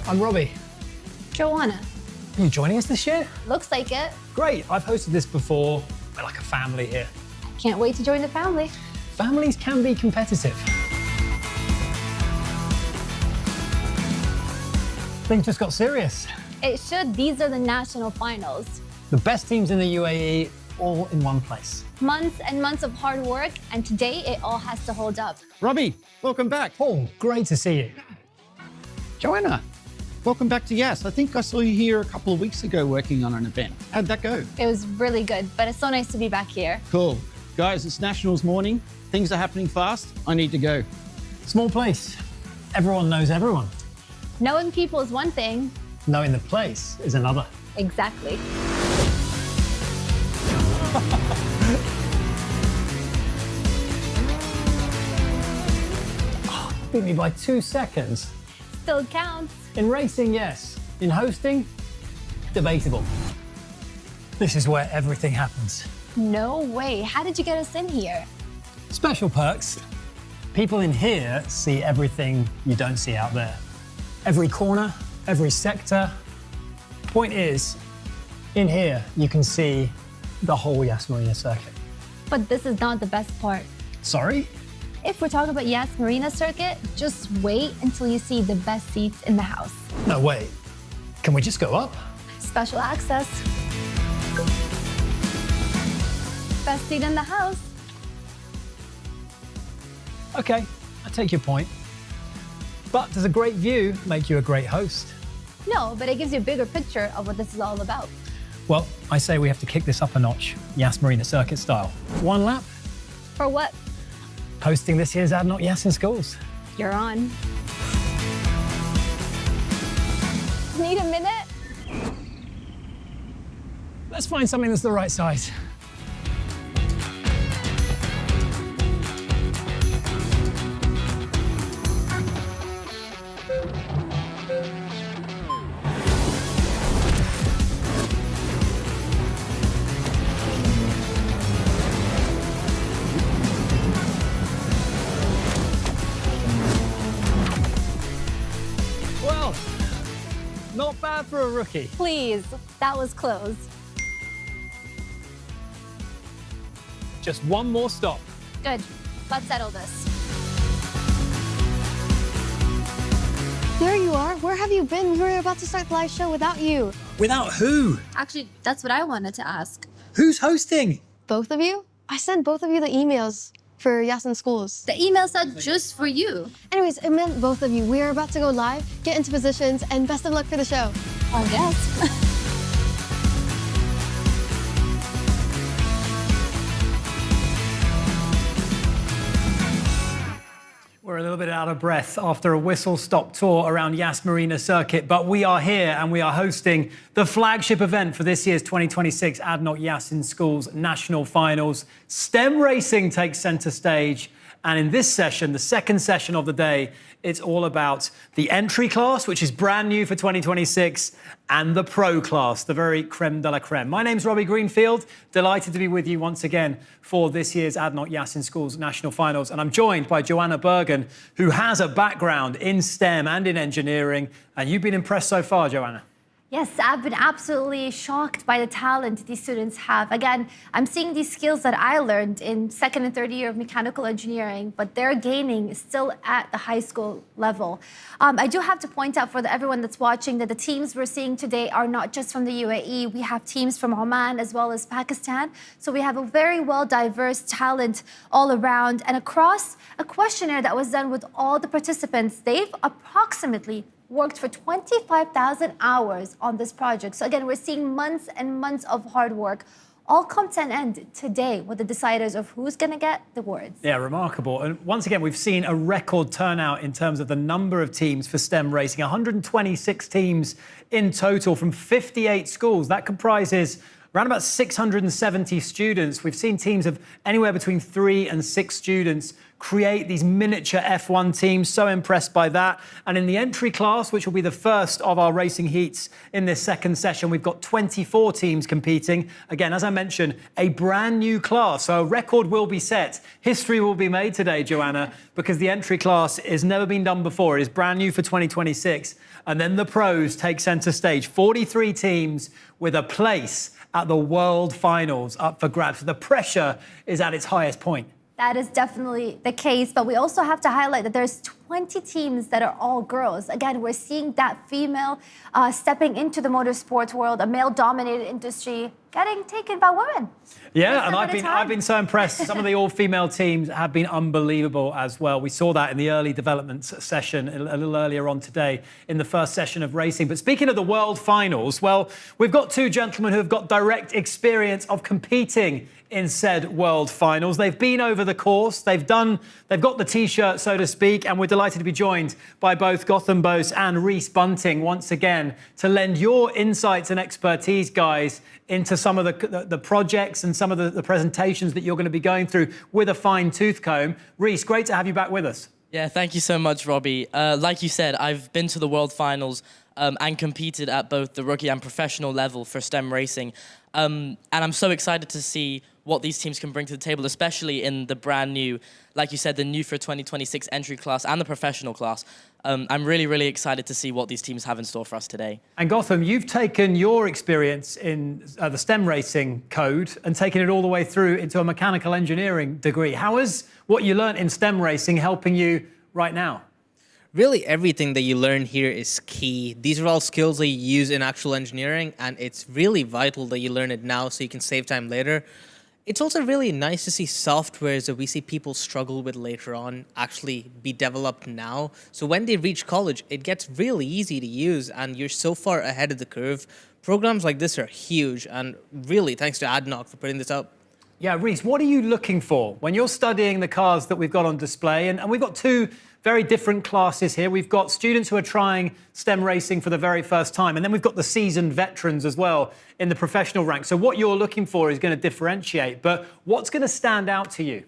I'm Robbie. Joanna. Are you joining us this year? Looks like it. Great, I've hosted this before. We're like a family here. Can't wait to join the family. Families can be competitive. Things just got serious. It should. These are the national finals. The best teams in the UAE all in one place. Months and months of hard work, and today it all has to hold up. Robbie, welcome back. Paul, great to see you. Joanna, welcome back to Yas. I think I saw you here a couple of weeks ago working on an event. How'd that go? It was really good, but it's so nice to be back here. Cool. Guys, it's Nationals morning. Things are happening fast. I need to go. Small place. Everyone knows everyone. Knowing people is one thing. Knowing the place is another. Exactly. Beat me by 2 seconds. Still counts. In racing, yes. In hosting, debatable. This is where everything happens. No way. How did you get us in here? Special perks. People in here see everything you don't see out there. Every corner, every sector. Point is, in here, you can see the whole Yas Marina circuit. But this is not the best part. Sorry? If we're talking about Yas Marina circuit, just wait until you see the best seats in the house. No, wait. Can we just go up? Special access. Best seat in the house. Okay, I take your point. But does a great view make you a great host? No, but it gives you a bigger picture of what this is all about. Well, I say we have to kick this up a notch, Yas Marina circuit style. 1 lap, For what? hosting this year's ADNOC Yas in schools. You're on. Need a minute? Let's find something that's the right size. Well, not bad for a rookie. Please, that was close. Just one more stop. Good, let's settle this. There you are. Where have you been? We were about to start the live show without you. Without who? Actually, that's what I wanted to ask. Who's hosting? Both of you? I sent both of you the emails for Yas in schools. The email said just for you. Anyways, it meant both of you. We are about to go live, get into positions, and best of luck for the show. I guess. We're a little bit out of breath after a whistle-stop tour around Yas Marina circuit, but we are here and we are hosting the flagship event for this year's 2026 ADNOC Yas in Schools National Finals. STEM racing takes centre stage, and in this session, the second session of the day, it's all about the entry class, which is brand new for 2026, and the pro class, the very creme de la creme. My name's Robbie Greenfield, delighted to be with you once again for this year's ADNOC Yas in Schools National Finals, and I'm joined by Joanna Bergen, who has a background in STEM and in engineering, and you've been impressed so far, Joanna. Yes, I've been absolutely shocked by the talent these students have. Again, I'm seeing these skills that I learned in second and third year of mechanical engineering, but they're gaining still at the high school level. I do have to point out for everyone that's watching that the teams we're seeing today are not just from the UAE. We have teams from Oman as well as Pakistan. So we have a very well diverse talent all around. And across a questionnaire that was done with all the participants, they've approximately worked for 25,000 hours on this project. So again, we're seeing months and months of hard work all come to an end today with the deciders of who's going to get the awards. Yeah, remarkable. And once again, we've seen a record turnout in terms of the number of teams for STEM racing. 126 teams in total from 58 schools. That comprises around about 670 students. We've seen teams of anywhere between 3 and 6 students create these miniature F1 teams. So impressed by that. And in the entry class, which will be the first of our racing heats in this second session, we've got 24 teams competing. Again, as I mentioned, a brand new class. So a record will be set. History will be made today, Joanna, because the entry class has never been done before. It is brand new for 2026. And then the pros take centre stage. 43 teams with a place at the World Finals up for grabs. So the pressure is at its highest point. That is definitely the case, but we also have to highlight that there's 20 teams that are all girls. Again, we're seeing that female stepping into the motorsports world, a male-dominated industry, getting taken by women. Yeah, and I've been so impressed. Some of the all-female teams have been unbelievable as well. We saw that in the early development session a little earlier on today in the first session of racing. But speaking of the World Finals, well, we've got two gentlemen who have got direct experience of competing in said World Finals. They've been over the course, they've got the T-shirt, so to speak, and we're delighted to be joined by both Gautam Bose and Rhys Bunting once again to lend your insights and expertise, guys, into some of the projects and some of the presentations that you're going to be going through with a fine-tooth comb. Rhys, great to have you back with us. Yeah, thank you so much, Robbie. Like you said, I've been to the World Finals and competed at both the rookie and professional level for STEM racing. And I'm so excited to see what these teams can bring to the table, especially in the brand new, like you said, the new for 2026 entry class and the professional class. I'm really, really excited to see what these teams have in store for us today. And Gautam, you've taken your experience in the STEM racing code and taken it all the way through into a mechanical engineering degree. How is what you learned in STEM racing helping you right now? Really, everything that you learn here is key. These are all skills that you use in actual engineering, and it's really vital that you learn it now so you can save time later. It's also really nice to see softwares that we see people struggle with later on actually be developed now. So when they reach college, it gets really easy to use, and you're so far ahead of the curve. Programs like this are huge, and really thanks to ADNOC for putting this up. Yeah, Rhys, what are you looking for when you're studying the cars that we've got on display? And we've got two very different classes here. We've got students who are trying STEM racing for the very first time, and then we've got the seasoned veterans as well in the professional ranks. So what you're looking for is going to differentiate, but what's going to stand out to you?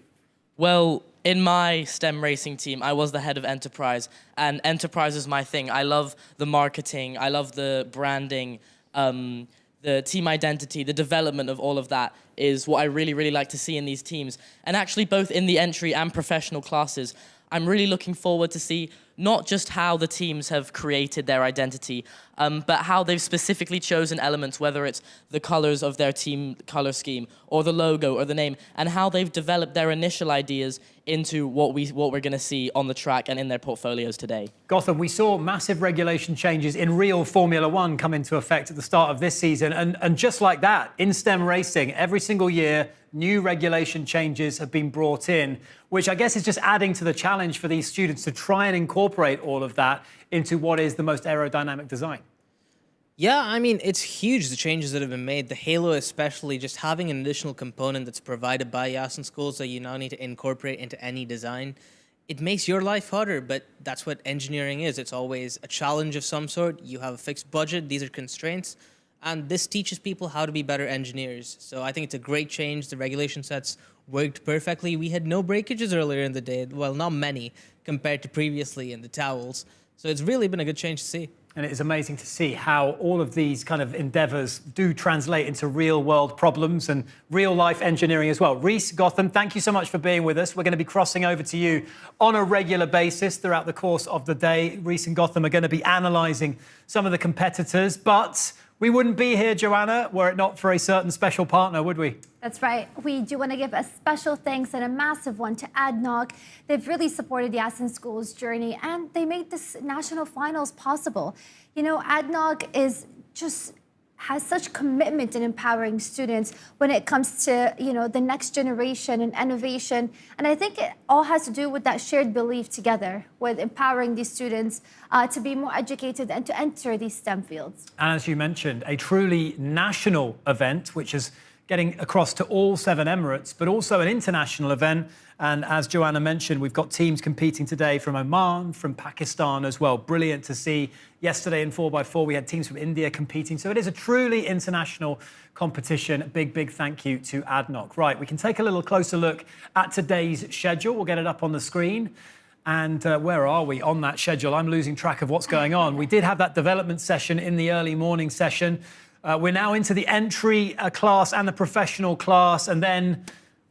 Well, in my STEM racing team, I was the head of enterprise, and enterprise is my thing. I love the marketing, I love the branding, the team identity, the development of all of that is what I really, really like to see in these teams. And actually, both in the entry and professional classes, I'm really looking forward to see not just how the teams have created their identity, but how they've specifically chosen elements, whether it's the colors of their team color scheme or the logo or the name, and how they've developed their initial ideas into what we're going to see on the track and in their portfolios today. Gautam, we saw massive regulation changes in real Formula One come into effect at the start of this season. And just like that, in STEM racing, every single year, new regulation changes have been brought in, which I guess is just adding to the challenge for these students to try and incorporate all of that into what is the most aerodynamic design. Yeah, I mean, it's huge, the changes that have been made. The halo especially, just having an additional component that's provided by Yas in schools that you now need to incorporate into any design. It makes your life harder, but that's what engineering is. It's always a challenge of some sort. You have a fixed budget, these are constraints, and this teaches people how to be better engineers. So I think it's a great change. The regulation sets worked perfectly. We had no breakages earlier in the day. Well, not many compared to previously in the towels. So it's really been a good change to see. And it is amazing to see how all of these kind of endeavours do translate into real-world problems and real-life engineering as well. Rhys, Gautam, thank you so much for being with us. We're going to be crossing over to you on a regular basis throughout the course of the day. Rhys and Gautam are going to be analysing some of the competitors, but we wouldn't be here, Joanna, were it not for a certain special partner, would we? That's right. We do want to give a special thanks and a massive one to ADNOC. They've really supported Yas in School's journey, and they made this national finals possible. You know, ADNOC has such commitment in empowering students when it comes to, you know, the next generation and innovation. And I think it all has to do with that shared belief together with empowering these students to be more educated and to enter these STEM fields. And as you mentioned, a truly national event, which has getting across to all 7 Emirates, but also an international event. And as Joanna mentioned, we've got teams competing today from Oman, from Pakistan as well. Brilliant to see. Yesterday in 4x4, we had teams from India competing. So it is a truly international competition. Big thank you to ADNOC. Right, we can take a little closer look at today's schedule. We'll get it up on the screen. And where are we on that schedule? I'm losing track of what's going on. We did have that development session in the early morning session. We're now into the entry class and the professional class, and then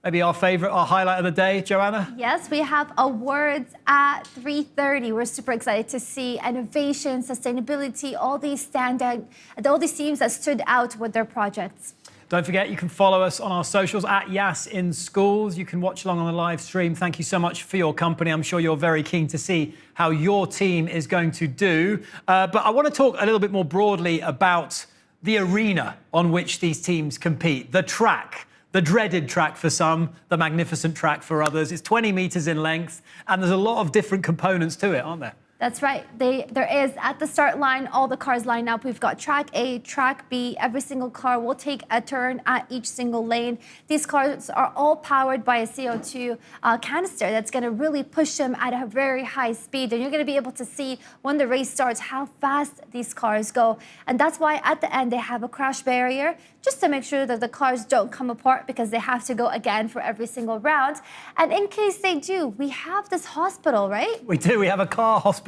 maybe our highlight of the day, Joanna? Yes, we have awards at 3:30. We're super excited to see innovation, sustainability, all these teams that stood out with their projects. Don't forget, you can follow us on our socials at Yas in Schools. You can watch along on the live stream. Thank you so much for your company. I'm sure you're very keen to see how your team is going to do. But I want to talk a little bit more broadly about the arena on which these teams compete, the track, the dreaded track for some, the magnificent track for others. It's 20 meters in length, and there's a lot of different components to it, aren't there? That's right. There is, at the start line, all the cars line up. We've got track A, track B. Every single car will take a turn at each single lane. These cars are all powered by a CO2 canister that's going to really push them at a very high speed. And you're going to be able to see when the race starts how fast these cars go. And that's why at the end they have a crash barrier, just to make sure that the cars don't come apart, because they have to go again for every single round. And in case they do, we have this hospital, right? We do. We have a car hospital.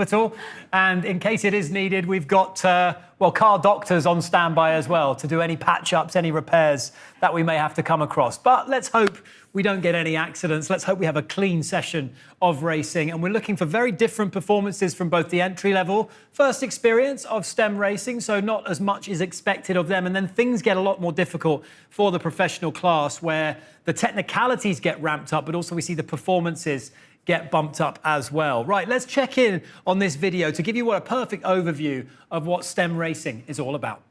And in case it is needed, we've got, car doctors on standby as well to do any patch-ups, any repairs that we may have to come across. But let's hope we don't get any accidents. Let's hope we have a clean session of racing. And we're looking for very different performances from both the entry-level, first experience of STEM racing, so not as much is expected of them. And then things get a lot more difficult for the professional class, where the technicalities get ramped up, but also we see the performances get bumped up as well. Right, let's check in on this video to give you a perfect overview of what STEM racing is all about.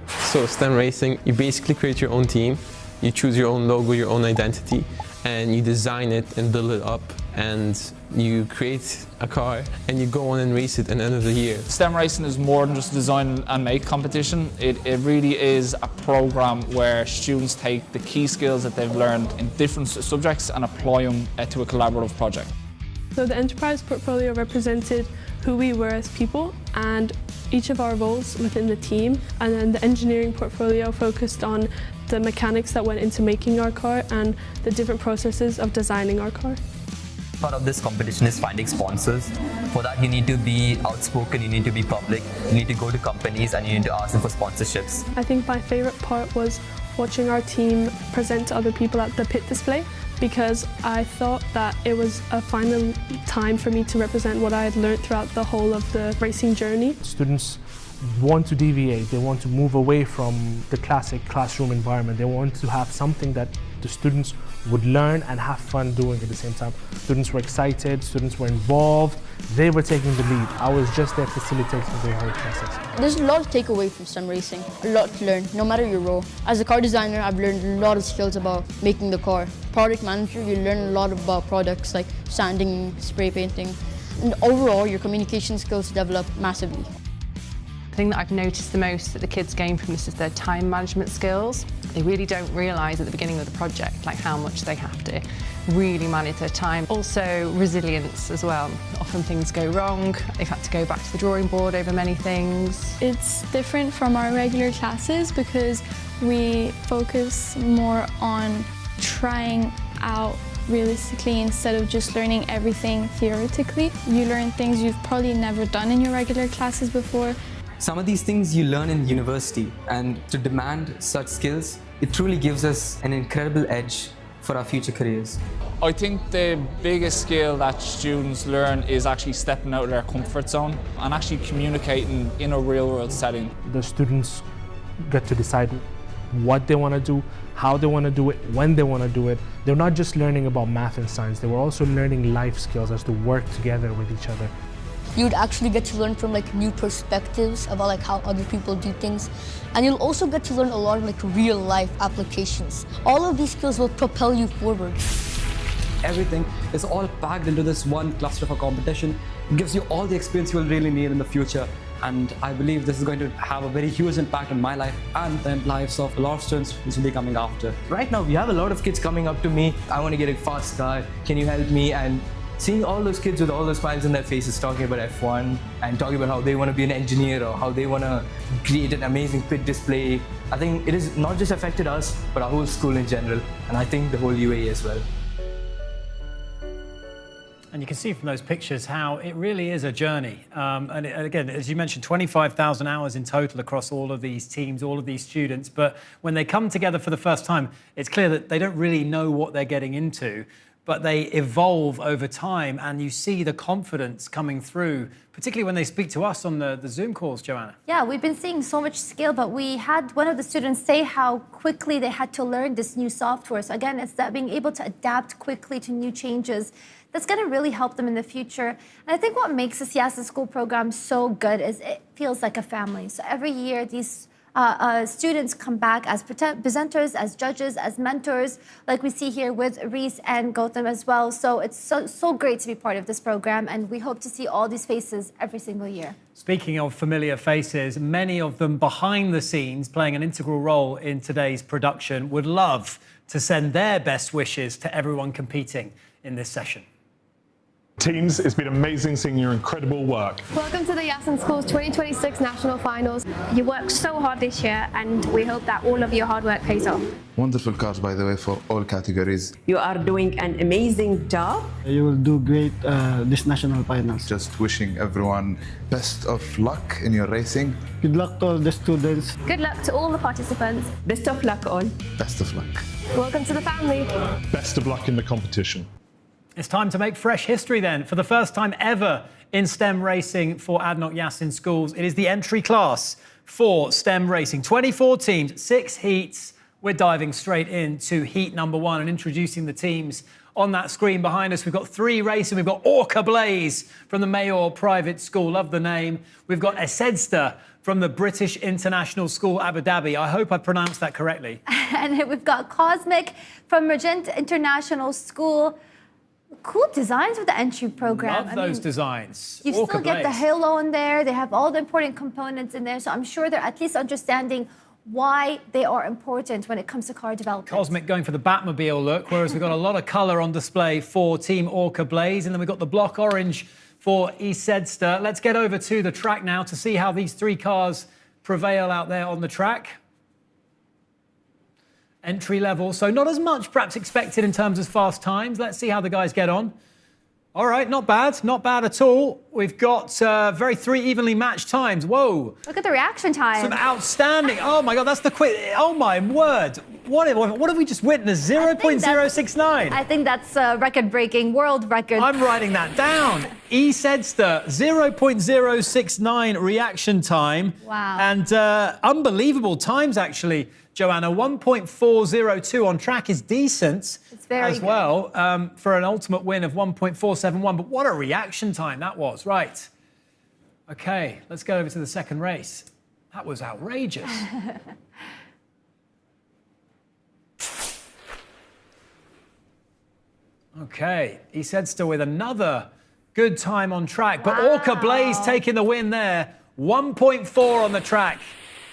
So STEM racing, you basically create your own team, you choose your own logo, your own identity, and you design it and build it up, and you create a car and you go on and race it at the end of the year. STEM racing is more than just a design and make competition. It really is a program where students take the key skills that they've learned in different subjects and apply them to a collaborative project. So the enterprise portfolio represented who we were as people and each of our roles within the team, and then the engineering portfolio focused on the mechanics that went into making our car and the different processes of designing our car. Part of this competition is finding sponsors. For that, you need to be outspoken, you need to be public, you need to go to companies and you need to ask them for sponsorships. I think my favorite part was watching our team present to other people at the pit display, because I thought that it was a final time for me to represent what I had learned throughout the whole of the racing journey. Students want to deviate, they want to move away from the classic classroom environment. They want to have something that the students would learn and have fun doing at the same time. Students were excited, students were involved, they were taking the lead. I was just there facilitating the whole process. There's a lot to take away from STEM racing, a lot to learn, no matter your role. As a car designer, I've learned a lot of skills about making the car. Product manager, you learn a lot about products like sanding, spray painting, and overall your communication skills develop massively. The thing that I've noticed the most that the kids gain from this is their time management skills. They really don't realise at the beginning of the project like how much they have to really manage their time. Also resilience as well. Often things go wrong, they've had to go back to the drawing board over many things. It's different from our regular classes because we focus more on trying out realistically instead of just learning everything theoretically. You learn things you've probably never done in your regular classes before. Some of these things you learn in university, and to demand such skills, it truly gives us an incredible edge for our future careers. I think the biggest skill that students learn is actually stepping out of their comfort zone and actually communicating in a real-world setting. The students get to decide what they want to do, how they want to do it, when they want to do it. They're not just learning about math and science, they were also learning life skills as to work together with each other. You'd actually get to learn from new perspectives about how other people do things. And you'll also get to learn a lot of real life applications. All of these skills will propel you forward. Everything is all packed into this one cluster of a competition. It gives you all the experience you will really need in the future. And I believe this is going to have a very huge impact on my life and the lives of a lot of students who will be coming after. Right now, we have a lot of kids coming up to me. I want to get a fast car. Can you help me? And seeing all those kids with all those smiles on their faces talking about F1 and talking about how they want to be an engineer or how they want to create an amazing pit display, I think it has not just affected us, but our whole school in general, and I think the whole UAE as well. And you can see from those pictures how it really is a journey. And again, as you mentioned, 25,000 hours in total across all of these teams, all of these students. But when they come together for the first time, it's clear that they don't really know what they're getting into, but they evolve over time. And you see the confidence coming through, particularly when they speak to us on the Zoom calls, Joanna. Yeah, we've been seeing so much skill, but we had one of the students say how quickly they had to learn this new software. So again, it's that being able to adapt quickly to new changes that's going to really help them in the future. And I think what makes this Yas in School program so good is it feels like a family. So every year, these students come back as presenters, as judges, as mentors, like we see here with Reese and Gautam as well. So it's so great to be part of this program, and we hope to see all these faces every single year. Speaking of familiar faces, many of them behind the scenes playing an integral role in today's production would love to send their best wishes to everyone competing in this session. Teams, it's been amazing seeing your incredible work. Welcome to the Yas in Schools 2026 National Finals. You worked so hard this year, and we hope that all of your hard work pays off. Wonderful cars, by the way, for all categories. You are doing an amazing job. You will do great this national finals. Just wishing everyone best of luck in your racing. Good luck to all the students. Good luck to all the participants. Best of luck all. Best of luck. Welcome to the family. Best of luck in the competition. It's time to make fresh history then. For the first time ever in STEM racing for ADNOC Yas in Schools, it is the entry class for STEM racing. 24 teams, 6 heats. We're diving straight into heat number 1 and introducing the teams on that screen behind us. We've got 3 racing. We've got Orca Blaze from the Mayor Private School. Love the name. We've got Esedsta from the British International School, Abu Dhabi. I hope I pronounced that correctly. And we've got Cosmic from Regent International School. Cool designs with the entry program. Love those designs. You still get the halo in there. They have all the important components in there. So I'm sure they're at least understanding why they are important when it comes to car development. Cosmic going for the Batmobile look, whereas we've got a lot of colour on display for Team Orca Blaze. And then we've got the block orange for Esedsta. Let's get over to the track now to see how these 3 cars prevail out there on the track. Entry level, so not as much perhaps expected in terms of fast times. Let's see how the guys get on. All right, not bad at all. We've got 3 evenly matched times. Whoa. Look at the reaction time. Some outstanding, oh my God, that's the quick, oh my word. What have we just witnessed, 0.069? I think that's a record-breaking world record. I'm writing that down. Esedsta, 0.069 reaction time. Wow. And unbelievable times, actually. Joanna, 1.402 on track is decent as well for an ultimate win of 1.471. But what a reaction time that was. Right. OK, let's go over to the second race. That was outrageous. OK, Esedsta with another good time on track. But Orca Blaze taking the win there. 1.4 on the track.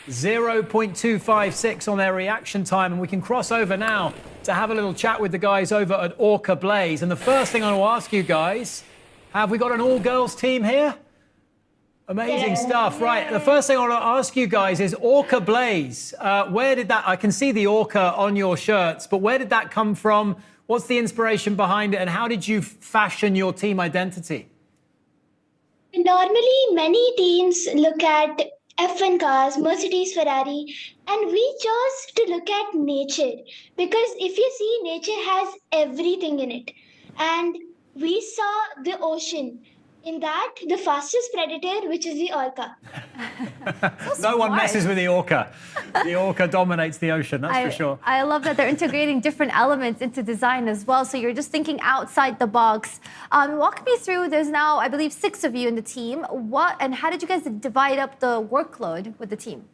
0.256 on their reaction time, and we can cross over now to have a little chat with the guys over at Orca Blaze. And the first thing I want to ask you guys, have we got an all-girls team here? Amazing stuff. Right, the first thing I want to ask you guys is Orca Blaze. Where did that, I can see the Orca on your shirts, but where did that come from? What's the inspiration behind it, and how did you fashion your team identity? Normally, many teams look at F1 cars, Mercedes, Ferrari, and we chose to look at nature because if you see, nature has everything in it. And we saw the ocean. In that, the fastest predator, which is the orca. No one messes with the orca. The orca dominates the ocean, that's for sure. I love that they're integrating different elements into design as well. So you're just thinking outside the box. Walk me through, there's now, I believe, 6 of you in the team. And how did you guys divide up the workload with the team?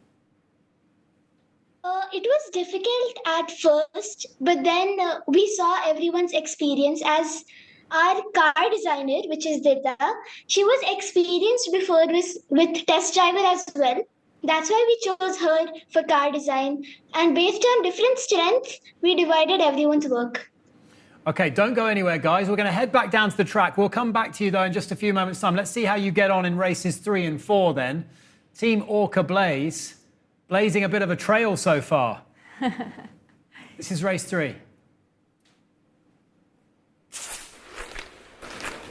It was difficult at first, but then we saw everyone's experience as our car designer, which is Dita, she was experienced before with test driver as well. That's why we chose her for car design. And based on different strengths, we divided everyone's work. Okay, don't go anywhere, guys. We're going to head back down to the track. We'll come back to you, though, in just a few moments' time. Let's see how you get on in races 3 and 4, then. Team Orca Blaze, blazing a bit of a trail so far. This is race 3.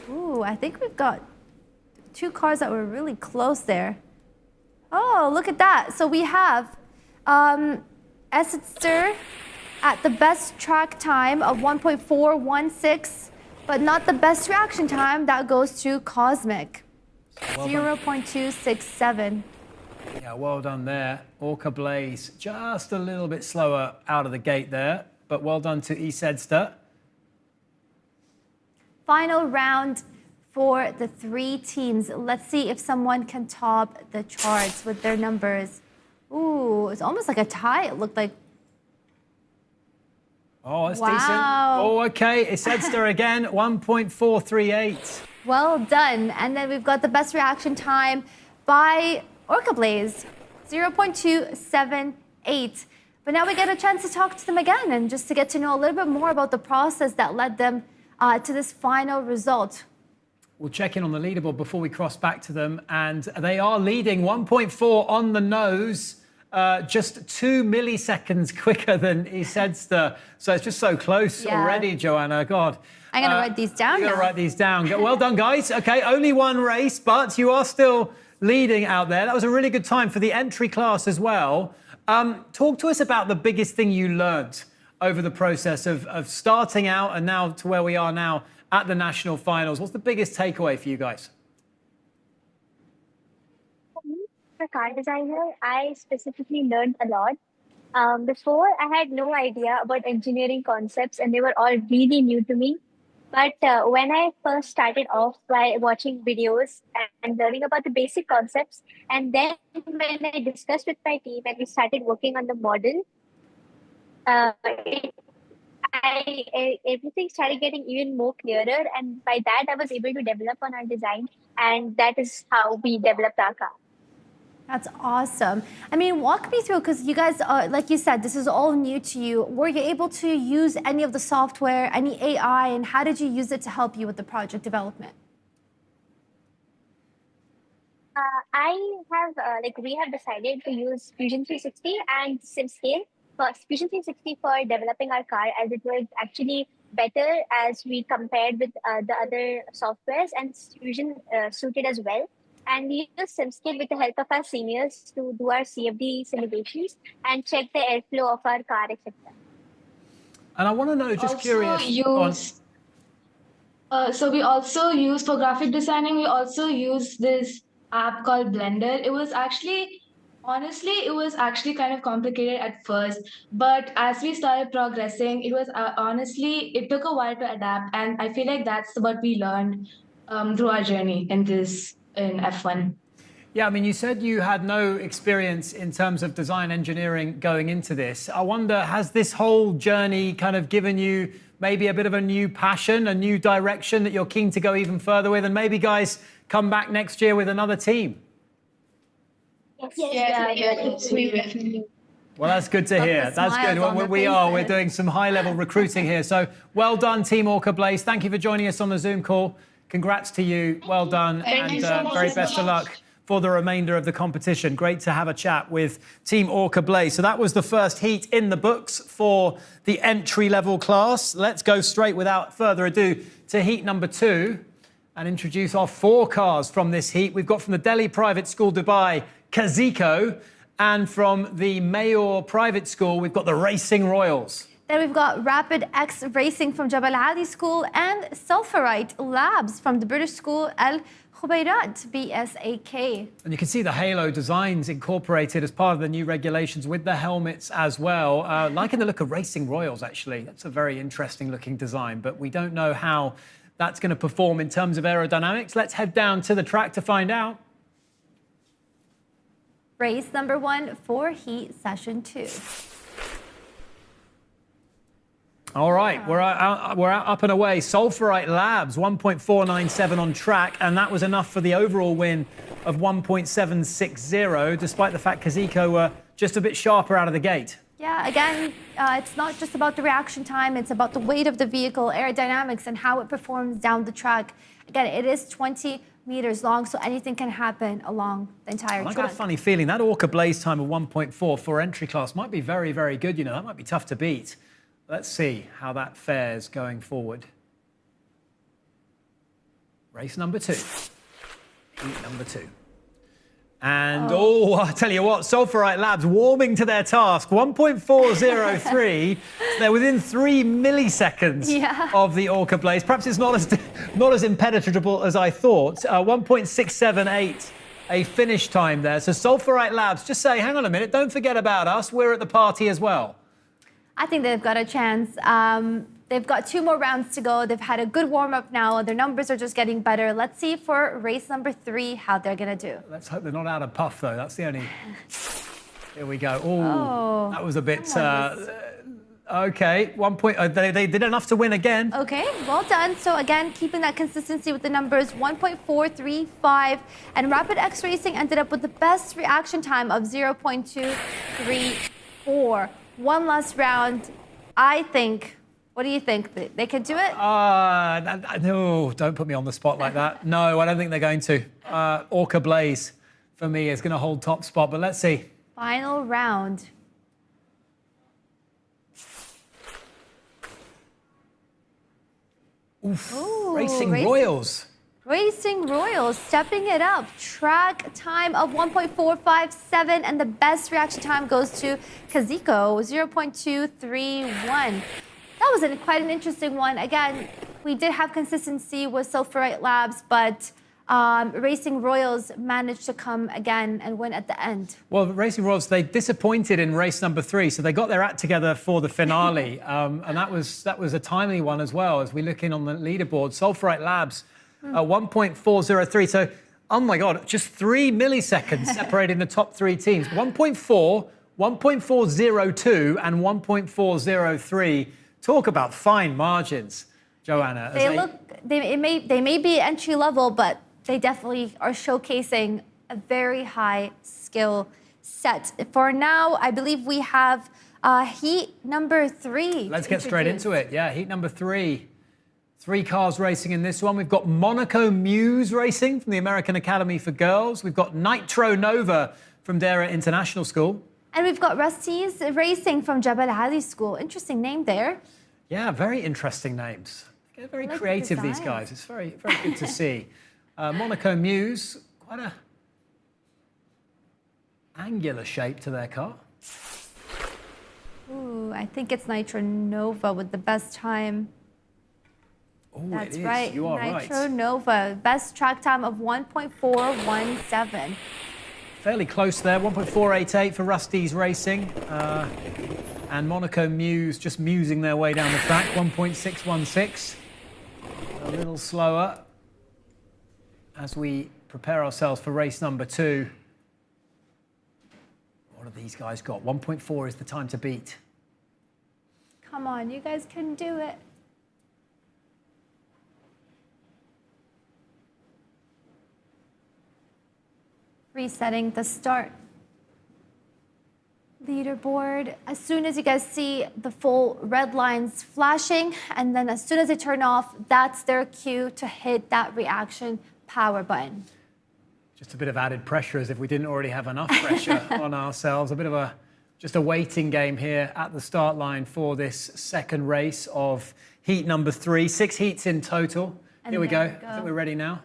Ooh, I think we've got 2 cars that were really close there. Oh, look at that. So we have Esther at the best track time of 1.416, but not the best reaction time. That goes to Cosmic, 0.267. Yeah, well done there. Orca Blaze, just a little bit slower out of the gate there, but well done to Esedster. Final round for the 3 teams. Let's see if someone can top the charts with their numbers. Ooh, it's almost like a tie, it looked like. Oh, that's Wow. decent. Oh, okay. Esedster again, 1.438. Well done. And then we've got the best reaction time by Orca Blaze, 0.278. But now we get a chance to talk to them again and just to get to know a little bit more about the process that led them to this final result. We'll check in on the leaderboard before we cross back to them. And they are leading 1.4 on the nose, just 2 milliseconds quicker than Esedster. So it's just so close already, Joanna. God. I'm going to write these down You're now. going to write these down. Well done, guys. Okay, only 1 race, but you are still leading out there. That was a really good time for the entry class as well. Talk to us about the biggest thing you learned over the process of starting out and now to where we are now at the national finals. What's the biggest takeaway for you guys? For car designer, I specifically learned a lot. Before, I had no idea about engineering concepts and they were all really new to me. But when I first started off by watching videos and learning about the basic concepts, and then when I discussed with my team and we started working on the model, everything started getting even more clearer. And by that, I was able to develop on our design. And that is how we developed our car. That's awesome. I mean, walk me through, because you guys, like you said, this is all new to you. Were you able to use any of the software, any AI, and how did you use it to help you with the project development? We have decided to use Fusion 360 and SimScale. First, Fusion 360 for developing our car, as it was actually better as we compared with the other softwares, and Fusion suited as well. And we use SimScale with the help of our seniors to do our CFD simulations and check the airflow of our car, etc. And I want to know, just curious. So we also use, for graphic designing, we also use this app called Blender. It was actually kind of complicated at first, but as we started progressing, it was it took a while to adapt, and I feel like that's what we learned through our journey in F1. Yeah, I mean, you said you had no experience in terms of design engineering going into this. I wonder, has this whole journey kind of given you maybe a bit of a new passion, a new direction that you're keen to go even further with, and maybe guys come back next year with another team? Yes. Well, that's good to hear. That's good. We're doing some high-level recruiting here. So well done, Team Orca Blaze. Thank you for joining us on the Zoom call. Congrats to you. Well done. Thank you so much. Very best of luck for the remainder of the competition. Great to have a chat with Team Orca Blaze. So that was the first heat in the books for the entry-level class. Let's go straight, without further ado, to heat number 2 and introduce our 4 cars from this heat. We've got from the Delhi Private School, Dubai, Kazico, and from the Mayor Private School, we've got the Racing Royals. Then we've got Rapid X Racing from Jabal Ali School and Sulfurite Labs from the British school Al Khubairat BSAK. And you can see the halo designs incorporated as part of the new regulations with the helmets as well. Liking the look of Racing Royals, actually. That's a very interesting looking design, but we don't know how that's going to perform in terms of aerodynamics. Let's head down to the track to find out. Race number 1 for heat session 2. All right, we're up and away. Sulfurite Labs, 1.497 on track, and that was enough for the overall win of 1.760, despite the fact Kazuko were just a bit sharper out of the gate. Yeah, again, it's not just about the reaction time, it's about the weight of the vehicle, aerodynamics, and how it performs down the track. Again, it is 20 meters long, so anything can happen along the entire track. I've got a funny feeling that Orca Blaze time of 1.4 for entry class might be very, very good. You know, that might be tough to beat. Let's see how that fares going forward. Race number 2. Heat number 2. And, I tell you what, Sulfurite Labs warming to their task. 1.403. They're within 3 milliseconds of the Orca Blaze. Perhaps it's not as impenetrable as I thought. 1.678, a finish time there. So Sulfurite Labs, just say, hang on a minute, don't forget about us. We're at the party as well. I think they've got a chance. They've got 2 more rounds to go. They've had a good warm-up now. Their numbers are just getting better. Let's see for race number 3 how they're going to do. Let's hope they're not out of puff, though. That's the only... Here we go. Ooh, that was a bit... OK, 1 point... they did enough to win again. OK, well done. So, again, keeping that consistency with the numbers, 1.435. And Rapid X Racing ended up with the best reaction time of 0.234. One last round. I think... What do you think? They could do it? No, don't put me on the spot like that. No, I don't think they're going to. Orca Blaze, for me, is going to hold top spot, but let's see. Final round. Oof. Racing Royals. Racing Royals stepping it up. Track time of 1.457, and the best reaction time goes to Kazuko, 0.231. That was quite an interesting one. Again, we did have consistency with Sulfurite Labs, but Racing Royals managed to come again and win at the end. Well, Racing Royals, they disappointed in race number 3, so they got their act together for the finale, and that was a timely one as well. As we look in on the leaderboard, Sulfurite Labs, 1.403. So, oh my God, just 3 milliseconds separating the top 3 teams. 1.4, 1.402, and 1.403. Talk about fine margins, Joanna. They may be entry level, but they definitely are showcasing a very high skill set. For now, I believe we have heat number 3. Let's get straight into it. Yeah, heat number 3. 3 cars racing in this one. We've got Monaco Muse Racing from the American Academy for Girls. We've got Nitro Nova from Dera International School. And we've got Rusty's Racing from Jebel Ali School. Interesting name there. Yeah, very interesting names. They're very creative, these guys. It's very, very good to see. Monaco Muse, quite a angular shape to their car. Ooh, I think it's Nitro Nova with the best time. Oh, that's it is. Right. You are Nitro Nova, best track time of 1.417. Fairly close there, 1.488 for Rusty's Racing. And Monaco Muse just musing their way down the track, 1.616. A little slower as we prepare ourselves for race number 2. What have these guys got? 1.4 is the time to beat. Come on, you guys can do it. Resetting the start leaderboard. As soon as you guys see the full red lines flashing, and then as soon as they turn off, that's their cue to hit that reaction power button. Just a bit of added pressure, as if we didn't already have enough pressure on ourselves. A bit of just a waiting game here at the start line for this second race of heat number 3. 6 heats in total. And here we go. I think we're ready now.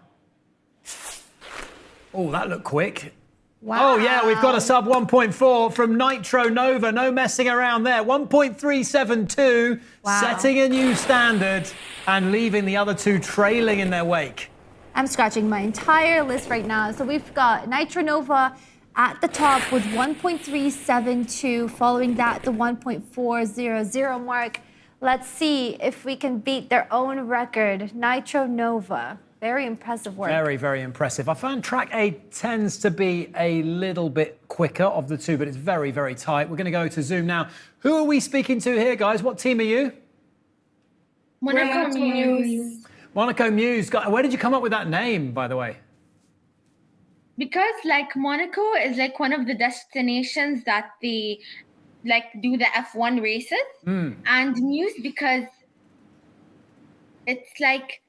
Oh, that looked quick. Wow. Oh, yeah, we've got a sub 1.4 from Nitro Nova. No messing around there. 1.372, setting a new standard and leaving the other 2 trailing in their wake. I'm scratching my entire list right now. So we've got Nitro Nova at the top with 1.372. Following that, the 1.400 mark. Let's see if we can beat their own record. Nitro Nova. Very impressive work. Very, very impressive. I found track A tends to be a little bit quicker of the 2, but it's very, very tight. We're going to go to Zoom now. Who are we speaking to here, guys? What team are you? Monaco Muse. Monaco Muse. Where did you come up with that name, by the way? Because like Monaco is like one of the destinations that they like do the F1 races, and Muse because it's like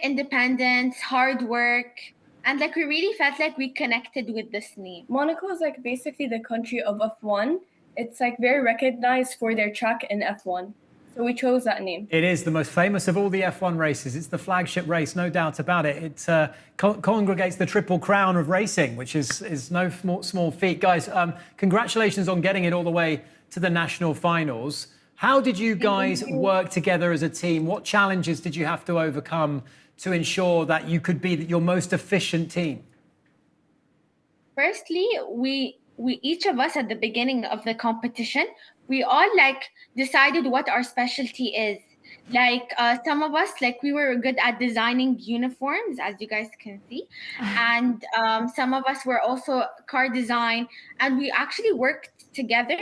independence, hard work, and like we really felt like we connected with this name. Monaco is like basically the country of F1. It's like very recognized for their track in F1. So we chose that name. It is the most famous of all the F1 races. It's the flagship race, no doubt about it. It congregates the Triple Crown of racing, which is no small feat. Guys, congratulations on getting it all the way to the national finals. How did you guys work together as a team? What challenges did you have to overcome to ensure that you could be your most efficient team? Firstly, we each of us at the beginning of the competition, we all like decided what our specialty is. Like some of us, like we were good at designing uniforms, as you guys can see. And some of us were also car design. And we actually worked together,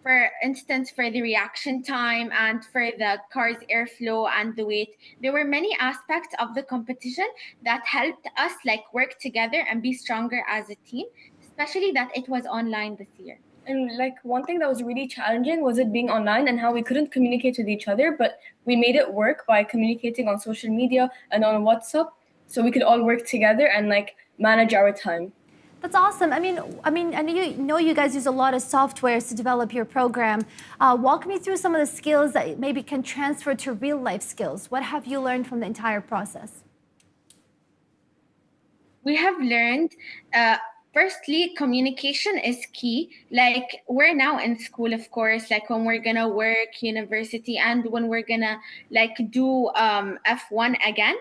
for instance, for the reaction time and for the car's airflow and the weight. There were many aspects of the competition that helped us like work together and be stronger as a team, especially that it was online this year. And like one thing that was really challenging was it being online and how we couldn't communicate with each other, but we made it work by communicating on social media and on WhatsApp, so we could all work together and like manage our time. That's awesome. I mean, I know you guys use a lot of softwares to develop your program. Walk me through some of the skills that maybe can transfer to real life skills. What have you learned from the entire process? We have learned, firstly, communication is key. Like we're now in school, of course, like when we're gonna work, university, and when we're gonna like do F1 again,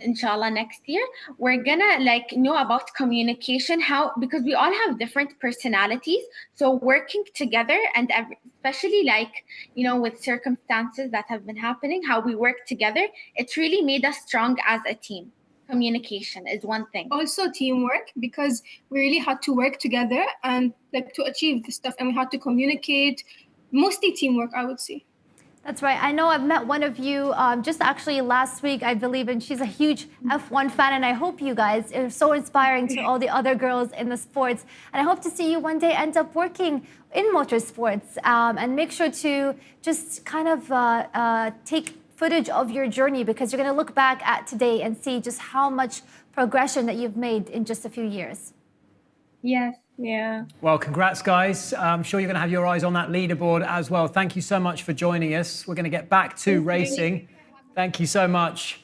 inshallah next year, we're gonna like know about communication, because we all have different personalities. So working together and especially like, you know, with circumstances that have been happening, how we work together, it's really made us strong as a team. Communication is one thing. Also teamwork, because we really had to work together and like to achieve this stuff, and we had to communicate. Mostly teamwork, I would say. That's right. I know I've met one of you just actually last week, I believe, and she's a huge F1 fan, and I hope you guys are so inspiring to all the other girls in the sports. And I hope to see you one day end up working in motorsports, and make sure to just kind of take footage of your journey, because you're going to look back at today and see just how much progression that you've made in just a few years. Yes. Yeah. Well, congrats, guys. I'm sure you're going to have your eyes on that leaderboard as well. Thank you so much for joining us. We're going to get back to racing. Thank you so much.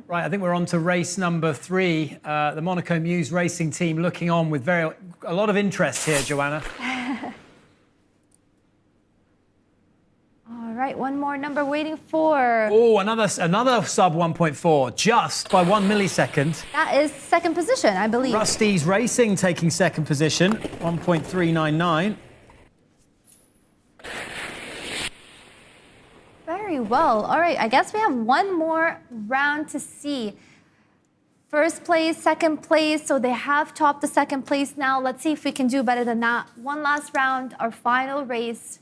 Right, I think we're on to race number 3. The Monaco Muse racing team looking on with a lot of interest here, Joanna. All right, one more number waiting for... Oh, another sub 1.4, just by 1 millisecond. That is second position, I believe. Rusty's Racing taking second position, 1.399. Very well. All right, I guess we have one more round to see. First place, second place, so they have topped the second place now. Let's see if we can do better than that. One last round, our final race.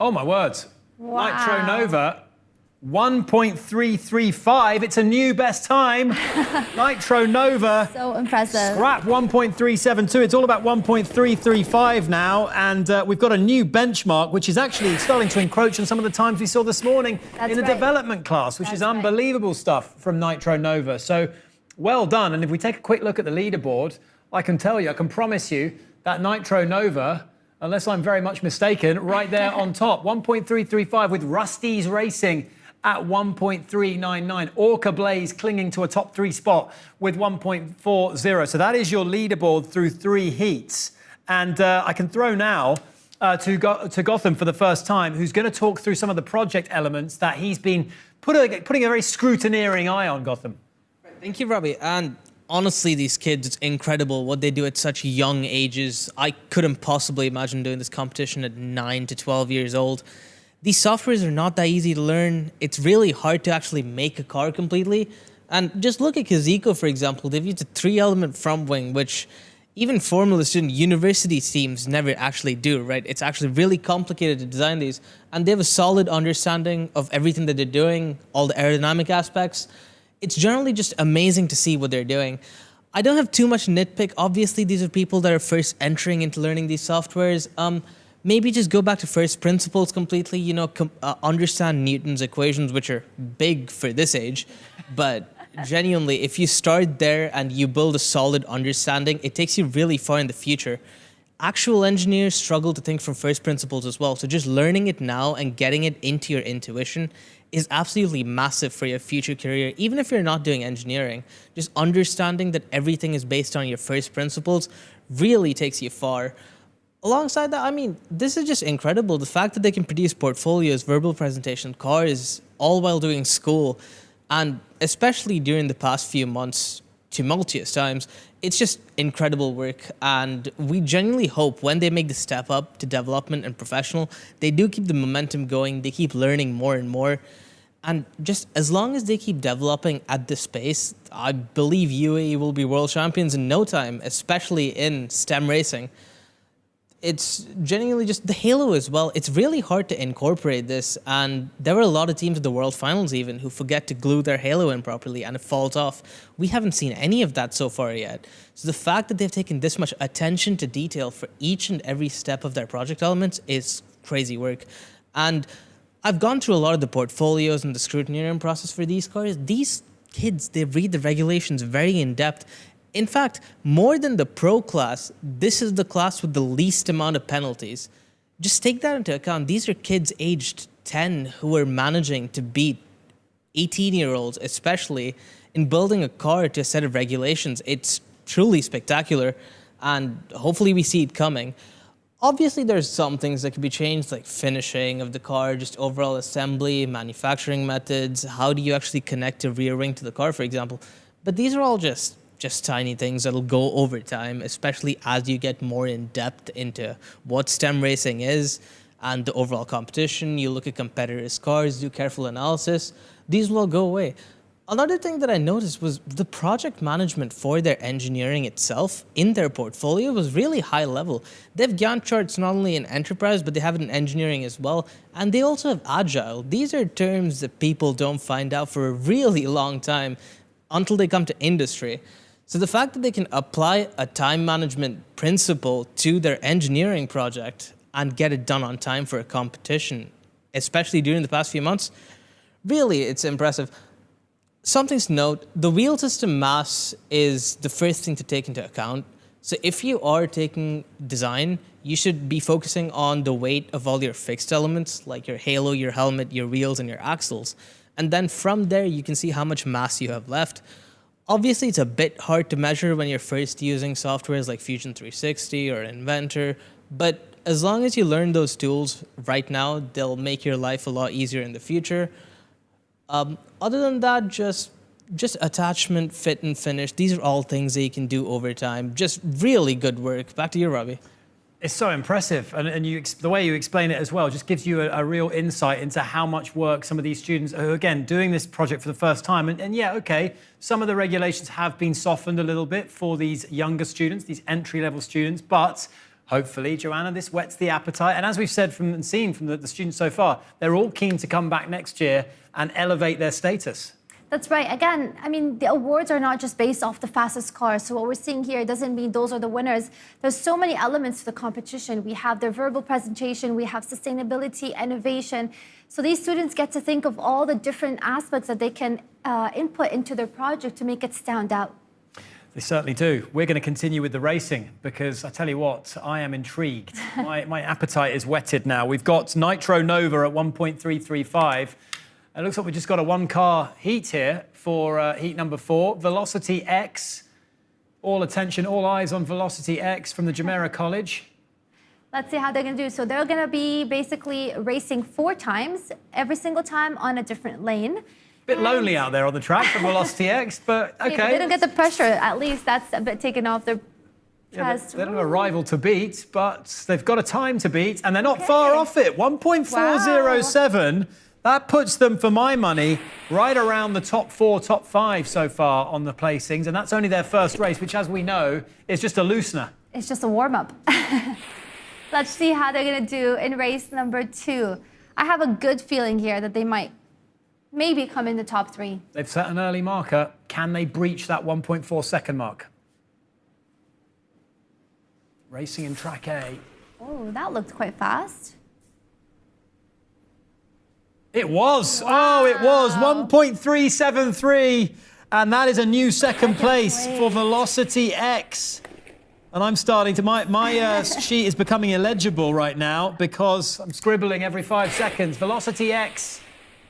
Oh my words. Wow. Nitro Nova, 1.335. It's a new best time. Nitro Nova. So impressive. Scrap 1.372. It's all about 1.335 now. And we've got a new benchmark, which is actually starting to encroach on some of the times we saw this morning in the development class, which is unbelievable stuff from Nitro Nova. So well done. And if we take a quick look at the leaderboard, I can promise you that Nitro Nova, unless I'm very much mistaken, right there on top. 1.335 with Rusty's Racing at 1.399. Orca Blaze clinging to a top 3 spot with 1.40. So that is your leaderboard through 3 heats. And I can throw now to Gotham for the first time, who's going to talk through some of the project elements that he's been putting a very scrutineering eye on, Gotham. Thank you, Robbie. And honestly, these kids, it's incredible what they do at such young ages. I couldn't possibly imagine doing this competition at 9 to 12 years old. These softwares are not that easy to learn. It's really hard to actually make a car completely. And just look at Kazico, for example. They've used a 3-element front wing, which even Formula student university teams never actually do, right? It's actually really complicated to design these, and they have a solid understanding of everything that they're doing, all the aerodynamic aspects. It's generally just amazing to see what they're doing. I don't have too much nitpick. Obviously, these are people that are first entering into learning these softwares. Maybe just go back to first principles completely, you know, understand Newton's equations, which are big for this age, but genuinely, if you start there and you build a solid understanding, it takes you really far in the future. Actual engineers struggle to think from first principles as well, so just learning it now and getting it into your intuition is absolutely massive for your future career, even if you're not doing engineering. Just understanding that everything is based on your first principles really takes you far. Alongside that, I mean, this is just incredible. The fact that they can produce portfolios, verbal presentation, cars, all while doing school, and especially during the past few months, tumultuous times, it's just incredible work. And we genuinely hope when they make the step up to development and professional, they do keep the momentum going, they keep learning more and more. And just as long as they keep developing at this pace, I believe UAE will be world champions in no time, especially in STEM racing. It's genuinely just the halo as well. It's really hard to incorporate this, and there were a lot of teams at the World Finals even who forget to glue their halo in properly and it falls off. We haven't seen any of that so far yet. So the fact that they've taken this much attention to detail for each and every step of their project elements is crazy work. And I've gone through a lot of the portfolios and the scrutineering process for these cars. These kids, they read the regulations very in depth. In fact, more than the pro class, this is the class with the least amount of penalties. Just take that into account. These are kids aged 10 who are managing to beat 18-year-olds, especially in building a car to a set of regulations. It's truly spectacular, and hopefully we see it coming. Obviously, there's some things that could be changed, like finishing of the car, just overall assembly, manufacturing methods. How do you actually connect a rear wing to the car, for example? But these are all just tiny things that'll go over time, especially as you get more in depth into what STEM racing is and the overall competition. You look at competitors' cars, do careful analysis. These will all go away. Another thing that I noticed was the project management for their engineering itself in their portfolio was really high level. They have Gantt charts not only in enterprise, but they have it in engineering as well. And they also have agile. These are terms that people don't find out for a really long time until they come to industry. So the fact that they can apply a time management principle to their engineering project and get it done on time for a competition, especially during the past few months, really, it's impressive. Something to note, the wheel system mass is the first thing to take into account. So if you are taking design, you should be focusing on the weight of all your fixed elements, like your halo, your helmet, your wheels, and your axles. And then from there, you can see how much mass you have left. Obviously, it's a bit hard to measure when you're first using softwares like Fusion 360 or Inventor, but as long as you learn those tools right now, they'll make your life a lot easier in the future. Other than that, just attachment, fit, and finish. These are all things that you can do over time. Just really good work. Back to you, Robbie. It's so impressive, and the way you explain it as well just gives you a real insight into how much work some of these students are, again, doing this project for the first time. And yeah, okay, some of the regulations have been softened a little bit for these younger students, these entry-level students, but hopefully, Joanna, this whets the appetite. And as we've said and seen from the students so far, they're all keen to come back next year and elevate their status. That's right. Again, I mean, the awards are not just based off the fastest car. So what we're seeing here doesn't mean those are the winners. There's so many elements to the competition. We have their verbal presentation, we have sustainability, innovation. So these students get to think of all the different aspects that they can input into their project to make it stand out. They certainly do. We're going to continue with the racing because I tell you what, I am intrigued. My appetite is whetted now. We've got Nitro Nova at 1.335. It looks like we just got a one-car heat here for heat number 4. Velocity X. All attention, all eyes on Velocity X from the Jumeirah College. Let's see how they're going to do. So they're going to be basically racing 4 times, every single time on a different lane. Bit lonely out there on the track for Velocity X, but okay. They don't get the pressure. At least that's a bit taken off their chest. They don't have a rival to beat, but they've got a time to beat, and they're not far off it. 1.407. That puts them, for my money, right around the top 4, top 5 so far on the placings, and that's only their first race, which, as we know, is just a loosener. It's just a warm-up. Let's see how they're going to do in race number 2. I have a good feeling here that they might maybe come in the top 3. They've set an early marker. Can they breach that 1.4 second mark? Racing in track A. Oh, that looked quite fast. It was. Wow. Oh, it was. 1.373. And that is a new second place for Velocity X. And I'm starting to, my sheet is becoming illegible right now because I'm scribbling every 5 seconds. Velocity X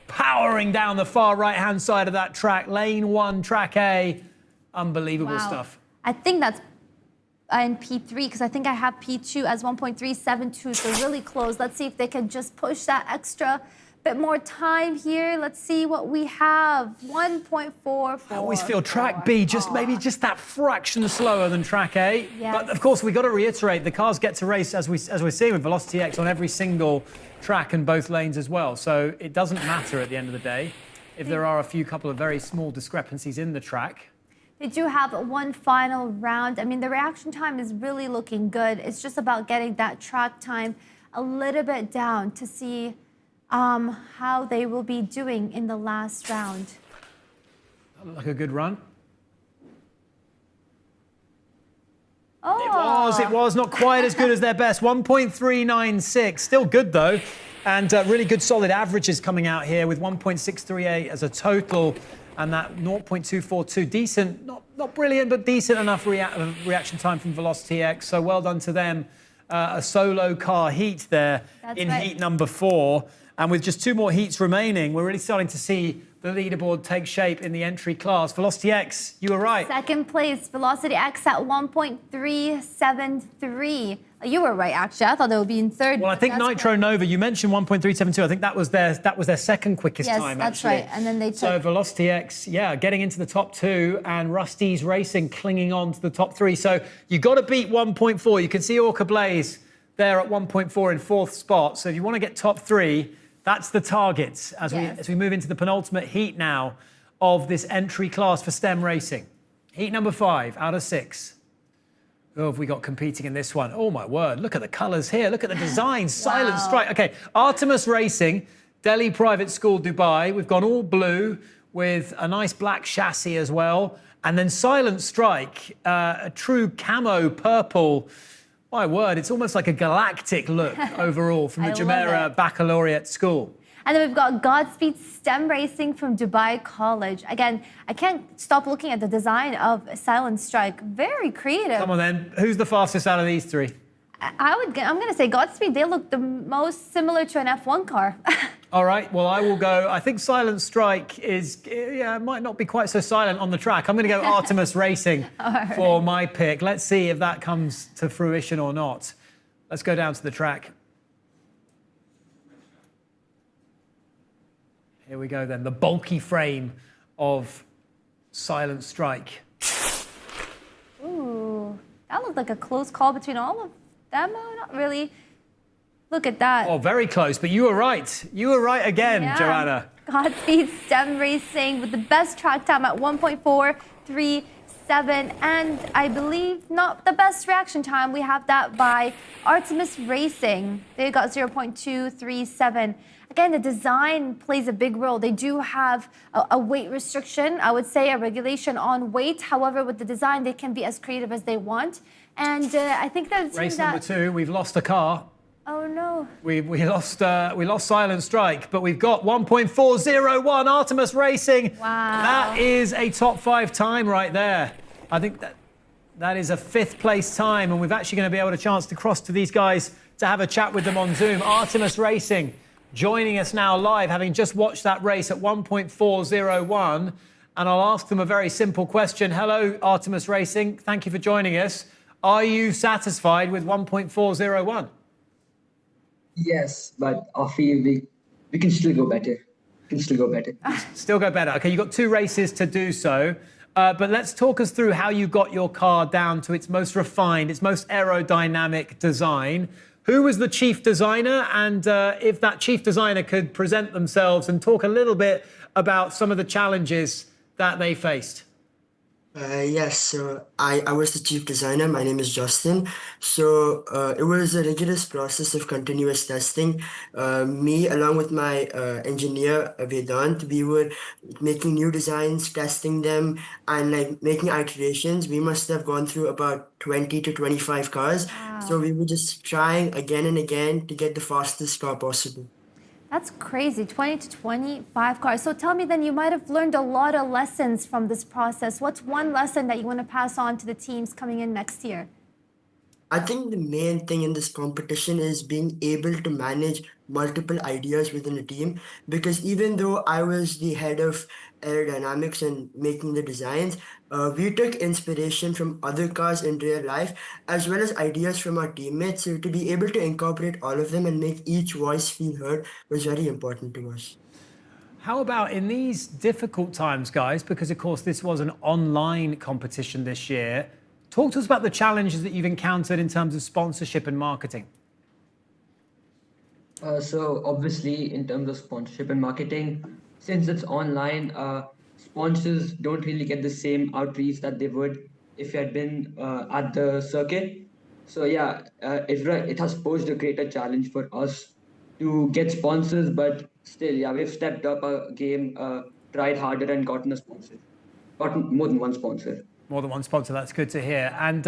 powering down the far right-hand side of that track. Lane 1, track A. Unbelievable stuff. I think that's in P3 because I think I have P2 as 1.372, so really close. Let's see if they can just push that extra bit more time here. Let's see what we have. 1.44. I always feel track B maybe just that fraction slower than track A. Yes. But of course, we've got to reiterate, the cars get to race, as we're seeing with Velocity X, on every single track and both lanes as well. So it doesn't matter at the end of the day if there are a couple of very small discrepancies in the track. They do have one final round. I mean, the reaction time is really looking good. It's just about getting that track time a little bit down to see how they will be doing in the last round. That looked like a good run. Oh. It was not quite as good as their best. 1.396, still good though. And really good solid averages coming out here with 1.638 as a total. And that 0.242, decent, not brilliant, but decent enough reaction time from Velocity X. So well done to them. A solo car heat there heat number 4. And with just 2 more heats remaining, we're really starting to see the leaderboard take shape in the entry class. Velocity X, you were right. Second place, Velocity X at 1.373. You were right, actually. I thought they would be in third. Well, I think Nitro Nova, you mentioned 1.372. I think that was their second quickest time, Yes, that's actually. right. And then they took... So Velocity X, getting into the top 2, and Rusty's Racing clinging on to the top 3. So you got to beat 1.4. You can see Orca Blaze there at 1.4 in 4th spot. So if you want to get top 3, that's the target as we move into the penultimate heat now of this entry class for STEM racing. Heat number 5 out of 6. Who have we got competing in this one? Oh, my word. Look at the colours here. Look at the design. Silent Strike. OK, Artemis Racing, Delhi Private School, Dubai. We've gone all blue with a nice black chassis as well. And then Silent Strike, a true camo purple. My word, it's almost like a galactic look overall from the Jumeirah Baccalaureate School. And then we've got Godspeed STEM Racing from Dubai College. Again, I can't stop looking at the design of Silent Strike. Very creative. Come on then, who's the fastest out of these 3? I'm going to say Godspeed. They look the most similar to an F1 car. All right, well, I will go. I think Silent Strike might not be quite so silent on the track. I'm going to go Artemis Racing for my pick. Let's see if that comes to fruition or not. Let's go down to the track. Here we go then, the bulky frame of Silent Strike. Ooh, that looked like a close call between all of them. Not really. Look at that. Oh, very close, but you were right. You were right again, Joanna. Godspeed STEM Racing with the best track time at 1.437, and I believe not the best reaction time. We have that by Artemis Racing. They got 0.237. Again, the design plays a big role. They do have a weight restriction, I would say a regulation on weight. However, with the design, they can be as creative as they want. And I think that race number 2, we've lost a car. Oh no! We lost Silent Strike, but we've got 1.401 Artemis Racing. Wow! That is a top 5 time right there. I think that is a 5th place time, and we've actually going to be able to chance to cross to these guys to have a chat with them on Zoom. Artemis Racing joining us now live, having just watched that race at 1.401, and I'll ask them a very simple question. Hello, Artemis Racing. Thank you for joining us. Are you satisfied with 1.401? Yes, but I feel we can still go better. Still go better. Okay, you've got 2 races to do so. But let's talk us through how you got your car down to its most refined, its most aerodynamic design. who was the chief designer, and if that chief designer could present themselves and talk a little bit about some of the challenges that they faced. Yes, so I was the chief designer. My name is Justin. So it was a rigorous process of continuous testing. Me, along with my engineer, Vedant, we were making new designs, testing them, and like making iterations. We must have gone through about 20 to 25 cars. So we were just trying again and again to get the fastest car possible. That's crazy, 20 to 25 cars. So tell me then, you might have learned a lot of lessons from this process. What's one lesson that you want to pass on to the teams coming in next year? I think the main thing in this competition is being able to manage multiple ideas within a team, because even though I was the head of aerodynamics and making the designs, we took inspiration from other cars in real life as well as ideas from our teammates. So to be able to incorporate all of them and make each voice feel heard was very important to us. How about in these difficult times, guys, because of course this was an online competition this year, talk to us about the challenges that you've encountered in terms of sponsorship and marketing. So obviously in terms of sponsorship and marketing, since it's online, sponsors don't really get the same outreach that they would if you had been at the circuit. So yeah, it has posed a greater challenge for us to get sponsors, but still, yeah, we've stepped up our game, tried harder and gotten a sponsor. Gotten more than one sponsor. More than one sponsor, that's good to hear. And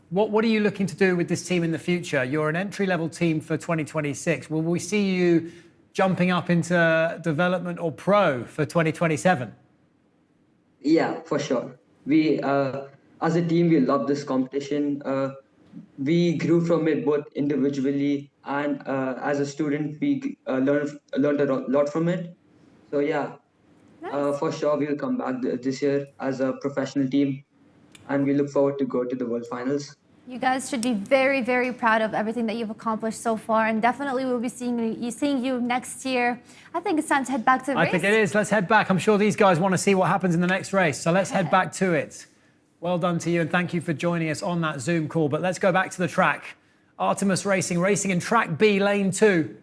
what are you looking to do with this team in the future? You're an entry-level team for 2026. Will we see you jumping up into development or pro for 2027? Yeah, for sure. We, as a team, we love this competition. We grew from it both individually and as a student, we learned a lot from it. So yeah, for sure, we'll come back this year as a professional team, and we look forward to go to the World Finals. You guys should be very, very proud of everything that you've accomplished so far, and definitely we'll be seeing you next year. I think it's time to head back to the race. I think it is. Let's head back. I'm sure these guys want to see what happens in the next race, so let's head back to it. Well done to you, and thank you for joining us on that Zoom call. But let's go back to the track. Artemis racing in Track B, Lane 2.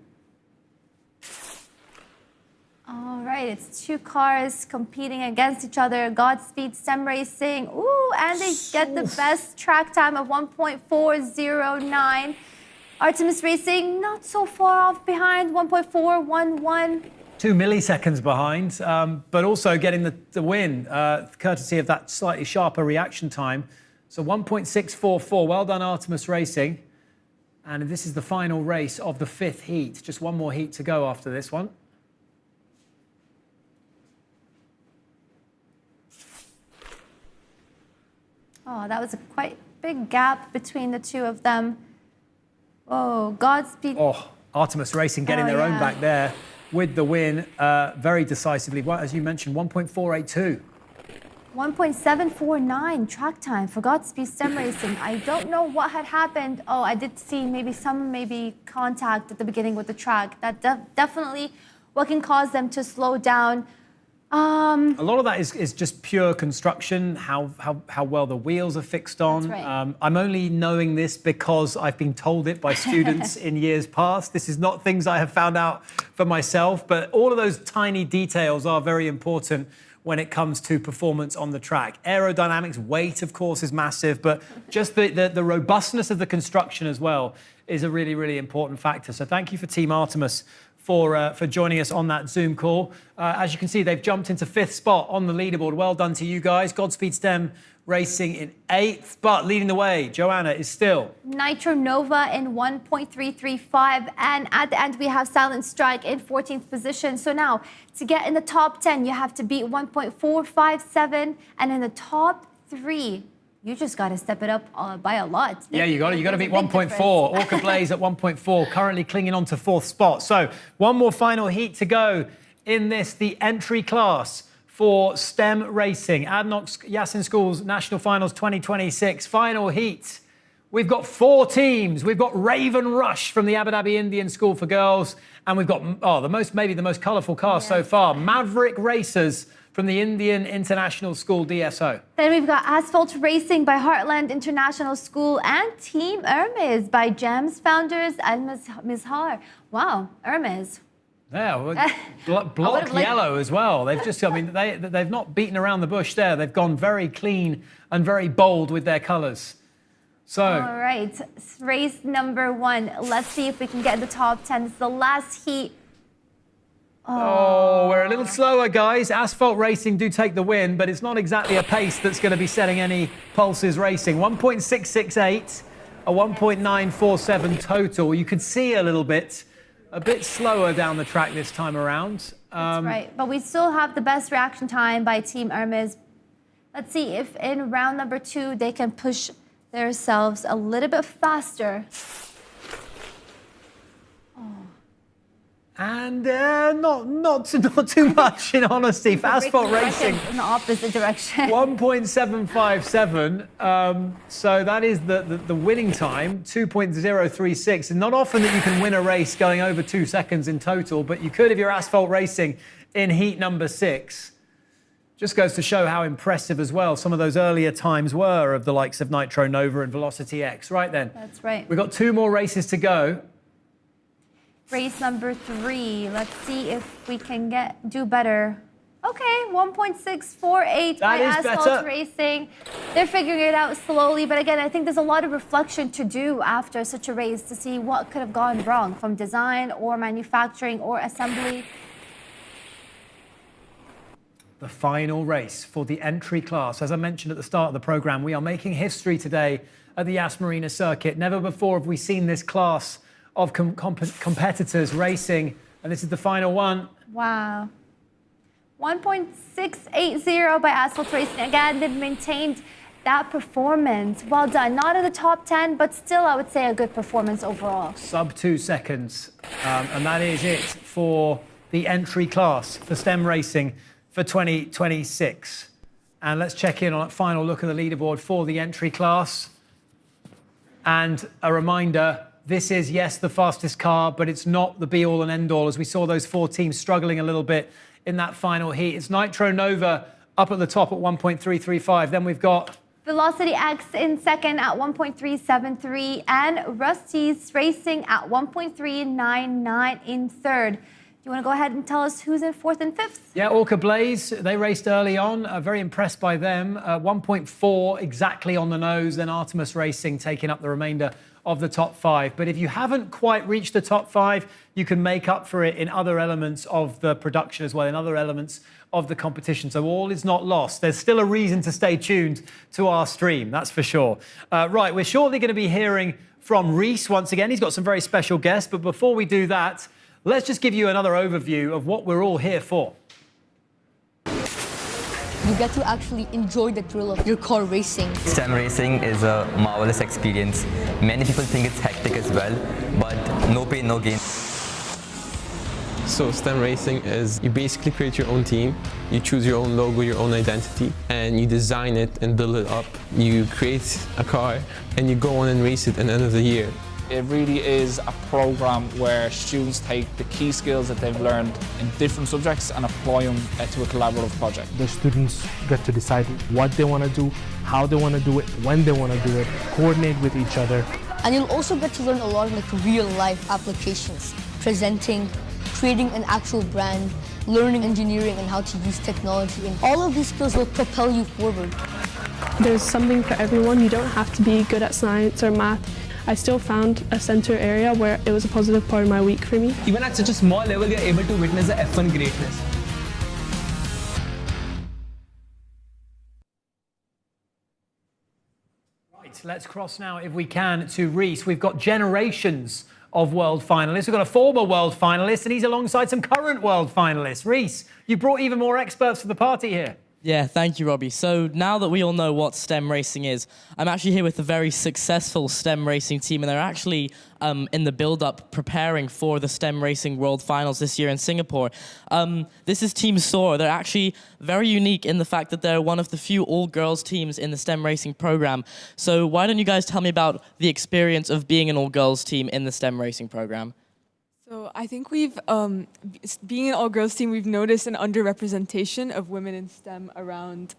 All right, it's two cars competing against each other. Godspeed STEM Racing. Ooh, and they get the best track time of 1.409. Artemis Racing not so far off behind, 1.411. 2 milliseconds behind, but also getting the win, courtesy of that slightly sharper reaction time. So 1.644, well done Artemis Racing. And this is the final race of the 5th heat. Just one more heat to go after this one. Oh, that was a quite big gap between the two of them. Oh, Godspeed. Oh, Artemis Racing getting their own back there with the win very decisively. Well, as you mentioned, 1.482. 1.749 track time for Godspeed STEM Racing. I don't know what had happened. Oh, I did see maybe some contact at the beginning with the track. That definitely what can cause them to slow down. A lot of that is just pure construction, how well the wheels are fixed on. That's right. I'm only knowing this because I've been told it by students in years past. This is not things I have found out for myself, but all of those tiny details are very important when it comes to performance on the track. Aerodynamics, weight, of course, is massive, but just the robustness of the construction as well is a really, really important factor. So thank you for Team Artemis for joining us on that Zoom call. As you can see, they've jumped into 5th spot on the leaderboard. Well done to you guys. Godspeed STEM Racing in 8th, but leading the way, Joanna is still. Nitro Nova in 1.335, and at the end we have Silent Strike in 14th position. So now, to get in the top 10, you have to beat 1.457, and in the top 3, you just got to step it up by a lot. Yeah, you got to beat 1.4. Orca Blaze at 1.4, currently clinging on to 4th spot. So one more final heat to go in this, the entry class for STEM Racing. ADNOC Yas Schools National Finals 2026, final heat. We've got 4 teams. We've got Raven Rush from the Abu Dhabi Indian School for Girls, and we've got maybe the most colourful car so far, Maverick Racers from the Indian International School DSO. Then we've got Asphalt Racing by Heartland International School and Team Hermes by GEMS founders and Mizhar. Wow, Hermes. Yeah, block yellow as well. They've just, I mean, they've not beaten around the bush there. They've gone very clean and very bold with their colours. So. All right, race number 1. Let's see if we can get in the top 10. It's the last heat. Oh, we're a little slower, guys. Asphalt Racing do take the win, but it's not exactly a pace that's going to be setting any pulses racing. 1.668, a 1.947 total. You could see a bit slower down the track this time around. That's right, but we still have the best reaction time by Team Hermes. Let's see if in round number 2 they can push themselves a little bit faster. And not too much, in honesty, for Asphalt Racing. In the opposite direction. 1.757. So that is the winning time, 2.036. And not often that you can win a race going over 2 seconds in total, but you could if you're Asphalt Racing in heat number 6. Just goes to show how impressive as well some of those earlier times were of the likes of Nitro Nova and Velocity X. Right then. That's right. We've got 2 more races to go. Race number 3. Let's see if we can do better. Okay, 1.648 by Asphalt Racing. They're figuring it out slowly, but again, I think there's a lot of reflection to do after such a race to see what could have gone wrong from design or manufacturing or assembly. The final race for the entry class. As I mentioned at the start of the program, we are making history today at the Yas Marina circuit. Never before have we seen this class of competitors racing, and this is the final one. Wow. 1.680 by Asphalt Racing. Again, they've maintained that performance. Well done. Not in the top 10, but still, I would say a good performance overall. Sub 2 seconds. And that is it for the entry class for STEM racing for 2026. And let's check in on a final look at the leaderboard for the entry class. And a reminder, this is, yes, the fastest car, but it's not the be-all and end-all, as we saw those 4 teams struggling a little bit in that final heat. It's Nitro Nova up at the top at 1.335. Then we've got Velocity X in second at 1.373, and Rusty's Racing at 1.399 in third. You want to go ahead and tell us who's in 4th and 5th? Yeah, Orca Blaze, they raced early on. Very impressed by them. 1.4 exactly on the nose. Then Artemis Racing taking up the remainder of the top 5. But if you haven't quite reached the top 5, you can make up for it in other elements of the production as well, in other elements of the competition. So all is not lost. There's still a reason to stay tuned to our stream, that's for sure. Right, we're shortly going to be hearing from Reese once again. He's got some very special guests. But before we do that, let's just give you another overview of what we're all here for. You get to actually enjoy the thrill of your car racing. STEM racing is a marvelous experience. Many people think it's hectic as well, but no pain, no gain. So STEM racing is you basically create your own team, you choose your own logo, your own identity, and you design it and build it up. You create a car and you go on and race it at the end of the year. It really is a program where students take the key skills that they've learned in different subjects and apply them to a collaborative project. The students get to decide what they want to do, how they want to do it, when they want to do it, coordinate with each other. And you'll also get to learn a lot of like real-life applications, presenting, creating an actual brand, learning engineering and how to use technology. And all of these skills will propel you forward. There's something for everyone. You don't have to be good at science or math. I still found a center area where it was a positive part of my week for me. Even at such a small level, you're able to witness the F1 greatness. Right, let's cross now, if we can, to Reese. We've got generations of world finalists. We've got a former world finalist, and he's alongside some current world finalists. Reese, you brought even more experts to the party here. Yeah, thank you, Robbie. So now that we all know what STEM racing is, I'm actually here with a very successful STEM racing team, and they're actually in the build-up preparing for the STEM Racing World Finals this year in Singapore. This is Team SOAR. They're actually very unique in the fact that they're one of the few all-girls teams in the STEM racing program. So why don't you guys tell me about the experience of being an all-girls team in the STEM racing program? So I think we've, being an all-girls team, we've noticed an underrepresentation of women in STEM around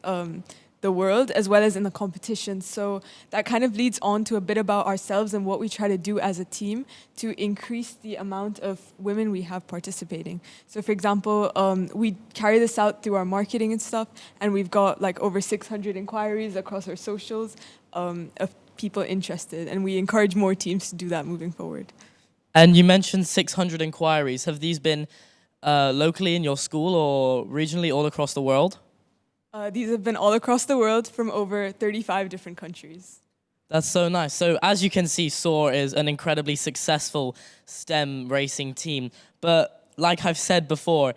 the world as well as in the competition. So that kind of leads on to a bit about ourselves and what we try to do as a team to increase the amount of women we have participating. So for example, we carry this out through our marketing and stuff, and we've got like over 600 inquiries across our socials of people interested, and we encourage more teams to do that moving forward. And you mentioned 600 inquiries. Have these been locally in your school or regionally all across the world? These have been all across the world from over 35 different countries. That's so nice. So as you can see, SOAR is an incredibly successful STEM racing team. But like I've said before,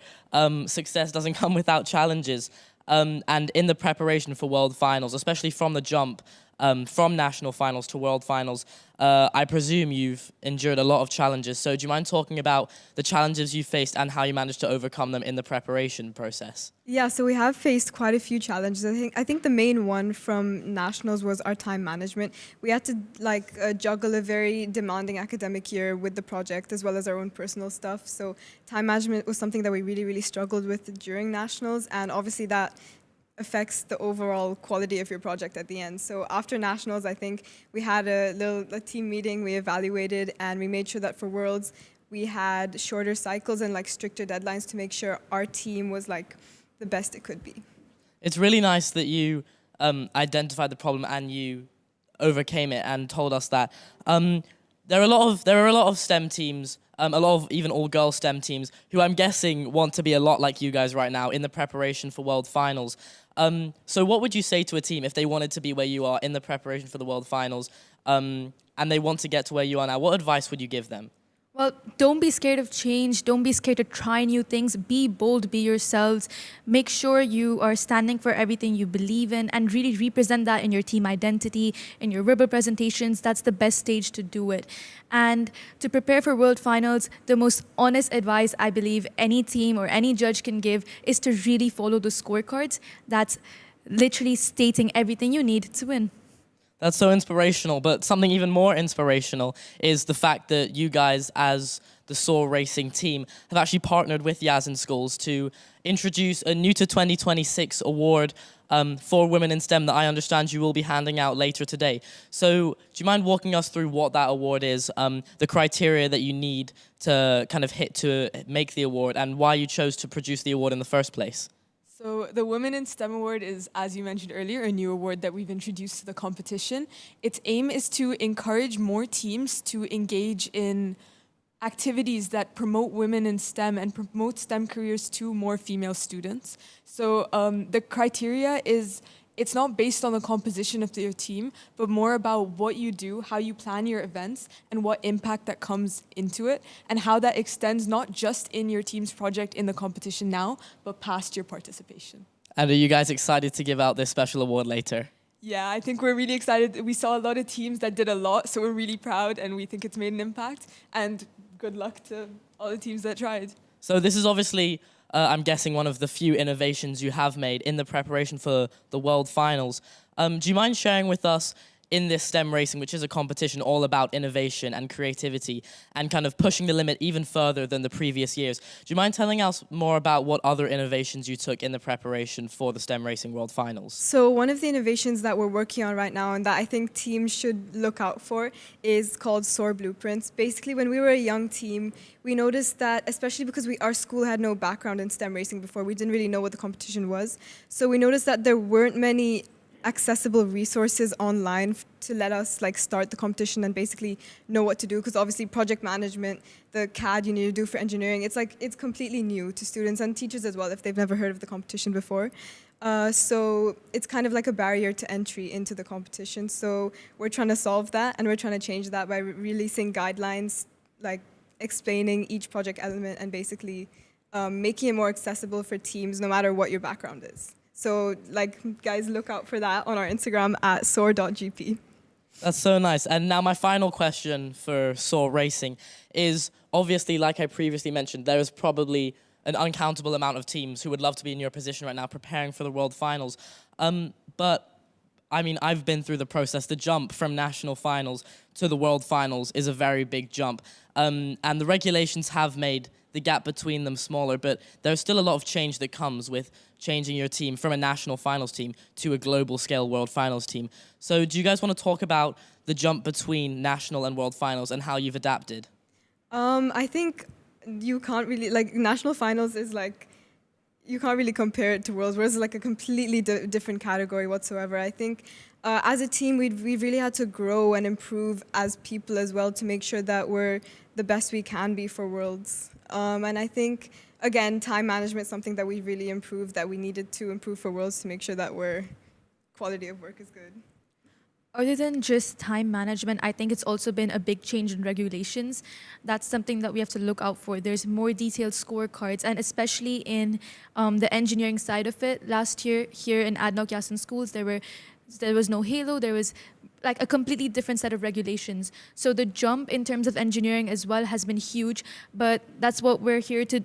success doesn't come without challenges. And in the preparation for World Finals, especially from the jump, from national finals to World Finals, I presume you've endured a lot of challenges. So do you mind talking about the challenges you faced and how you managed to overcome them in the preparation process? Yeah, so we have faced quite a few challenges. I think the main one from nationals was our time management. We had to juggle a very demanding academic year with the project as well as our own personal stuff. So time management was something that we really struggled with during nationals, and obviously that affects the overall quality of your project at the end. So after nationals, I think we had a team meeting, we evaluated, and we made sure that for Worlds we had shorter cycles and stricter deadlines to make sure our team was the best it could be. It's really nice that you identified the problem and you overcame it and told us that. There are a lot of STEM teams, a lot of even all-girl STEM teams who I'm guessing want to be a lot like you guys right now in the preparation for World Finals. So what would you say to a team if they wanted to be where you are in the preparation for the World Finals and they want to get to where you are now? What advice would you give them? Well, don't be scared of change. Don't be scared to try new things. Be bold, be yourselves. Make sure you are standing for everything you believe in and really represent that in your team identity, in your verbal presentations. That's the best stage to do it. And to prepare for World Finals, the most honest advice I believe any team or any judge can give is to really follow the scorecards. That's literally stating everything you need to win. That's so inspirational, but something even more inspirational is the fact that you guys, as the SOAR racing team, have actually partnered with Yas in Schools to introduce a new to 2026 award for women in STEM that I understand you will be handing out later today. So do you mind walking us through what that award is, the criteria that you need to kind of hit to make the award, and why you chose to produce the award in the first place? So the Women in STEM Award is, as you mentioned earlier, a new award that we've introduced to the competition. Its aim is to encourage more teams to engage in activities that promote women in STEM and promote STEM careers to more female students. So the criteria is, it's not based on the composition of your team, but more about what you do, how you plan your events, and what impact that comes into it, and how that extends not just in your team's project in the competition now, but past your participation. And are you guys excited to give out this special award later? Yeah, I think we're really excited. We saw a lot of teams that did a lot, so we're really proud, and we think it's made an impact. And good luck to all the teams that tried. So this is obviously, I'm guessing, one of the few innovations you have made in the preparation for the World Finals. Do you mind sharing with us, in this STEM racing, which is a competition all about innovation and creativity and kind of pushing the limit even further than the previous years, do you mind telling us more about what other innovations you took in the preparation for the STEM Racing World Finals? So one of the innovations that we're working on right now and that I think teams should look out for is called SOAR Blueprints. Basically, when we were a young team, we noticed that, especially because our school had no background in STEM racing before, we didn't really know what the competition was. So we noticed that there weren't many accessible resources online to let us start the competition and basically know what to do, because obviously project management, the CAD you need to do for engineering, it's completely new to students and teachers as well if they've never heard of the competition before. So it's kind of like a barrier to entry into the competition. So we're trying to solve that, and we're trying to change that by releasing guidelines, explaining each project element and basically making it more accessible for teams no matter what your background is. So, guys, look out for that on our Instagram at soar.gp. That's so nice. And now my final question for SOAR Racing is, obviously, like I previously mentioned, there is probably an uncountable amount of teams who would love to be in your position right now preparing for the World Finals. But I mean, I've been through the process. The jump from national finals to the world finals is a very big jump. And the regulations have made the gap between them smaller, but there's still a lot of change that comes with changing your team from a national finals team to a global scale world finals team. So do you guys want to talk about the jump between national and world finals and how you've adapted? I think you can't really, like, national finals is like, you can't really compare it to worlds. Worlds is like a completely different category whatsoever. I think as a team, we really had to grow and improve as people as well to make sure that we're the best we can be for worlds. And I think, again, time management is something that we really improved, that we needed to improve for worlds to make sure that quality of work is good. Other than just time management, I think it's also been a big change in regulations. That's something that we have to look out for. There's more detailed scorecards, and especially in the engineering side of it. Last year, here in ADNOC Yas schools, there was no halo. There was like a completely different set of regulations. So the jump in terms of engineering as well has been huge, but that's what we're here to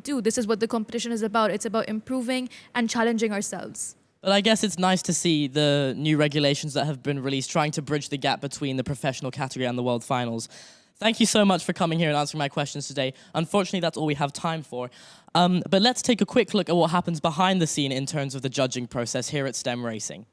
do. This is what the competition is about. It's about improving and challenging ourselves. But I guess it's nice to see the new regulations that have been released, trying to bridge the gap between the professional category and the world finals. Thank you so much for coming here and answering my questions today. Unfortunately, that's all we have time for. But let's take a quick look at what happens behind the scene in terms of the judging process here at STEM Racing.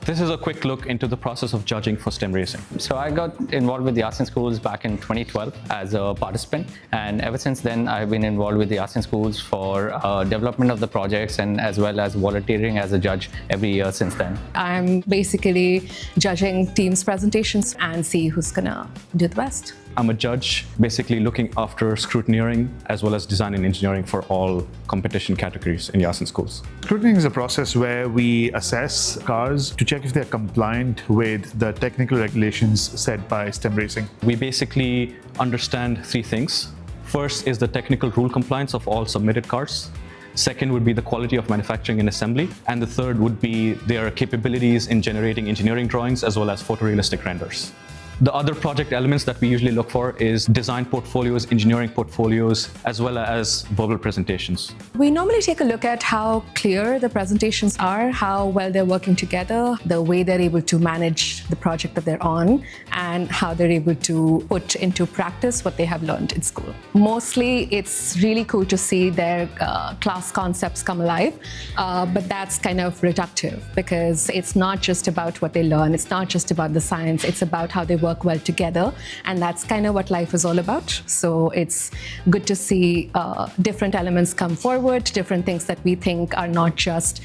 This is a quick look into the process of judging for STEM racing. So I got involved with the Yas schools back in 2012 as a participant, and ever since then I've been involved with the Yas schools for development of the projects and as well as volunteering as a judge every year since then. I'm basically judging teams' presentations and see who's gonna do the best. I'm a judge basically looking after scrutineering as well as design and engineering for all competition categories in Yas schools. Scrutineering is a process where we assess cars to check if they're compliant with the technical regulations set by STEM Racing. We basically understand three things. First is the technical rule compliance of all submitted cars. Second would be the quality of manufacturing and assembly. And the third would be their capabilities in generating engineering drawings as well as photorealistic renders. The other project elements that we usually look for is design portfolios, engineering portfolios, as well as verbal presentations. We normally take a look at how clear the presentations are, how well they're working together, the way they're able to manage the project that they're on, and how they're able to put into practice what they have learned in school. Mostly, it's really cool to see their class concepts come alive, but that's kind of reductive because it's not just about what they learn, it's not just about the science, it's about how they work well together, and that's kind of what life is all about. So it's good to see different elements come forward, different things that we think are not just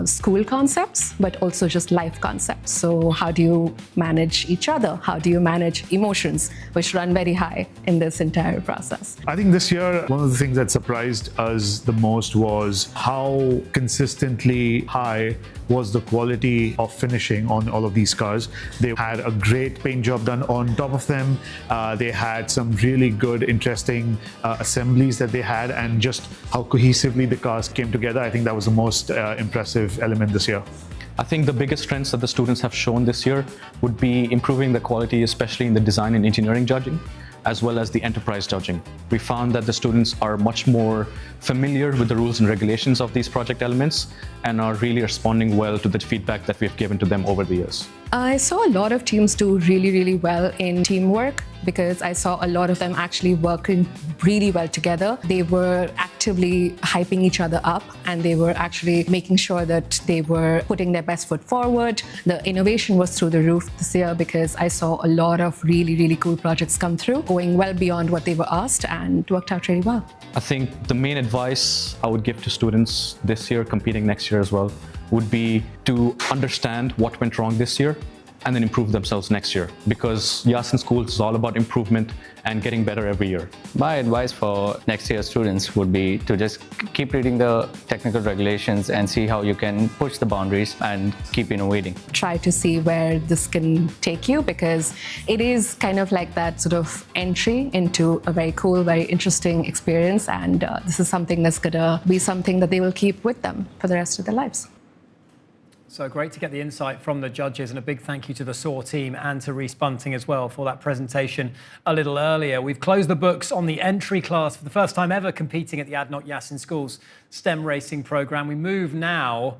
school concepts, but also just life concepts. So how do you manage each other? How do you manage emotions, which run very high in this entire process? I think this year, one of the things that surprised us the most was how consistently high was the quality of finishing on all of these cars. They had a great paint job done on top of them. They had some really good, interesting assemblies that they had, and just how cohesively the cars came together. I think that was the most impressive element this year. I think the biggest strengths that the students have shown this year would be improving the quality, especially in the design and engineering judging, as well as the enterprise judging. We found that the students are much more familiar with the rules and regulations of these project elements and are really responding well to the feedback that we've given to them over the years. I saw a lot of teams do really, really well in teamwork because I saw a lot of them actually working really well together. They were actively hyping each other up, and they were actually making sure that they were putting their best foot forward. The innovation was through the roof this year because I saw a lot of really, really cool projects come through, going well beyond what they were asked, and worked out really well. I think the main advice I would give to students this year, competing next year as well, would be to understand what went wrong this year and then improve themselves next year, because Yas schools is all about improvement and getting better every year. My advice for next year students would be to just keep reading the technical regulations and see how you can push the boundaries and keep innovating. Try to see where this can take you, because it is kind of like that sort of entry into a very cool, very interesting experience, and this is something that's gonna be something that they will keep with them for the rest of their lives. So great to get the insight from the judges, and a big thank you to the SOAR team and to Reece Bunting as well for that presentation a little earlier. We've closed the books on the entry class for the first time ever competing at the ADNOC Yas schools STEM racing programme. We move now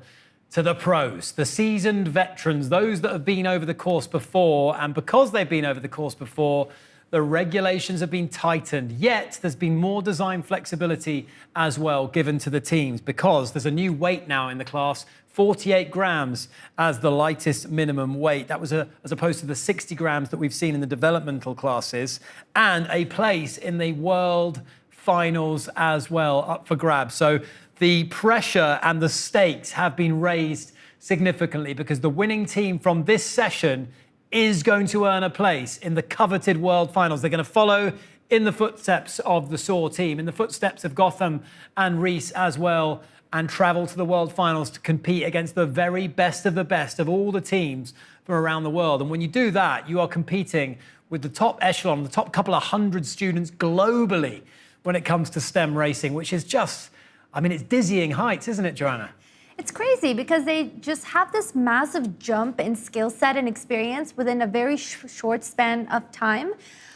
to the pros, the seasoned veterans, those that have been over the course before. And because they've been over the course before, the regulations have been tightened, yet there's been more design flexibility as well given to the teams because there's a new weight now in the class, 48 grams as the lightest minimum weight. That was as opposed to the 60 grams that we've seen in the developmental classes, and a place in the world finals as well up for grabs. So the pressure and the stakes have been raised significantly because the winning team from this session is going to earn a place in the coveted world finals. They're going to follow in the footsteps of the SOAR team, in the footsteps of Gotham and Reese as well, and travel to the world finals to compete against the very best of all the teams from around the world. And when you do that, you are competing with the top echelon, the top couple of hundred students globally when it comes to STEM racing, which is just, I mean, it's dizzying heights, isn't it, Joanna? It's crazy because they just have this massive jump in skill set and experience within a very short span of time.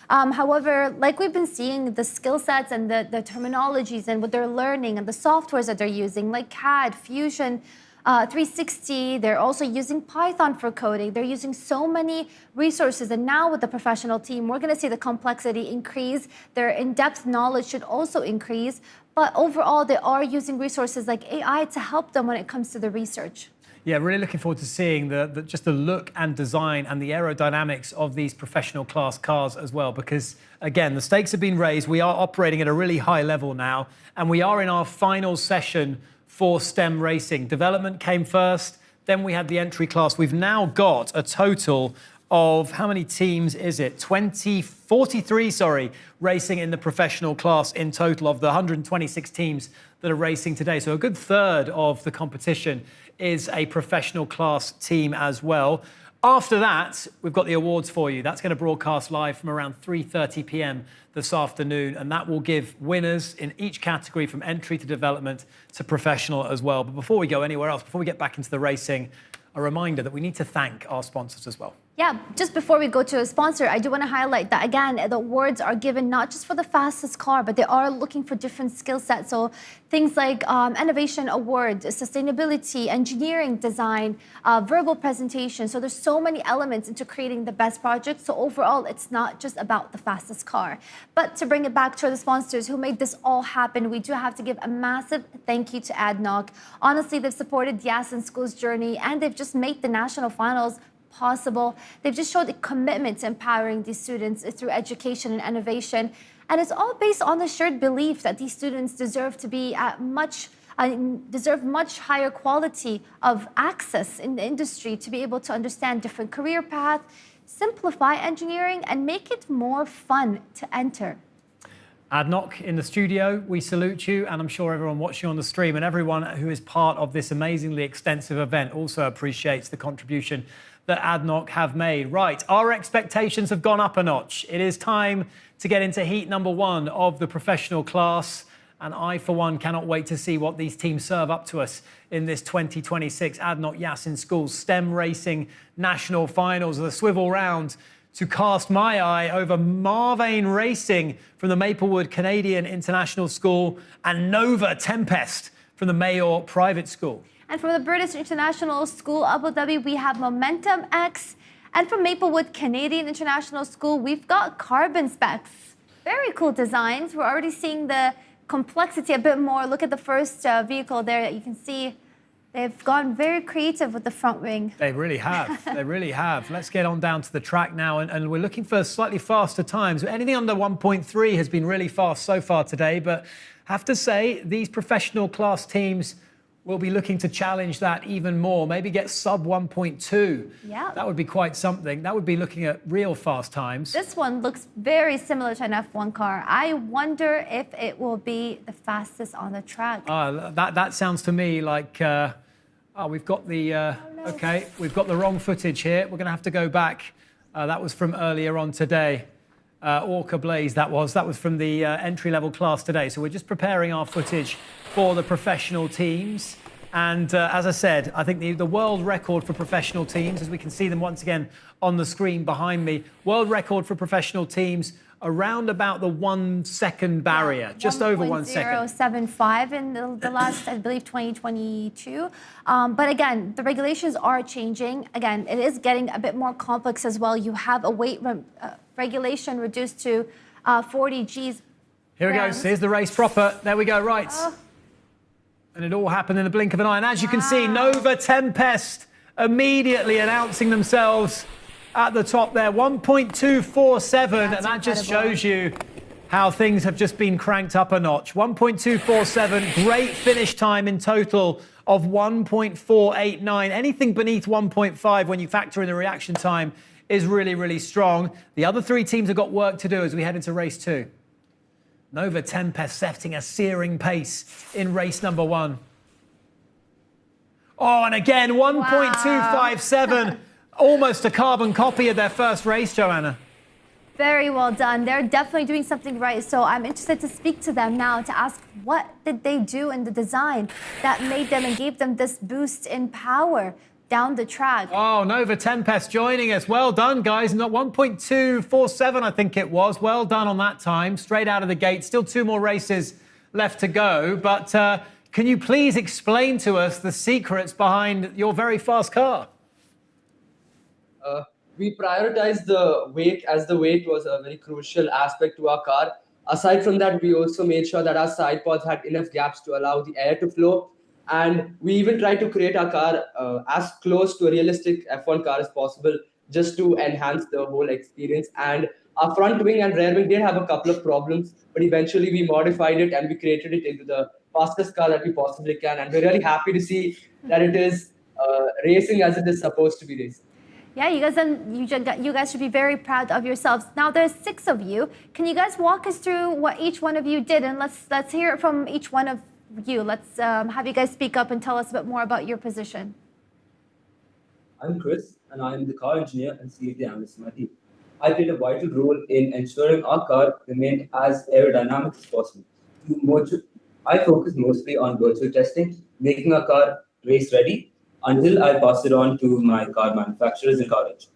However, like we've been seeing, the skill sets and the terminologies and what they're learning and the softwares that they're using, like CAD, Fusion, 360, they're also using Python for coding. They're using so many resources. And now with the professional team, we're going to see the complexity increase. Their in-depth knowledge should also increase. But overall, they are using resources like AI to help them when it comes to the research. Yeah, really looking forward to seeing just the look and design and the aerodynamics of these professional class cars as well. Because, again, the stakes have been raised. We are operating at a really high level now. And we are in our final session for STEM racing. Development came first. Then we had the entry class. We've now got a total of, how many teams is it? 43, racing in the professional class in total of the 126 teams that are racing today. So a good third of the competition is a professional class team as well. After that, we've got the awards for you. That's going to broadcast live from around 3:30 p.m. this afternoon, and that will give winners in each category from entry to development to professional as well. But before we go anywhere else, before we get back into the racing, a reminder that we need to thank our sponsors as well. Yeah, just before we go to a sponsor, I do want to highlight that, again, the awards are given not just for the fastest car, but they are looking for different skill sets. So things like innovation award, sustainability, engineering design, verbal presentation. So there's so many elements into creating the best project. So overall, it's not just about the fastest car. But to bring it back to the sponsors who made this all happen, we do have to give a massive thank you to ADNOC. Honestly, they've supported Yas in School's journey, and they've just made the national finals possible. They've just showed a commitment to empowering these students through education and innovation. And it's all based on the shared belief that these students deserve to be at much higher quality of access in the industry to be able to understand different career paths, simplify engineering, and make it more fun to enter. ADNOC in the studio, we salute you, and I'm sure everyone watching on the stream and everyone who is part of this amazingly extensive event also appreciates the contribution that ADNOC have made. Right, our expectations have gone up a notch. It is time to get into heat number one of the professional class, and I, for one, cannot wait to see what these teams serve up to us in this 2026 ADNOC Yas in Schools STEM Racing National Finals. The swivel round to cast my eye over Marvane Racing from the Maplewood Canadian International School and Nova Tempest from the Mayor Private School. And from the British International School, Abu Dhabi, we have Momentum X. And from Maplewood Canadian International School, we've got Carbon Specs. Very cool designs. We're already seeing the complexity a bit more. Look at the first vehicle there that you can see. They've gone very creative with the front wing. They really have. They really have. Let's get on down to the track now. And we're looking for slightly faster times. Anything under 1.3 has been really fast so far today. But I have to say, these professional class teams will be looking to challenge that even more. Maybe get sub 1.2. Yeah. That would be quite something. That would be looking at real fast times. This one looks very similar to an F1 car. I wonder if it will be the fastest on the track. That sounds to me like, we've got the, okay, we've got the wrong footage here. We're going to have to go back. That was from earlier on today. Orca Blaze, that was from the entry-level class today. So we're just preparing our footage for the professional teams. And as I said, I think the world record for professional teams, as we can see them once again on the screen behind me, world record for professional teams around about the 1 second barrier, just over 1 second. 1.075 in the last, I believe, 2022. But again, the regulations are changing. Again, it is getting a bit more complex as well. You have a weight regulation reduced to 40 Gs. Here it goes. Here's the race proper. There we go. Right. And it all happened in the blink of an eye. And as you can see, Nova Tempest immediately announcing themselves at the top there. 1.247. And that just shows you how things have just been cranked up a notch. 1.247. Great finish time in total of 1.489. Anything beneath 1.5 when you factor in the reaction time is really, really strong. The other three teams have got work to do as we head into race 2. Nova Tempest setting a searing pace in race number 1. Oh, and again, 1.257. Almost a carbon copy of their first race, Joanna. Very well done. They're definitely doing something right. So I'm interested to speak to them now to ask what did they do in the design that made them and gave them this boost in power down the track. Oh, Nova Tempest joining us. Well done, guys. Not 1.247, I think it was. Well done on that time. Straight out of the gate. Still 2 more races left to go. But can you please explain to us the secrets behind your very fast car? We prioritized the weight, as the weight was a very crucial aspect to our car. Aside from that, we also made sure that our side pods had enough gaps to allow the air to flow. And we even tried to create our car as close to a realistic F1 car as possible, just to enhance the whole experience. And our front wing and rear wing did have a couple of problems, but eventually we modified it and we created it into the fastest car that we possibly can. And we're really happy to see that it is racing as it is supposed to be racing. Yeah, you guys should be very proud of yourselves. Now there's 6 of you. Can you guys walk us through what each one of you did? And let's hear it from each one of you. Let's have you guys speak up and tell us a bit more about your position. I'm Chris, and I am the car engineer and safety analyst in my team. I played a vital role in ensuring our car remained as aerodynamic as possible. I focused mostly on virtual testing, making our car race ready, until I pass it on to my car manufacturers and car engineers.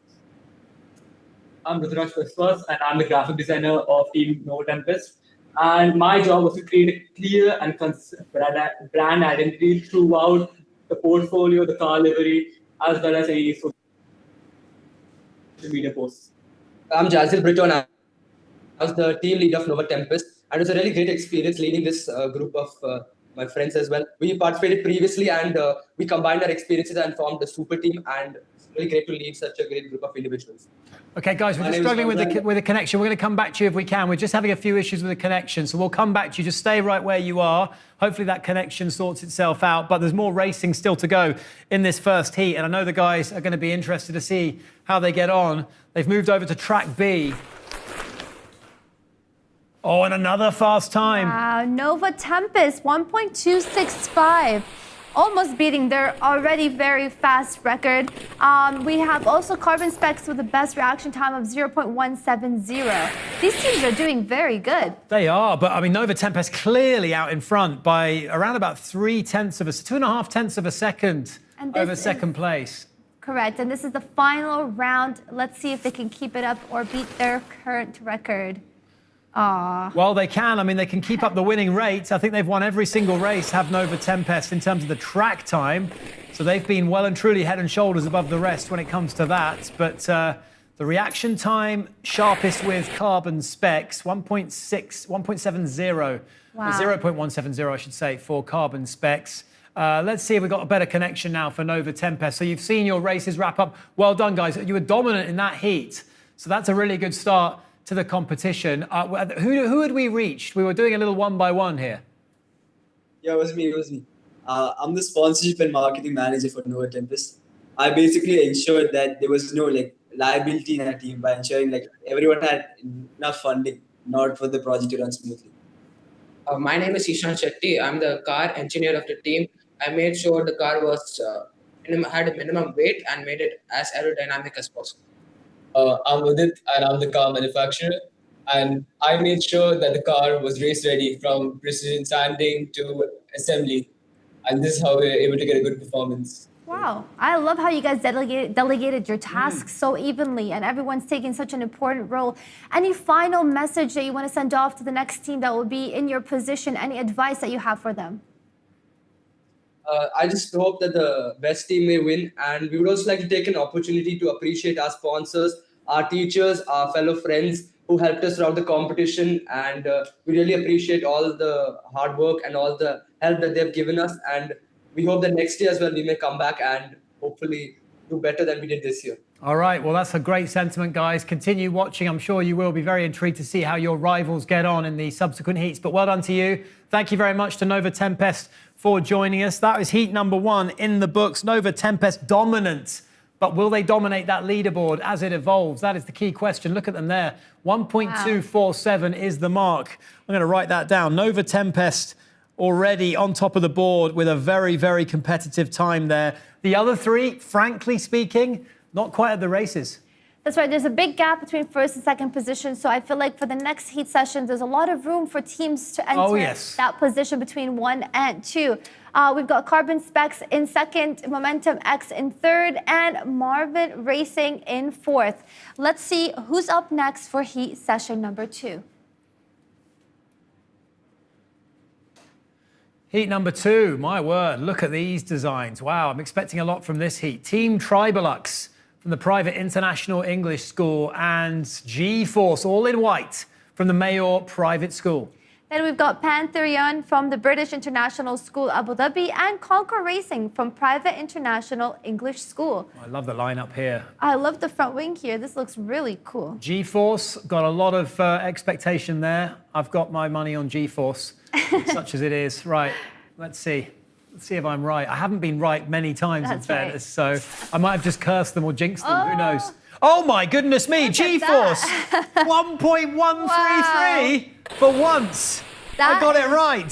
I'm Rudraj Viswas, and I'm the graphic designer of Team Nova Tempest. And my job was to create a clear and brand identity throughout the portfolio, the car livery, as well as any social media posts. I'm Jazil Britton. I was the team lead of Nova Tempest, and it was a really great experience leading this group of my friends as well. We participated previously, and we combined our experiences and formed a super team, and it's really great to lead such a great group of individuals. Okay, guys, we're just struggling with the connection. We're going to come back to you if we can. We're just having a few issues with the connection, so we'll come back to you. Just stay right where you are. Hopefully that connection sorts itself out, but there's more racing still to go in this first heat, and I know the guys are going to be interested to see how they get on. They've moved over to track B. Oh, and another fast time. Wow, Nova Tempest, 1.265. Almost beating their already very fast record. We have also Carbon Specs with the best reaction time of 0.170. These teams are doing very good. They are, but I mean, Nova Tempest clearly out in front by around about 2.5 tenths of a second over second place. Correct, and this is the final round. Let's see if they can keep it up or beat their current record. Well, they can. I mean, they can keep up the winning rates. I think they've won every single race, have Nova Tempest, in terms of the track time. So they've been well and truly head and shoulders above the rest when it comes to that. But the reaction time, sharpest with Carbon Specs, 1.70. Wow. 0.170, I should say, for Carbon Specs. Let's see if we've got a better connection now for Nova Tempest. So you've seen your races wrap up. Well done, guys. You were dominant in that heat. So that's a really good start to the competition. Who had we reached? We were doing a little one by one here. Yeah, it was me. I'm the sponsorship and marketing manager for Nova Tempest. I basically ensured that there was no liability in our team by ensuring everyone had enough funding in order for the project to run smoothly. My name is Ishan Shetty. I'm the car engineer of the team. I made sure the car was had a minimum weight and made it as aerodynamic as possible. I'm Udit, and I'm the car manufacturer. And I made sure that the car was race ready from precision sanding to assembly. And this is how we were able to get a good performance. Wow, I love how you guys delegated your tasks so evenly and everyone's taking such an important role. Any final message that you want to send off to the next team that will be in your position? Any advice that you have for them? I just hope that the best team may win, and we would also like to take an opportunity to appreciate our sponsors, our teachers, our fellow friends who helped us throughout the competition, and we really appreciate all the hard work and all the help that they've given us, and we hope that next year as well we may come back and hopefully do better than we did this year. All right, well, that's a great sentiment, guys. Continue watching. I'm sure you will be very intrigued to see how your rivals get on in the subsequent heats. But well done to you. Thank you very much to Nova Tempest for joining us. That was heat number 1 in the books. Nova Tempest dominant. But will they dominate that leaderboard as it evolves? That is the key question. Look at them there. 1.247 is the mark. I'm going to write that down. Nova Tempest already on top of the board with a very, very competitive time there. The other 3, frankly speaking, not quite at the races. That's right. There's a big gap between first and second position. So I feel like for the next heat session, there's a lot of room for teams to enter that position between 1 and 2. We've got Carbon Specs in second, Momentum X in third, and Marvin Racing in fourth. Let's see who's up next for heat session number 2. Heat number 2, my word, look at these designs. Wow, I'm expecting a lot from this heat. Team Tribalux from the private international English school and G-Force, all in white, from the Mayor private school. Then we've got Pantherion from the British International School Abu Dhabi and Conquer Racing from private international English school. I love the lineup here. I love the front wing here. This looks really cool. G-Force, got a lot of expectation there. I've got my money on G-Force, such as it is. Right, let's see. Let's see if I'm right. I haven't been right many times, in fairness, so I might have just cursed them or jinxed them. Who knows? Oh, my goodness me. G-Force. 1.133 for once. I got it right.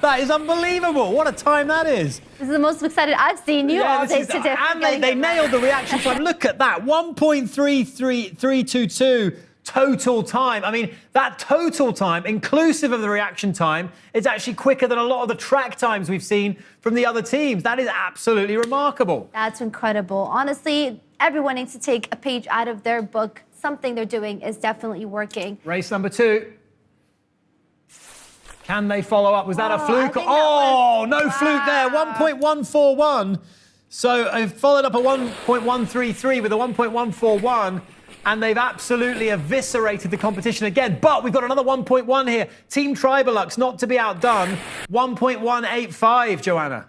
That is unbelievable. What a time that is. This is the most excited I've seen you all day today. And they nailed the reaction time. Look at that. 1.33322. Total time. I mean, that total time, inclusive of the reaction time, is actually quicker than a lot of the track times we've seen from the other teams. That is absolutely remarkable. That's incredible. Honestly, everyone needs to take a page out of their book. Something they're doing is definitely working. Race number 2. Can they follow up? Was that a fluke? No fluke there. 1.141. So I've followed up a 1.133 with a 1.141. And they've absolutely eviscerated the competition again. But we've got another 1.1 here. Team Tribalux, not to be outdone. 1.185, Joanna.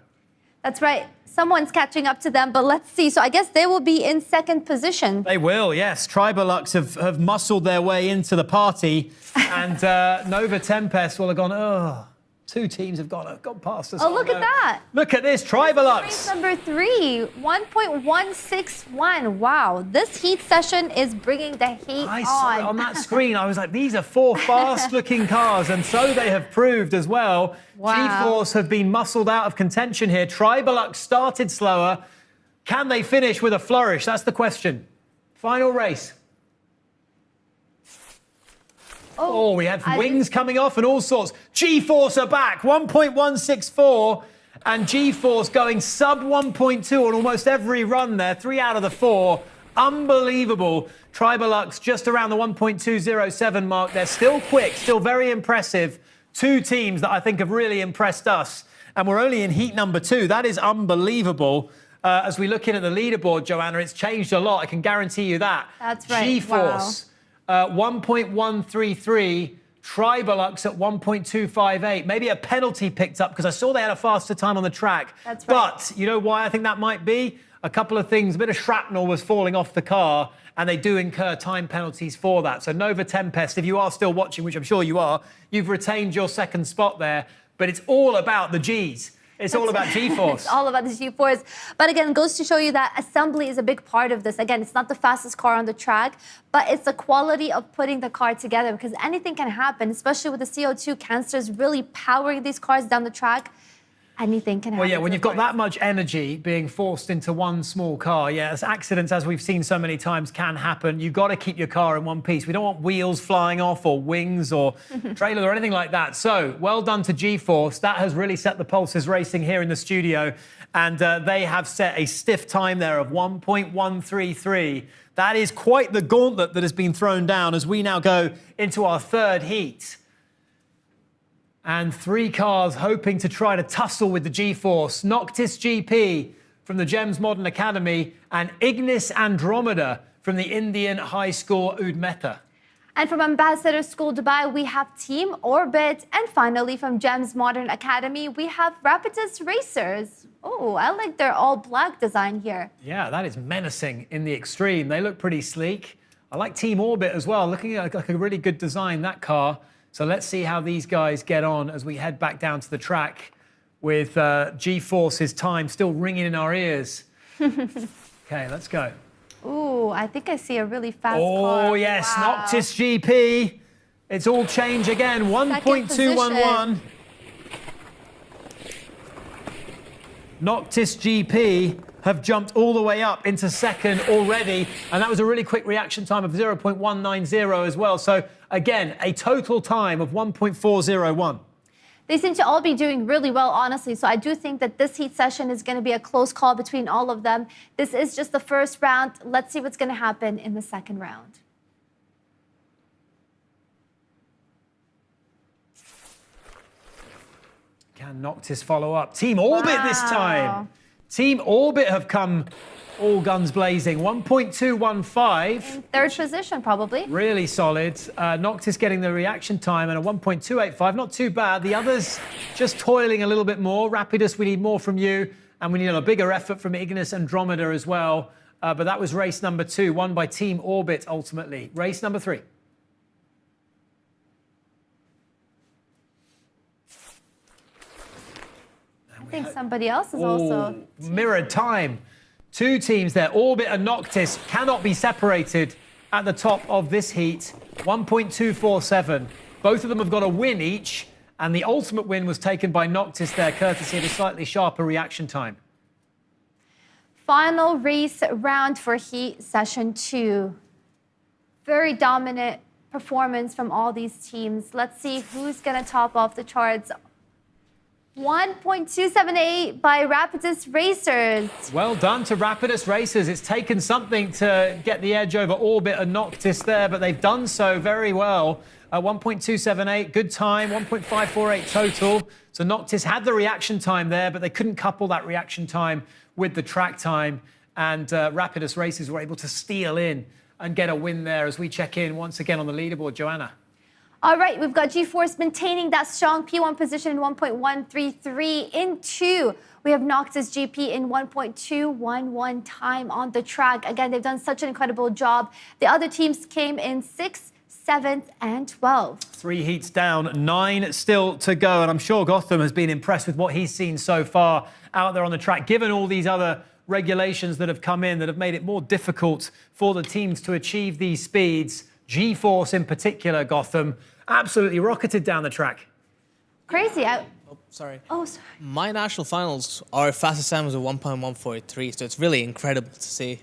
That's right. Someone's catching up to them, but let's see. So I guess they will be in second position. They will, yes. Tribalux have muscled their way into the party. And Nova Tempest will have gone, 2 teams have gone past us. Oh, look at that. Look at this, Tribalux. Race number 3, 1.161. Wow, this heat session is bringing the heat I saw it on that screen. I was like, these are 4 fast-looking cars, and so they have proved as well. Wow. G-Force have been muscled out of contention here. Tribalux started slower. Can they finish with a flourish? That's the question. Final race. Oh, we had wings coming off and all sorts. G-Force are back, 1.164, and G-Force going sub 1.2 on almost every run there, 3 out of the 4. Unbelievable. Tribalux just around the 1.207 mark. They're still quick, still very impressive. 2 teams that I think have really impressed us. And we're only in heat number 2. That is unbelievable. As we look in at the leaderboard, Joanna, it's changed a lot. I can guarantee you that. That's right. G-Force. 1.133, Tribalux at 1.258. Maybe a penalty picked up because I saw they had a faster time on the track. That's right. But you know why I think that might be? A couple of things. A bit of shrapnel was falling off the car, and they do incur time penalties for that. So Nova Tempest, if you are still watching, which I'm sure you are, you've retained your second spot there. But it's all about the Gs. It's all about G-Force. It's all about the G-Force. But again, it goes to show you that assembly is a big part of this. Again, it's not the fastest car on the track, but it's the quality of putting the car together because anything can happen, especially with the CO2 canisters really powering these cars down the track. anything can happen. Well, yeah, when you've got that much energy being forced into one small car, yes, accidents, as we've seen so many times, can happen. You've got to keep your car in one piece. We don't want wheels flying off or wings or trailers or anything like that. So, well done to G-Force. That has really set the pulses racing here in the studio. And they have set a stiff time there of 1.133. That is quite the gauntlet that has been thrown down as we now go into our third heat. And 3 cars hoping to try to tussle with the G-Force. Noctis GP from the GEMS Modern Academy and Ignis Andromeda from the Indian High School Udmeta. And from Ambassador School Dubai, we have Team Orbit. And finally, from GEMS Modern Academy, we have Rapidus Racers. Oh, I like their all-black design here. Yeah, that is menacing in the extreme. They look pretty sleek. I like Team Orbit as well, looking like a really good design, that car. So let's see how these guys get on as we head back down to the track with G-Force's time still ringing in our ears. Okay, let's go. Ooh, I think I see a really fast car. Oh, yes, Wow. Noctis GP. It's all change again, 1.211. Noctis GP have jumped all the way up into second already, and that was a really quick reaction time of 0.190 as well. So again, a total time of 1.401. They seem to all be doing really well, honestly. So I do think that this heat session is going to be a close call between all of them. This is just the first round. Let's see what's going to happen in the second round. Can Noctis follow up? Team Orbit this time. Team Orbit have come all guns blazing. 1.215. Third position, probably. Really solid. Noctis getting the reaction time and a 1.285. Not too bad. The others just toiling a little bit more. Rapidus, we need more from you. And we need a bigger effort from Ignis Andromeda as well. But that was race number 2, won by Team Orbit ultimately. Race number 3. I think somebody else is also... Mirrored time. 2 teams there, Orbit and Noctis, cannot be separated at the top of this heat. 1.247. Both of them have got a win each, and the ultimate win was taken by Noctis there, courtesy of a slightly sharper reaction time. Final race round for heat session 2. Very dominant performance from all these teams. Let's see who's going to top off the charts. 1.278 by Rapidus Racers. Well done to Rapidus Racers. It's taken something to get the edge over Orbit and Noctis there, but they've done so very well. 1.278, good time, 1.548 total. So Noctis had the reaction time there, but they couldn't couple that reaction time with the track time. And Rapidus Racers were able to steal in and get a win there as we check in once again on the leaderboard. Joanna. All right, we've got G-Force maintaining that strong P1 position in 1.133. In 2, we have Noctis GP in 1.211 time on the track. Again, they've done such an incredible job. The other teams came in 6th, 7th, and 12th. 3 heats down, 9 still to go. And I'm sure Gotham has been impressed with what he's seen so far out there on the track, given all these other regulations that have come in that have made it more difficult for the teams to achieve these speeds. G-Force in particular, Gotham, absolutely rocketed down the track. Crazy. Sorry. Oh, sorry. My national finals, our fastest time was a 1.143, so it's really incredible to see.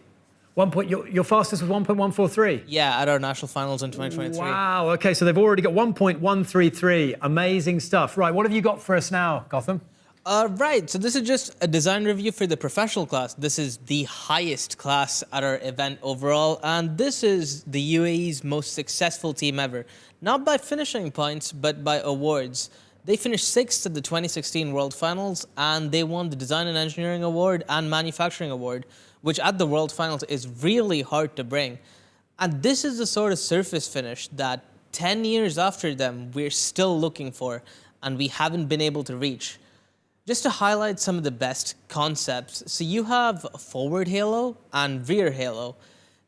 Your fastest was 1.143? Yeah, at our national finals in 2023. Wow, okay, so they've already got 1.133. Amazing stuff. Right, what have you got for us now, Gotham? Right, so this is just a design review for the professional class. This is the highest class at our event overall, and this is the UAE's most successful team ever. Not by finishing points, but by awards. They finished 6th at the 2016 World Finals, and they won the Design and Engineering Award and Manufacturing Award, which at the World Finals is really hard to bring. And this is the sort of surface finish that 10 years after them, we're still looking for, and we haven't been able to reach. Just to highlight some of the best concepts, so you have forward halo and rear halo.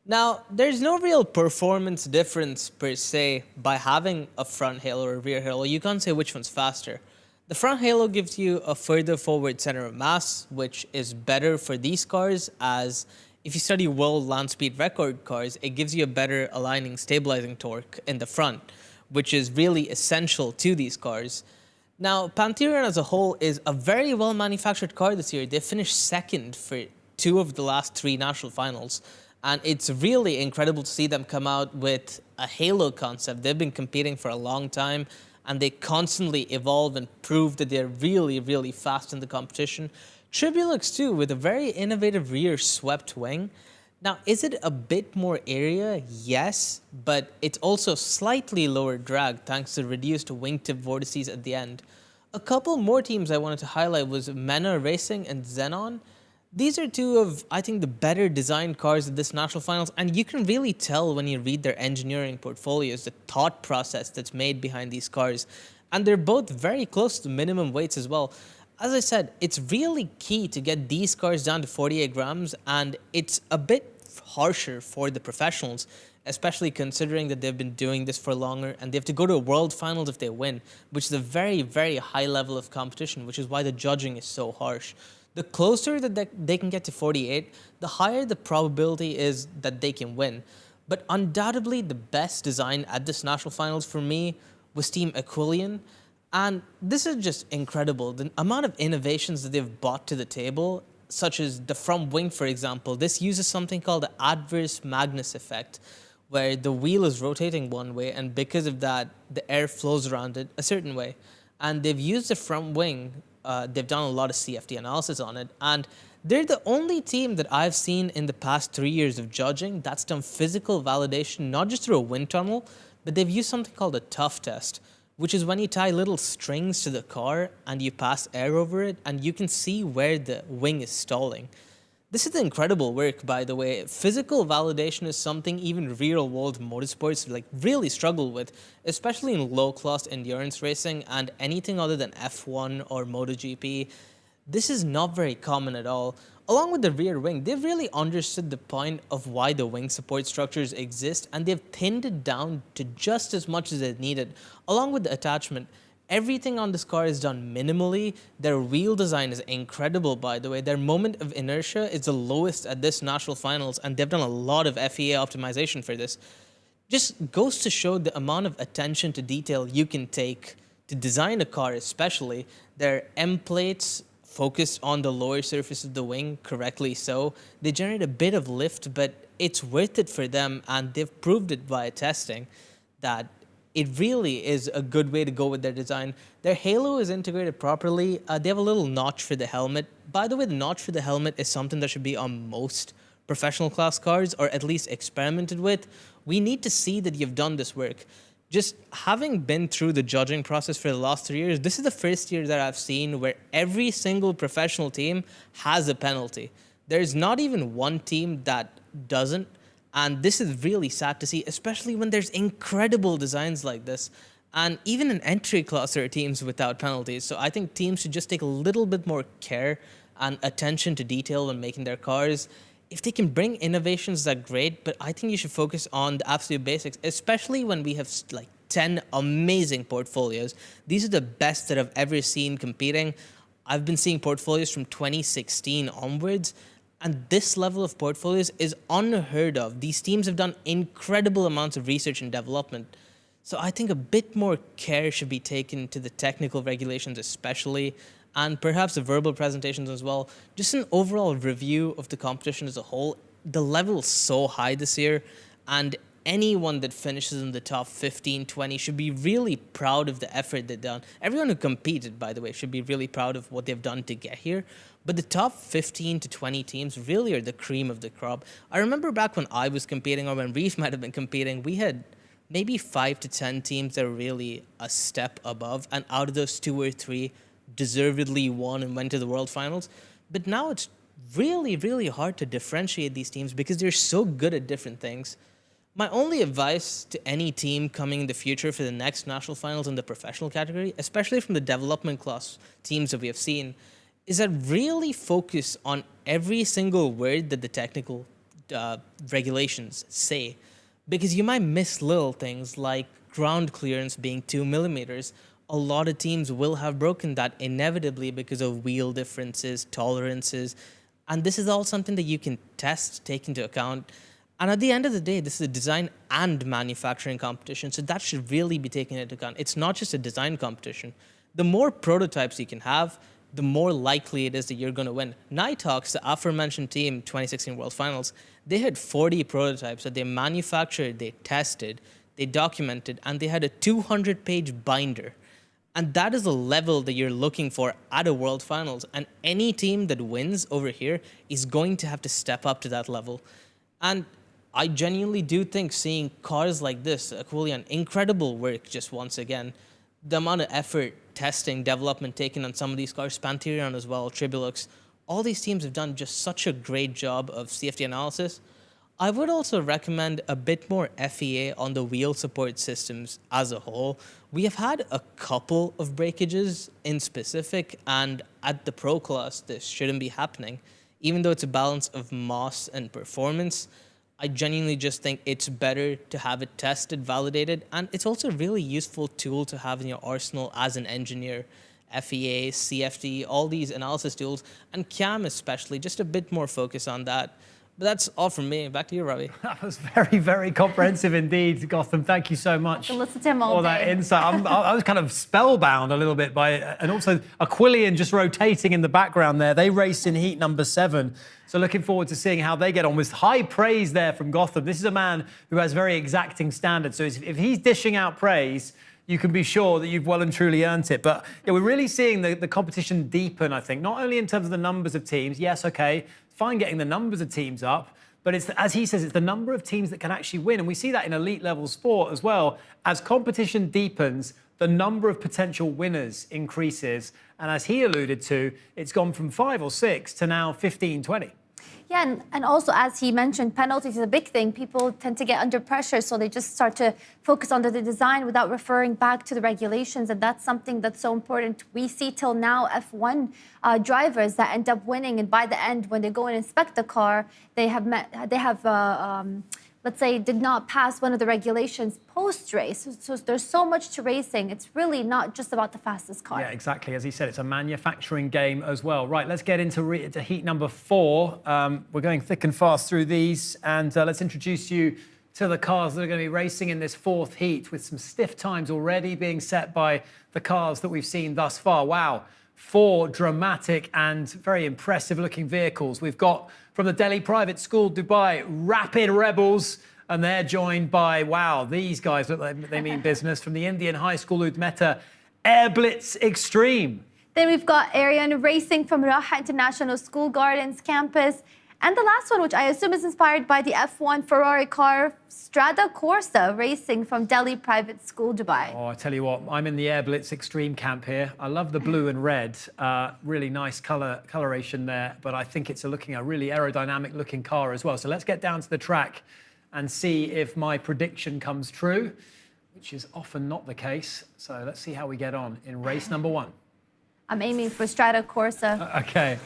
Now, there's no real performance difference per se by having a front halo or a rear halo. You can't say which one's faster. The front halo gives you a further forward center of mass, which is better for these cars, as if you study world land speed record cars, it gives you a better aligning stabilizing torque in the front, which is really essential to these cars. Now, Pantherian as a whole is a very well-manufactured car this year. They finished second for 2 of the last 3 national finals. And it's really incredible to see them come out with a halo concept. They've been competing for a long time, and they constantly evolve and prove that they're really, really fast in the competition. Tribulux too, with a very innovative rear swept wing. Now, is it a bit more area? Yes, but it's also slightly lower drag thanks to reduced wingtip vortices at the end. A couple more teams I wanted to highlight was Mena Racing and Xenon. These are 2 of, I think, the better designed cars at this national finals, and you can really tell when you read their engineering portfolios, the thought process that's made behind these cars. And they're both very close to minimum weights as well. As I said, it's really key to get these cars down to 48 grams, and it's a bit harsher for the professionals, especially considering that they've been doing this for longer, and they have to go to a world finals if they win, which is a very, very high level of competition, which is why the judging is so harsh. The closer that they can get to 48, the higher the probability is that they can win. But undoubtedly, the best design at this national finals for me was Team Aquilian. And this is just incredible. The amount of innovations that they've brought to the table, such as the front wing, for example. This uses something called the adverse Magnus effect, where the wheel is rotating one way, and because of that, the air flows around it a certain way. And they've used the front wing. They've done a lot of CFD analysis on it, and they're the only team that I've seen in the past 3 years of judging that's done physical validation, not just through a wind tunnel, but they've used something called a tough test, which is when you tie little strings to the car and you pass air over it, and you can see where the wing is stalling. This is incredible work, by the way. Physical validation is something even real-world motorsports really struggle with, especially in low-class endurance racing and anything other than F1 or MotoGP. This is not very common at all. Along with the rear wing, they've really understood the point of why the wing support structures exist, and they've thinned it down to just as much as it needed. Along with the attachment, everything on this car is done minimally. Their wheel design is incredible, by the way. Their moment of inertia is the lowest at this national finals, and they've done a lot of FEA optimization for this. Just goes to show the amount of attention to detail you can take to design a car, especially. Their M plates focused on the lower surface of the wing, correctly so. They generate a bit of lift, but it's worth it for them, and they've proved it via testing that it really is a good way to go with their design. Their halo is integrated properly. They have a little notch for the helmet. By the way, the notch for the helmet is something that should be on most professional class cars, or at least experimented with. We need to see that you've done this work. Just having been through the judging process for the last 3 years, this is the first year that I've seen where every single professional team has a penalty. There's not even one team that doesn't. And this is really sad to see, especially when there's incredible designs like this. And even in entry class, there are teams without penalties. So I think teams should just take a little bit more care and attention to detail when making their cars. If they can bring innovations, that's great, but I think you should focus on the absolute basics, especially when we have 10 amazing portfolios. These are the best that I've ever seen competing. I've been seeing portfolios from 2016 onwards, and this level of portfolios is unheard of. These teams have done incredible amounts of research and development. So I think a bit more care should be taken to the technical regulations especially, and perhaps the verbal presentations as well. Just an overall review of the competition as a whole. The level is so high this year, and anyone that finishes in the top 15, 20 should be really proud of the effort they've done. Everyone who competed, by the way, should be really proud of what they've done to get here. But the top 15 to 20 teams really are the cream of the crop. I remember back when I was competing, or when Reef might have been competing, we had maybe 5 to 10 teams that were really a step above, and out of those 2 or 3 deservedly won and went to the world finals. But now it's really, really hard to differentiate these teams because they're so good at different things. My only advice to any team coming in the future for the next national finals in the professional category, especially from the development class teams that we have seen, is that really focus on every single word that the technical regulations say. Because you might miss little things like ground clearance being 2 millimeters. A lot of teams will have broken that inevitably because of wheel differences, tolerances, and this is all something that you can test, take into account. And at the end of the day, this is a design and manufacturing competition, so that should really be taken into account. It's not just a design competition. the more prototypes you can have, the more likely it is that you're going to win. Nighthawks, the aforementioned team, 2016 World Finals, they had 40 prototypes that they manufactured, they tested, they documented, and they had a 200-page binder. And that is the level that you're looking for at a World Finals. And any team that wins over here is going to have to step up to that level. And I genuinely do think seeing cars like this, Aquilian, incredible work just once again. The amount of effort, testing, development taken on some of these cars, Pantherion as well, Tribulux, all these teams have done just such a great job of CFD analysis. I would also recommend a bit more FEA on the wheel support systems as a whole. We have had a couple of breakages in specific, and at the Pro class, this shouldn't be happening. Even though it's a balance of mass and performance, I genuinely just think it's better to have it tested, validated, and it's also a really useful tool to have in your arsenal as an engineer. FEA, CFD, all these analysis tools, and CAM especially, just a bit more focus on that. But that's all from me. Back to you, Ravi. That was very, very comprehensive indeed, Gotham. Thank you so much I can listen to him all for that day. insight. I was kind of spellbound a little bit by it. And also Aquilian just rotating in the background there. They raced in heat number 7. So looking forward to seeing how they get on with high praise there from Gotham. This is a man who has very exacting standards. So if he's dishing out praise, you can be sure that you've well and truly earned it. But yeah, we're really seeing the competition deepen, I think, not only in terms of the numbers of teams. Yes, okay, fine getting the numbers of teams up, but it's, as he says, it's the number of teams that can actually win. And we see that in elite level sport as well. As competition deepens, the number of potential winners increases. And as he alluded to, it's gone from 5 or 6 to now 15, 20. Yeah, and also, as he mentioned, penalties is a big thing. People tend to get under pressure, so they just start to focus on the design without referring back to the regulations, and that's something that's so important. We see till now F1 drivers that end up winning, and by the end, when they go and inspect the car, let's say, did not pass one of the regulations post-race. So there's so much to racing. It's really not just about the fastest car. Yeah, exactly. As he said, it's a manufacturing game as well. Right, let's get into heat number 4. We're going thick and fast through these, and let's introduce you to the cars that are going to be racing in this 4th heat, with some stiff times already being set by the cars that we've seen thus far. Wow. 4 dramatic and very impressive looking vehicles. We've got from the Delhi Private School, Dubai, Rapid Rebels, and they're joined by, wow, these guys look like they mean business, from the Indian High School, Udmeta, Air Blitz Extreme. Then we've got Arian Racing from Raha International School Gardens campus. And the last one, which I assume is inspired by the F1 Ferrari car, Strada Corsa Racing from Delhi Private School, Dubai. Oh, I tell you what, I'm in the Air Blitz Extreme camp here. I love the blue and red, really nice coloration there, but I think it's looking a really aerodynamic looking car as well. So let's get down to the track and see if my prediction comes true, which is often not the case. So let's see how we get on in race number 1. I'm aiming for Strada Corsa. Okay.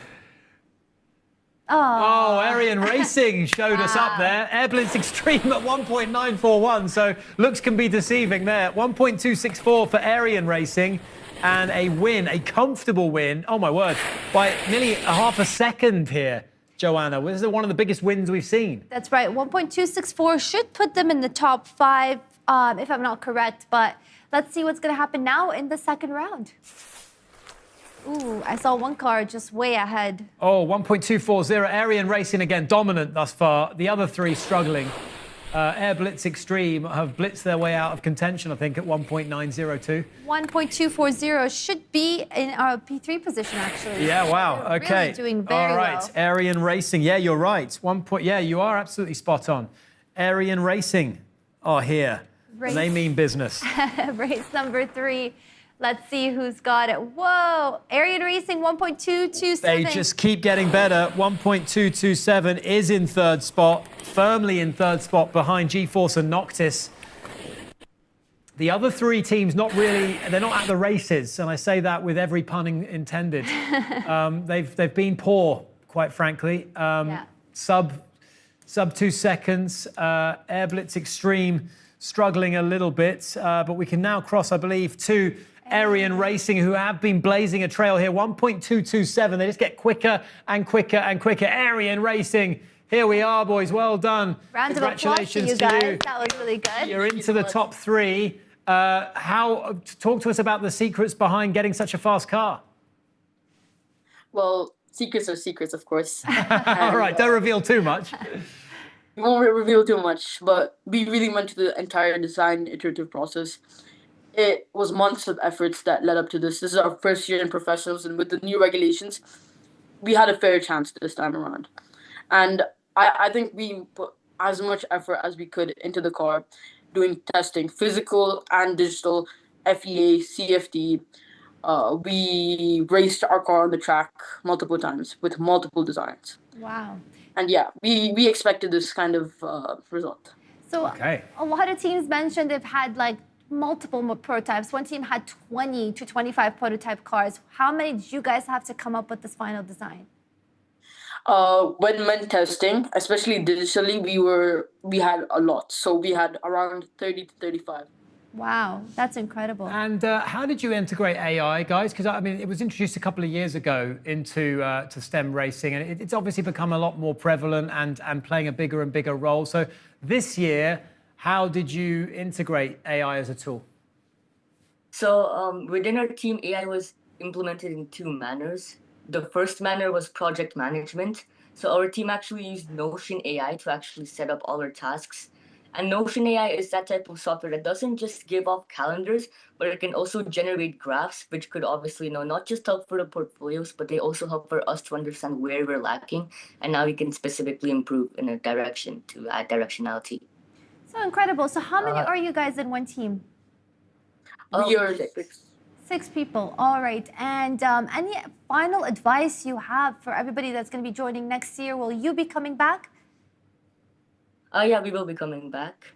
Oh, Arian Racing showed us up there. Air Blitz Extreme at 1.941, so looks can be deceiving there. 1.264 for Arian Racing, and a win, a comfortable win, oh my word, by nearly a half a second here, Joanna. This is one of the biggest wins we've seen. That's right, 1.264 should put them in the top 5, if I'm not correct, but let's see what's going to happen now in the second round. Ooh, I saw one car just way ahead. Oh, 1.240. Arian Racing again, dominant thus far. The other 3 struggling. Air Blitz Extreme have blitzed their way out of contention, I think, at 1.902. 1.240 should be in our P3 position, actually. Yeah, wow. They're Okay. really doing very All right, well. Arian Racing. Yeah, you're right. Yeah, you are absolutely spot on. Arian Racing are here. Race. And they mean business. Race number 3. Let's see who's got it. Whoa, Arian Racing 1.227. They just keep getting better. 1.227 is in 3rd spot, firmly in 3rd spot behind GeForce and Noctis. The other 3 teams, they're not at the races, and I say that with every pun intended. They've been poor, quite frankly. Sub 2 seconds. Air Blitz Extreme struggling a little bit, but we can now cross, I believe, to Arian Racing, who have been blazing a trail here. 1.227. They just get quicker and quicker and quicker. Arian Racing, here we are, boys. Well done. Round of applause to you Congratulations guys. to you. That was really good. You're into the top 3. Talk to us about the secrets behind getting such a fast car. Well, secrets are secrets, of course. All right, don't reveal too much. We won't reveal too much, but we really went through the entire design iterative process. It was months of efforts that led up to this. This is our first year in professionals, and with the new regulations, we had a fair chance this time around. And I think we put as much effort as we could into the car, doing testing, physical and digital, FEA, CFD. We raced our car on the track multiple times with multiple designs. Wow. And yeah, we expected this kind of result. So a lot of teams mentioned they've had like multiple prototypes. One team had 20 to 25 prototype cars. How many did you guys have to come up with this final design? When testing, especially digitally, we had a lot. So we had around 30 to 35. Wow, that's incredible. And how did you integrate AI, guys? Because I mean, it was introduced a couple of years ago into to STEM racing, and it's obviously become a lot more prevalent and playing a bigger and bigger role. So this year, how did you integrate AI as a tool? So within our team, AI was implemented in two manners. The first manner was project management. So our team actually used Notion AI to actually set up all our tasks. And Notion AI is that type of software that doesn't just give off calendars, but it can also generate graphs, which could obviously not just help for the portfolios, but they also help for us to understand where we're lacking. And now we can specifically improve in a direction to add directionality. So incredible. So how many are you guys in one team? We are 6. 6 people. All right. And any final advice you have for everybody that's going to be joining next year? Will you be coming back? Yeah, we will be coming back.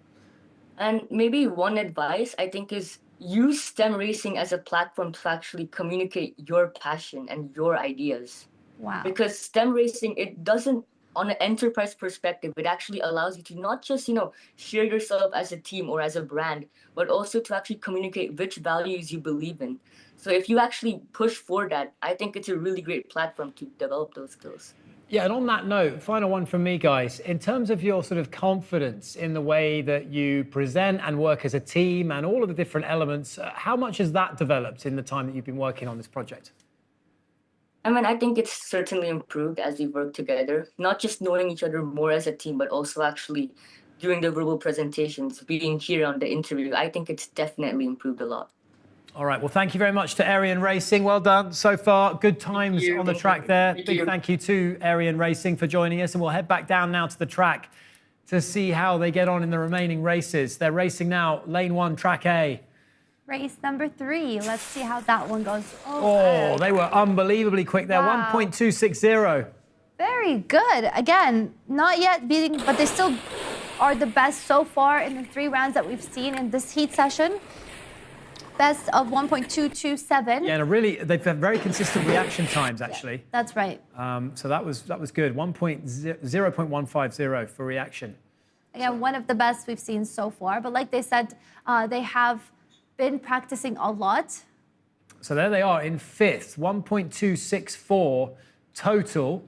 And maybe one advice I think is use STEM racing as a platform to actually communicate your passion and your ideas. Wow. Because STEM racing, it doesn't, on an enterprise perspective, it actually allows you to not just, share yourself as a team or as a brand, but also to actually communicate which values you believe in. So if you actually push for that, I think it's a really great platform to develop those skills. Yeah, and on that note, final one from me, guys. In terms of your sort of confidence in the way that you present and work as a team and all of the different elements, how much has that developed in the time that you've been working on this project? I mean, I think it's certainly improved as we work together, not just knowing each other more as a team, but also actually doing the verbal presentations, being here on the interview. I think it's definitely improved a lot. All right, well, thank you very much to Arian Racing. Well done so far. Good times on the track there. Big thank you to Arian Racing for joining us. And we'll head back down now to the track to see how they get on in the remaining races. They're racing now, lane 1, track A. Race number 3. Let's see how that one goes. Oh, they were unbelievably quick there. Wow. 1.260. Very good. Again, not yet beating, but they still are the best so far in the 3 rounds that we've seen in this heat session. Best of 1.227. Yeah, and they've had very consistent reaction times, actually. Yeah, that's right. So that was good. 0.150 for reaction. Again, one of the best we've seen so far. But like they said, they have been practicing a lot. So there they are in 5th, 1.264 total.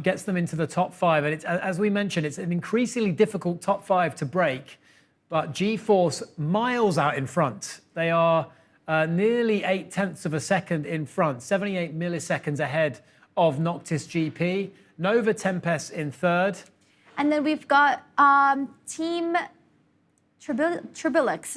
Gets them into the top 5. And it's, as we mentioned, it's an increasingly difficult top 5 to break. But G-Force miles out in front. They are nearly 0.8 of a second in front, 78 milliseconds ahead of Noctis GP. Nova Tempest in 3rd. And then we've got Team Tribilix,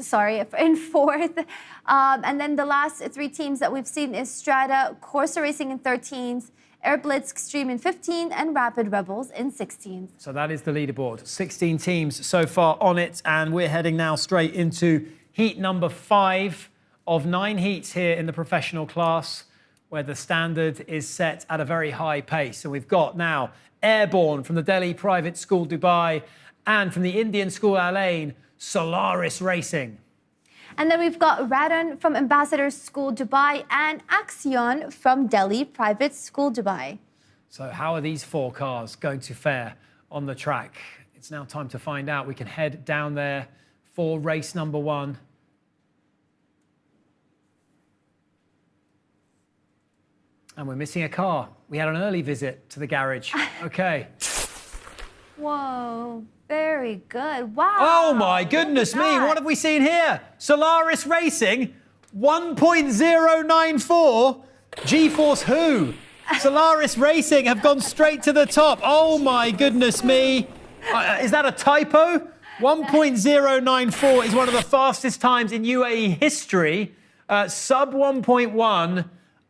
in 4th. And then the last 3 teams that we've seen is Strata, Corsa Racing in 13th, Air Blitz Extreme in 15th, and Rapid Rebels in 16th. So that is the leaderboard. 16 teams so far on it, and we're heading now straight into heat number 5 of 9 heats here in the professional class, where the standard is set at a very high pace. And we've got now Airborne from the Delhi Private School Dubai and from the Indian School Al Ain, Solaris Racing. And then we've got Radon from Ambassador School Dubai and Axion from Delhi Private School Dubai. So how are these 4 cars going to fare on the track? It's now time to find out. We can head down there for race number 1. And we're missing a car. We had an early visit to the garage. Okay. Whoa, very good. Wow. Oh my goodness me, what have we seen here? Solaris Racing, 1.094. GeForce who? Solaris Racing have gone straight to the top. Oh my goodness me. Is that a typo? 1.094 is one of the fastest times in UAE history. Sub 1.1,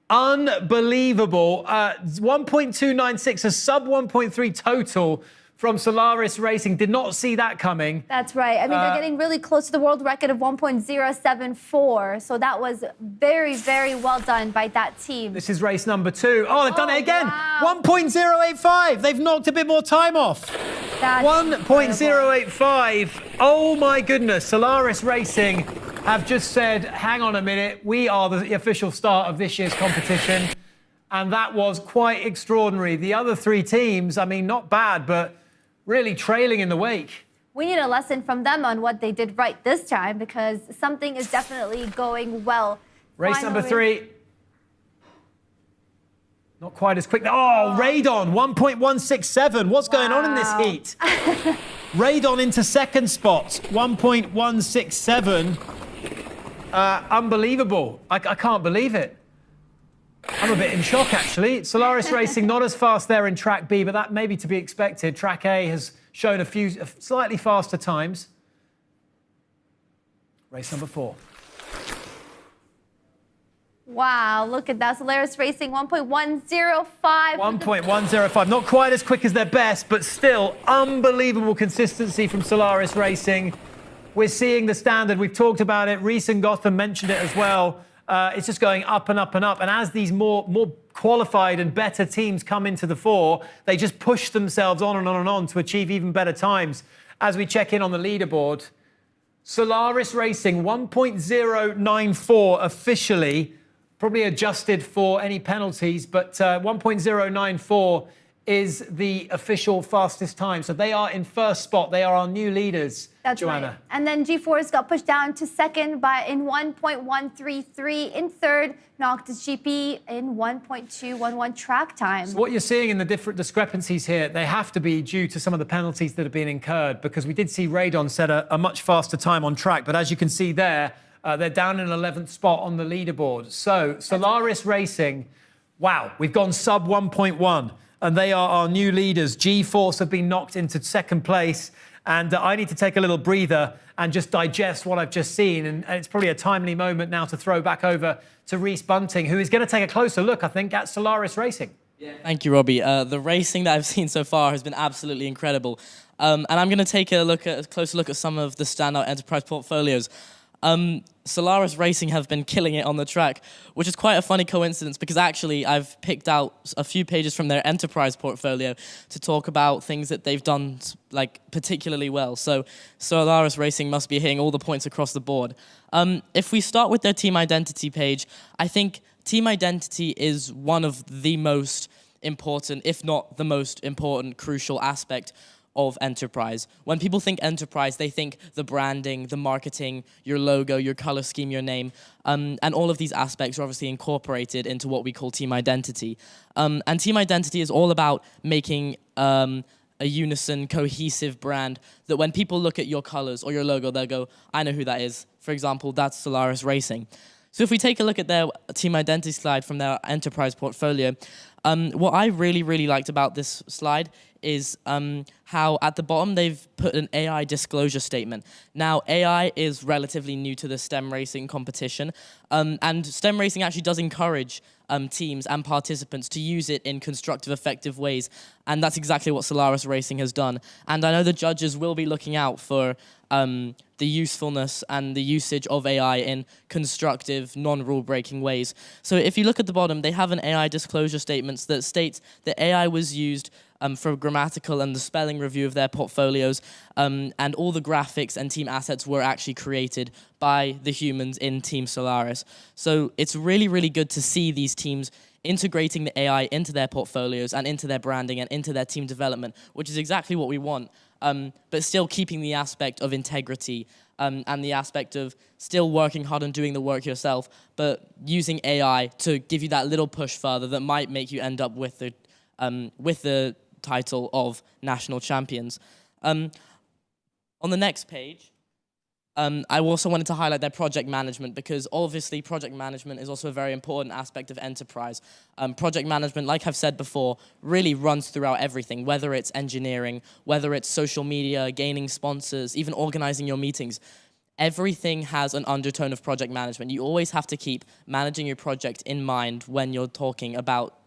unbelievable. 1.296, a sub 1.3 total from Solaris Racing. Did not see that coming. That's right. I mean, they're getting really close to the world record of 1.074. So that was very, very well done by that team. This is race number 2. Oh, they've done it again. Wow. 1.085. They've knocked a bit more time off. 1.085. Oh my goodness. Solaris Racing have just said, hang on a minute, we are the official start of this year's competition. And that was quite extraordinary. The other 3 teams, I mean, not bad, but really trailing in the wake. We need a lesson from them on what they did right this time, because something is definitely going well. Race number 3. Not quite as quick. Oh, Radon, 1.167. What's going on in this heat? Radon into second spot, 1.167. Unbelievable. I can't believe it. I'm a bit in shock, actually. Solaris Racing not as fast there in Track B, but that may be to be expected. Track A has shown a few slightly faster times. Race number 4. Wow, look at that. Solaris Racing 1.105. 1.105. Not quite as quick as their best, but still unbelievable consistency from Solaris Racing. We're seeing the standard. We've talked about it. Reese and Gotham mentioned it as well. It's just going up and up and up. And as these more qualified and better teams come into the fore, they just push themselves on and on and on to achieve even better times. As we check in on the leaderboard, Solaris Racing 1.094 officially, probably adjusted for any penalties, but 1.094 is the official fastest time. So they are in first spot. They are our new leaders. That's Joanna. right. And then G-Force got pushed down to second in 1.133. In third, Noctis GP in 1.211 track time. So what you're seeing in the different discrepancies here, they have to be due to some of the penalties that have been incurred, because we did see Radon set a much faster time on track. But as you can see there, they're down in 11th spot on the leaderboard. So Solaris Racing, wow, we've gone sub 1.1. And they are our new leaders. G-Force have been knocked into second place. And I need to take a little breather and just digest what I've just seen. And it's probably a timely moment now to throw back over to Reese Bunting, who is going to take a closer look, I think, at Solaris Racing. Thank you, Robbie. The racing that I've seen so far has been absolutely incredible. And I'm going to take a closer look at some of the standout enterprise portfolios. Solaris Racing have been killing it on the track, which is quite a funny coincidence, because actually I've picked out a few pages from their enterprise portfolio to talk about things that they've done like particularly well. So Solaris Racing must be hitting all the points across the board. If we start with their team identity page, I think team identity is one of the most important, if not the most important, crucial aspect of enterprise. When people think enterprise, they think the branding, the marketing, your logo, your color scheme, your name, and all of these aspects are obviously incorporated into what we call team identity. And team identity is all about making a unison, cohesive brand that when people look at your colors or your logo, they'll go, I know who that is. For example, that's Solaris Racing. So if we take a look at their team identity slide from their enterprise portfolio, what I really, really liked about this slide is how at the bottom they've put an AI disclosure statement. Now, AI is relatively new to the STEM racing competition, and STEM racing actually does encourage teams and participants to use it in constructive, effective ways, and that's exactly what Solaris Racing has done. And I know the judges will be looking out for the usefulness and the usage of AI in constructive, non-rule breaking ways. So if you look at the bottom, they have an AI disclosure statement that states that AI was used for grammatical and the spelling review of their portfolios, and all the graphics and team assets were actually created by the humans in Team Solaris. So it's really, really good to see these teams integrating the AI into their portfolios and into their branding and into their team development, which is exactly what we want, but still keeping the aspect of integrity and the aspect of still working hard and doing the work yourself, but using AI to give you that little push further that might make you end up with the title of national champions. On the next page, I also wanted to highlight their project management, because obviously project management is also a very important aspect of enterprise. Project management, like I've said before, really runs throughout everything, whether it's engineering, whether it's social media, gaining sponsors, even organizing your meetings. Everything has an undertone of project management. You always have to keep managing your project in mind when you're talking about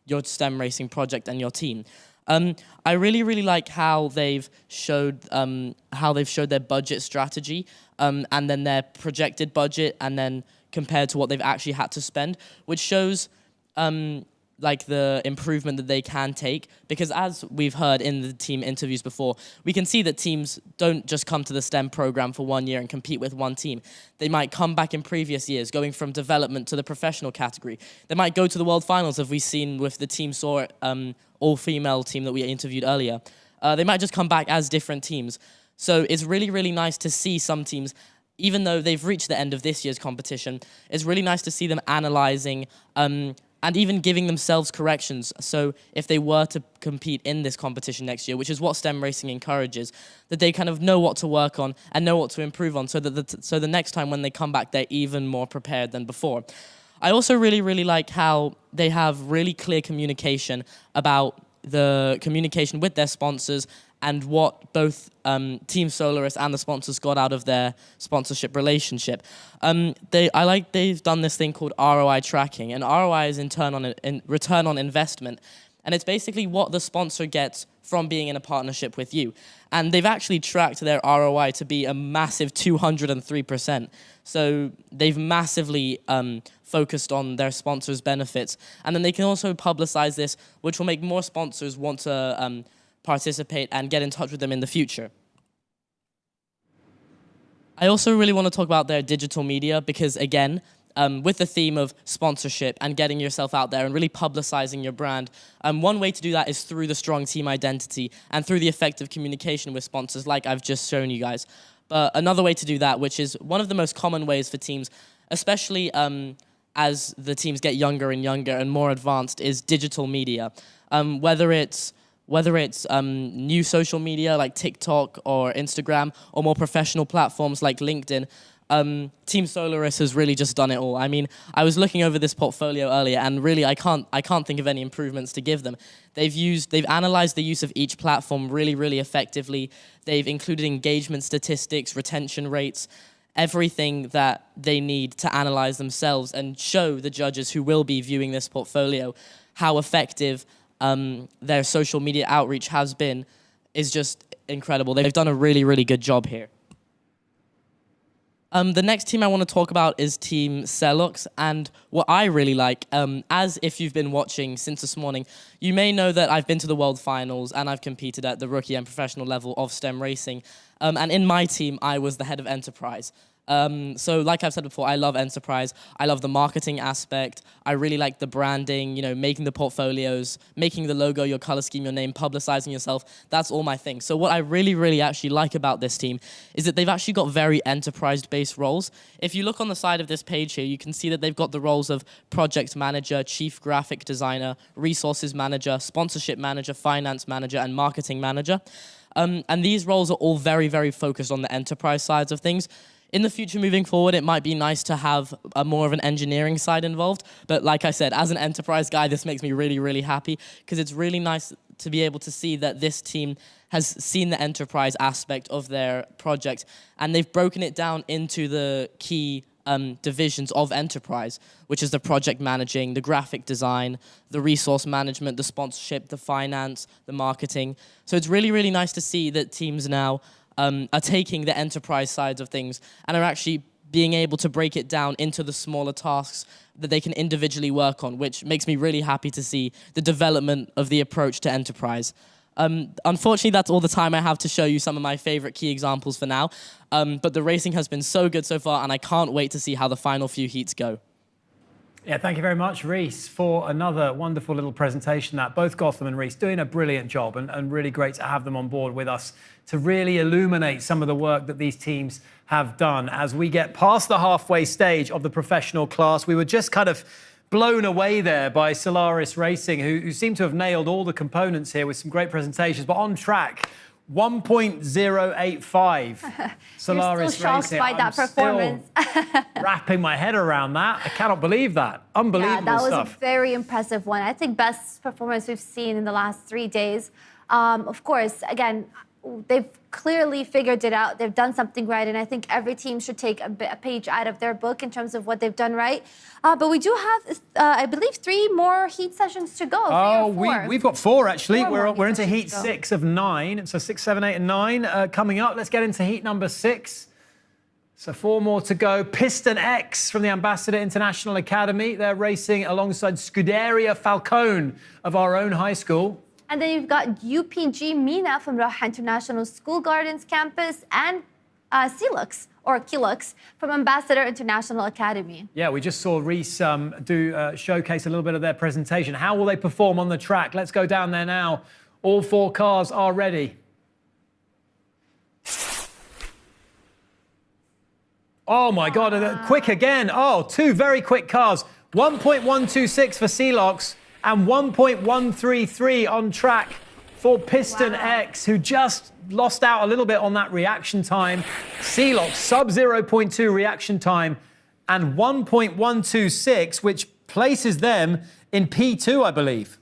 your STEM racing project and your team. I really like how they've showed their budget strategy, and then their projected budget, and then compared to what they've actually had to spend, which shows like the improvement that they can take. Because as we've heard in the team interviews before, we can see that teams don't just come to the STEM program for 1 year and compete with one team. They might come back in previous years, going from development to the professional category. They might go to the World Finals, as we've seen with the Team SOAR all-female team that we interviewed earlier. They might just come back as different teams. So it's really nice to see some teams, even though they've reached the end of this year's competition, it's really nice to see them analyzing and even giving themselves corrections. So if they were to compete in this competition next year, which is what STEM racing encourages, that they kind of know what to work on and know what to improve on, so that the next time when they come back, they're even more prepared than before. I also really like how they have really clear communication about the communication with their sponsors and what both Team Solaris and the sponsors got out of their sponsorship relationship. They've done this thing called ROI tracking, and ROI is in return on investment. And it's basically what the sponsor gets from being in a partnership with you. And they've actually tracked their ROI to be a massive 203%. So they've massively focused on their sponsors' benefits. And then they can also publicize this, which will make more sponsors want to participate and get in touch with them in the future. I also really want to talk about their digital media, because again, with the theme of sponsorship and getting yourself out there and really publicizing your brand, one way to do that is through the strong team identity and through the effective communication with sponsors, like I've just shown you guys. But another way to do that, which is one of the most common ways for teams, especially as the teams get younger and more advanced, is digital media. Whether it's new social media like TikTok or Instagram, or more professional platforms like LinkedIn, Team Solaris has really just done it all. I mean, I was looking over this portfolio earlier, and really I can't think of any improvements to give them. They've analyzed the use of each platform really effectively. They've included engagement statistics, retention rates, everything that they need to analyze themselves and show the judges who will be viewing this portfolio how effective their social media outreach has been, is just incredible. They've done a really good job here. The next team I want to talk about is Team Celux, and what I really like, as if you've been watching since this morning, you may know that I've been to the World Finals and I've competed at the rookie and professional level of STEM racing, and in my team I was the head of enterprise. So like I've said before, I love enterprise. I love the marketing aspect. I really like the branding, making the portfolios, making the logo, your color scheme, your name, publicizing yourself. That's all my thing. So what I really actually like about this team is that they've actually got very enterprise-based roles. If you look on the side of this page here, you can see that they've got the roles of project manager, chief graphic designer, resources manager, sponsorship manager, finance manager, and marketing manager. And these roles are all very focused on the enterprise sides of things. In the future, moving forward, it might be nice to have more of an engineering side involved. But like I said, as an enterprise guy, this makes me really happy, because it's really nice to be able to see that this team has seen the enterprise aspect of their project, and they've broken it down into the key divisions of enterprise, which is the project managing, the graphic design, the resource management, the sponsorship, the finance, the marketing. So it's really nice to see that teams now are taking the enterprise sides of things and are actually being able to break it down into the smaller tasks that they can individually work on, which makes me really happy to see the development of the approach to enterprise. Unfortunately, that's all the time I have to show you some of my favorite key examples for now, but the racing has been so good so far, and I can't wait to see how the final few heats go. Yeah, thank you very much, Reese, for another wonderful little presentation. That both Gotham and Reese doing a brilliant job, and really great to have them on board with us to really illuminate some of the work that these teams have done as we get past the halfway stage of the professional class. We were just kind of blown away there by Solaris Racing, who seem to have nailed all the components here with some great presentations. But on track, 1.085. Solaris You're still shocked Racing. by that performance. Wrapping my head around that. I cannot believe that. Unbelievable Yeah, that was stuff. a very impressive one. I think best performance we've seen in the last 3 days. Of course, again, they've clearly figured it out. They've done something right, and I think every team should take a page out of their book in terms of what they've done right. But we do have, I believe, 3 more heat sessions to go. Oh, we've got 4 actually. We're into heat to go. 6 of 9. So 6, 7, 8, and 9 coming up. Let's get into heat number 6. So 4 more to go. Piston X from the Ambassador International Academy. They're racing alongside Scuderia Falcone of our own high school. And then you've got UPG Mina from Raha International School Gardens campus and Celux or Kilux from Ambassador International Academy. Yeah, we just saw Reese showcase a little bit of their presentation. How will they perform on the track? Let's go down there now. All 4 cars are ready. Oh my God, quick again. Oh, 2 very quick cars. 1.126 for Celux and 1.133 on track for Piston X, who just lost out a little bit on that reaction time. Celux, sub 0.2 reaction time and 1.126, which places them in P2, I believe.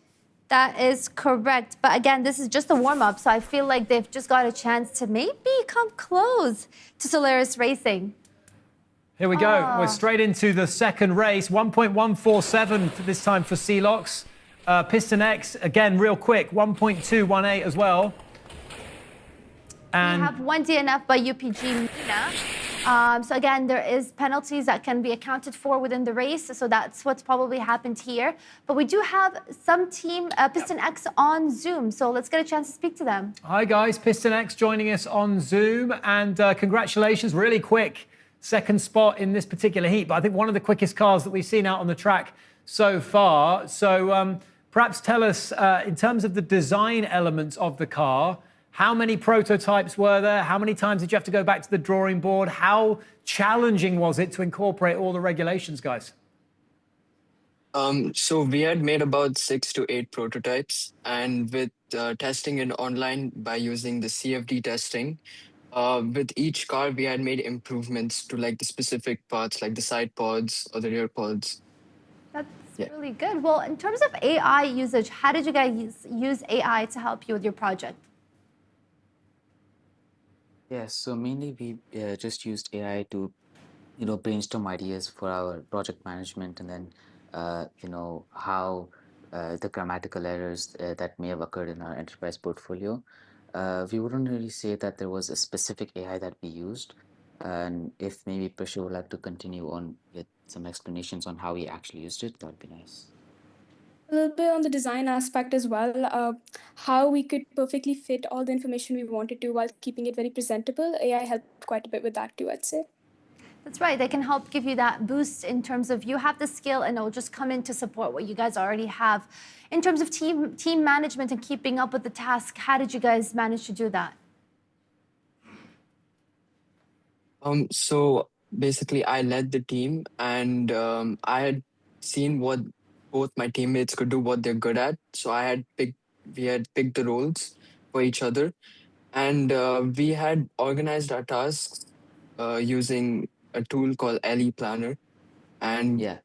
That is correct. But again, this is just a warm-up, so I feel like they've just got a chance to maybe come close to Solaris Racing. Here we go. We're straight into the second race. 1.147 for this time for Celux. Piston X, again, real quick, 1.218 as well. And we have 1 DNF by UPG Mina. So again, there is penalties that can be accounted for within the race. So that's what's probably happened here. But we do have some team Piston X on Zoom. So let's get a chance to speak to them. Hi guys, Piston X joining us on Zoom. And congratulations, really quick second spot in this particular heat. But I think one of the quickest cars that we've seen out on the track so far. So perhaps tell us, in terms of the design elements of the car, how many prototypes were there? How many times did you have to go back to the drawing board? How challenging was it to incorporate all the regulations, guys? So we had made about 6 to 8 prototypes, and with testing it online by using the CFD testing, with each car we had made improvements to like the specific parts, like the side pods or the rear pods. That's really good. Well, in terms of AI usage, how did you guys use AI to help you with your project? Yes, so mainly we just used AI to, brainstorm ideas for our project management, and then, how the grammatical errors that may have occurred in our enterprise portfolio. We wouldn't really say that there was a specific AI that we used, and if maybe Prashir would like to continue on with some explanations on how we actually used it, that would be nice. A little bit on the design aspect as well, how we could perfectly fit all the information we wanted to while keeping it very presentable. AI helped quite a bit with that too, I'd say. That's right. They can help give you that boost in terms of you have the skill and it will just come in to support what you guys already have. In terms of team management and keeping up with the task, how did you guys manage to do that? So basically I led the team, and I had seen what both my teammates could do, what they're good at. So we had picked the roles for each other, and we had organized our tasks using a tool called LE Planner. And yeah,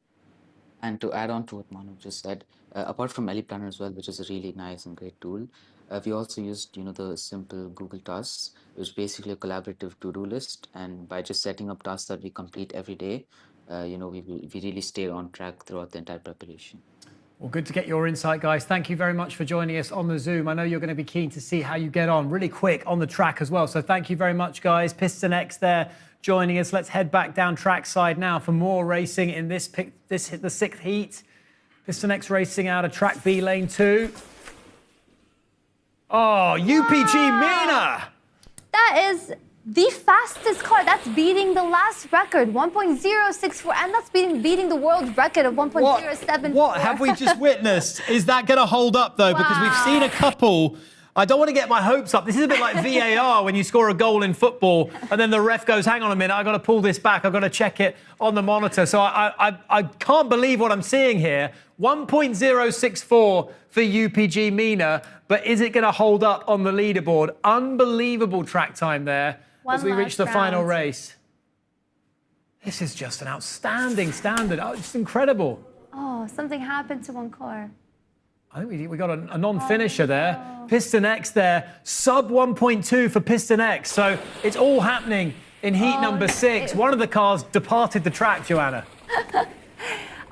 and to add on to what Manu just said, apart from LE Planner as well, which is a really nice and great tool, we also used the simple Google Tasks, which is basically a collaborative to-do list. And by just setting up tasks that we complete every day, we really stayed on track throughout the entire preparation. Well, good to get your insight, guys. Thank you very much for joining us on the Zoom. I know you're going to be keen to see how you get on really quick on the track as well. So thank you very much, guys. Piston X there joining us. Let's head back down trackside now for more racing in the 6th heat. Piston X racing out of track B, lane 2. Oh, UPG Mina! That is the fastest car. That's beating the last record, 1.064, and that's beating the world record of 1.074. What have we just witnessed? Is that going to hold up, though? Wow. Because we've seen a couple I don't want to get my hopes up. This is a bit like VAR when you score a goal in football and then the ref goes, hang on a minute, I've got to pull this back. I've got to check it on the monitor. So I can't believe what I'm seeing here. 1.064 for UPG Mina, but is it going to hold up on the leaderboard? Unbelievable track time there as we reach the final race. This is just an outstanding standard. Oh, it's incredible. Oh, something happened to one car. I think we got a non-finisher there. Piston X there. Sub 1.2 for Piston X. So it's all happening in heat number 6. One of the cars departed the track, Joanna.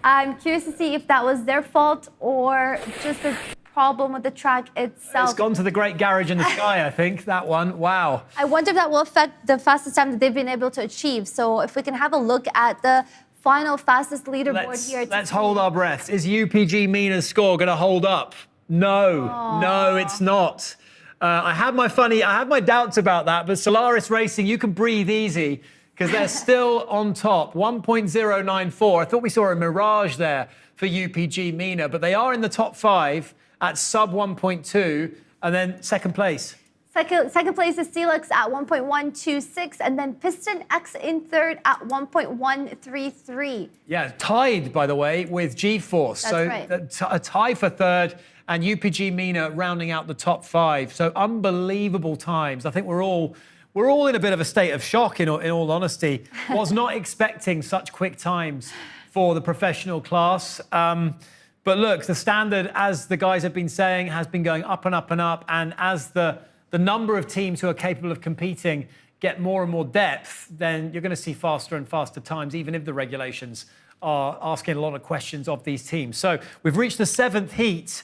I'm curious to see if that was their fault or just a problem with the track itself. It's gone to the great garage in the sky, I think, that one. Wow. I wonder if that will affect the fastest time that they've been able to achieve. So if we can have a look at the final fastest leaderboard here. Let's hold our breaths. Is UPG Mina's score going to hold up? No, no, it's not. I had my doubts about that, but Solaris Racing, you can breathe easy because they're still on top. 1.094. I thought we saw a mirage there for UPG Mina, but they are in the top 5 at sub 1.2, and then second place. Second place is Celix at 1.126, and then Piston X in third at 1.133. Yeah, tied, by the way, with G-Force. That's so a tie for third, and UPG Mina rounding out the top 5. So unbelievable times. I think we're all in a bit of a state of shock, in all honesty. Was not expecting such quick times for the professional class. But look, the standard, as the guys have been saying, has been going up and up and up, and as the number of teams who are capable of competing get more and more depth, then you're going to see faster and faster times, even if the regulations are asking a lot of questions of these teams. So we've reached the 7th heat.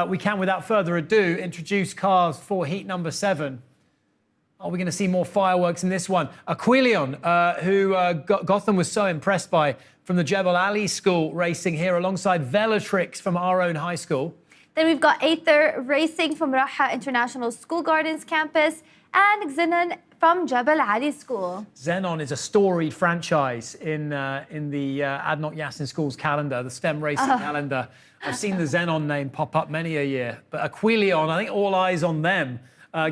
We can, without further ado, introduce cars for heat number 7. Are we going to see more fireworks in this one? Aquilion, who Gotham was so impressed by from the Jebel Ali School racing here, alongside Velatrix from our own high school. Then we've got Aether Racing from Raha International School Gardens campus, and Xenon from Jebel Ali School. Xenon is a storied franchise in the ADNOC Yas in Schools calendar, the STEM racing calendar. I've seen the Xenon name pop up many a year, but Aquilion, I think all eyes on them,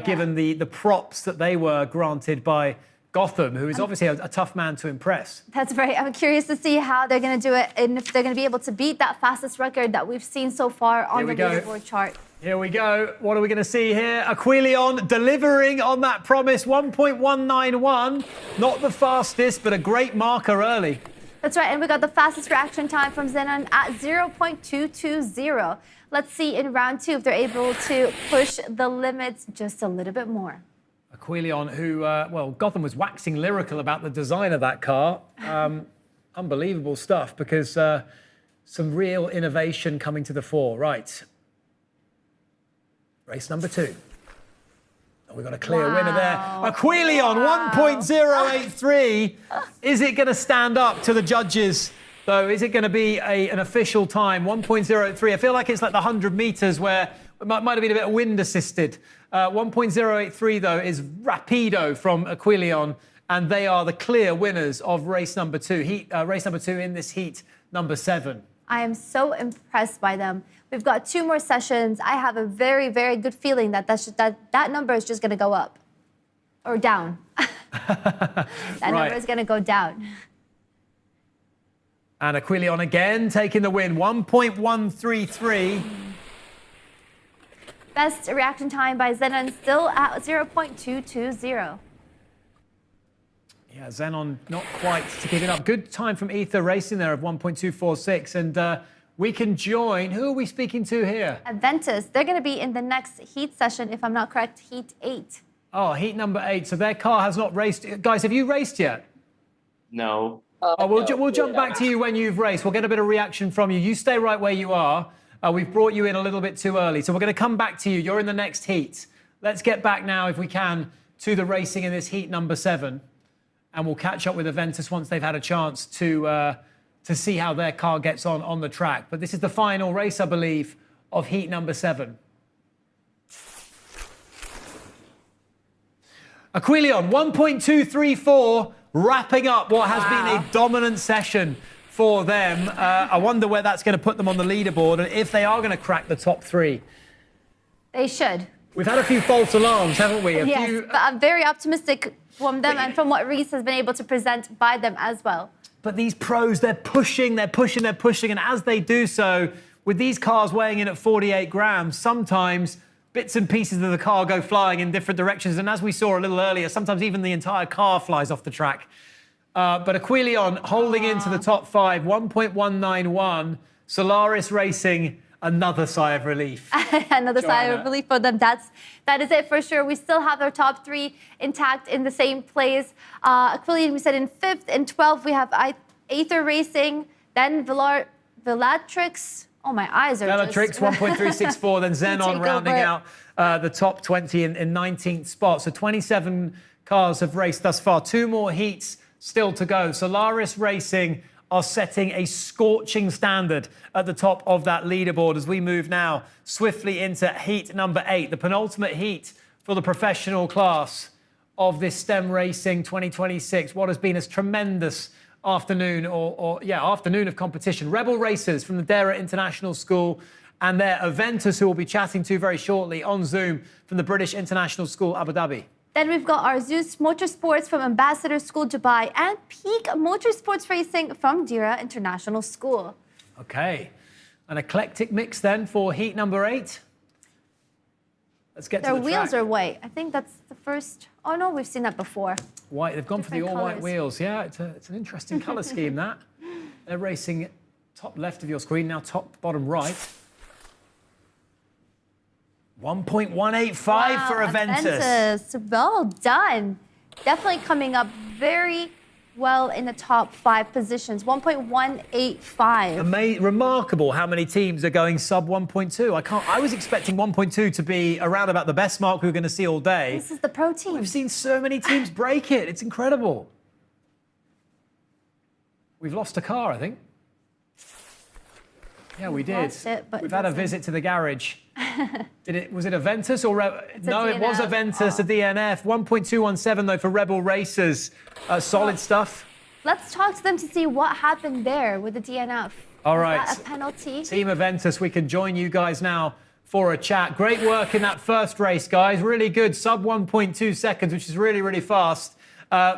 given the props that they were granted by Gotham, who is obviously a tough man to impress. That's right. I'm curious to see how they're going to do it and if they're going to be able to beat that fastest record that we've seen so far on the leaderboard chart. Here we go. What are we going to see here? Aquilion delivering on that promise, 1.191. Not the fastest, but a great marker early. That's right. And we got the fastest reaction time from Xenon at 0.220. Let's see in round 2 if they're able to push the limits just a little bit more. Aquilion, who, Gotham was waxing lyrical about the design of that car. Unbelievable stuff, because some real innovation coming to the fore. Right. Race number 2. Oh, we've got a clear winner there. Aquilion, 1.083. Is it going to stand up to the judges, though? Is it going to be an official time? 1.083. I feel like it's like the 100 meters where it might have been a bit wind assisted. 1.083, though, is Rapido from Aquilion, and they are the clear winners of race number 2. Race number 2 in this heat number 7. I am so impressed by them. We've got 2 more sessions. I have a very, very good feeling that number is just going to go up or down. That number is going to go down. And Aquilion again taking the win, 1.133. Best reaction time by Xenon still at 0.220. Yeah, Xenon not quite to keep it up. Good time from Ether Racing there of 1.246. And we can join. Who are we speaking to here? Aventus. They're going to be in the next heat session, if I'm not correct, heat 8. Oh, heat number 8. So their car has not raced. Guys, have you raced yet? No. We'll jump back to you when you've raced. We'll get a bit of reaction from you. You stay right where you are. We've brought you in a little bit too early, so we're going to come back to you. You're in the next heat. Let's get back now, if we can, to the racing in this heat number 7, and we'll catch up with Aventus once they've had a chance to see how their car gets on the track. But this is the final race, I believe, of heat number 7. Aquilion, 1.234, wrapping up what has been a dominant session for them. I wonder where that's going to put them on the leaderboard and if they are going to crack the top 3. They should. We've had a few false alarms, haven't we? Yes, but I'm very optimistic from them and from what Reese has been able to present by them as well. But these pros, they're pushing, and as they do so, with these cars weighing in at 48 grams, sometimes bits and pieces of the car go flying in different directions. And as we saw a little earlier, sometimes even the entire car flies off the track. But Aquilion holding into the top 5, 1.191. Solaris Racing, another sigh of relief. Another sigh of relief for them. That is it for sure. We still have our top 3 intact in the same place. Aquilion, we said in 5th. In 12th, we have Aether Racing, then Velatrix. Oh, my eyes are Velatrix, 1.364, then Xenon rounding out the top 20 in 19th spot. So 27 cars have raced thus far. 2 more heats still to go. Solaris Racing are setting a scorching standard at the top of that leaderboard as we move now swiftly into heat number 8, the penultimate heat for the professional class of this STEM Racing 2026. What has been a tremendous afternoon afternoon of competition. Rebel racers from the Dhafra International School and their Aventus, who we'll be chatting to very shortly on Zoom from the British International School, Abu Dhabi. Then we've got our Zeus Motorsports from Ambassador School, Dubai, and Peak Motorsports Racing from Dhafra International School. Okay, an eclectic mix then for heat number 8. Let's get to the track. Their wheels are white. I think that's the first. Oh no, we've seen that before. White. They've gone for the all-white colours. wheels. Yeah, it's an interesting colour scheme, that. They're racing top left of your screen, now top bottom right. 1.185 for Aventus. Well done. Definitely coming up very well in the top 5 positions. 1.185. Remarkable how many teams are going sub 1.2. I was expecting 1.2 to be around about the best mark we were going to see all day. This is the pro team. We've seen so many teams break it. It's incredible. We've lost a car, I think. Yeah, we did. We've had a visit to the garage. Was it Aventus or no? It was Aventus, a DNF. 1.217 though for Rebel Racers. Solid stuff. Let's talk to them to see what happened there with the DNF. All right. Was that a penalty? Team Aventus, we can join you guys now for a chat. Great work in that first race, guys. Really good. Sub 1.2 seconds, which is really, really fast.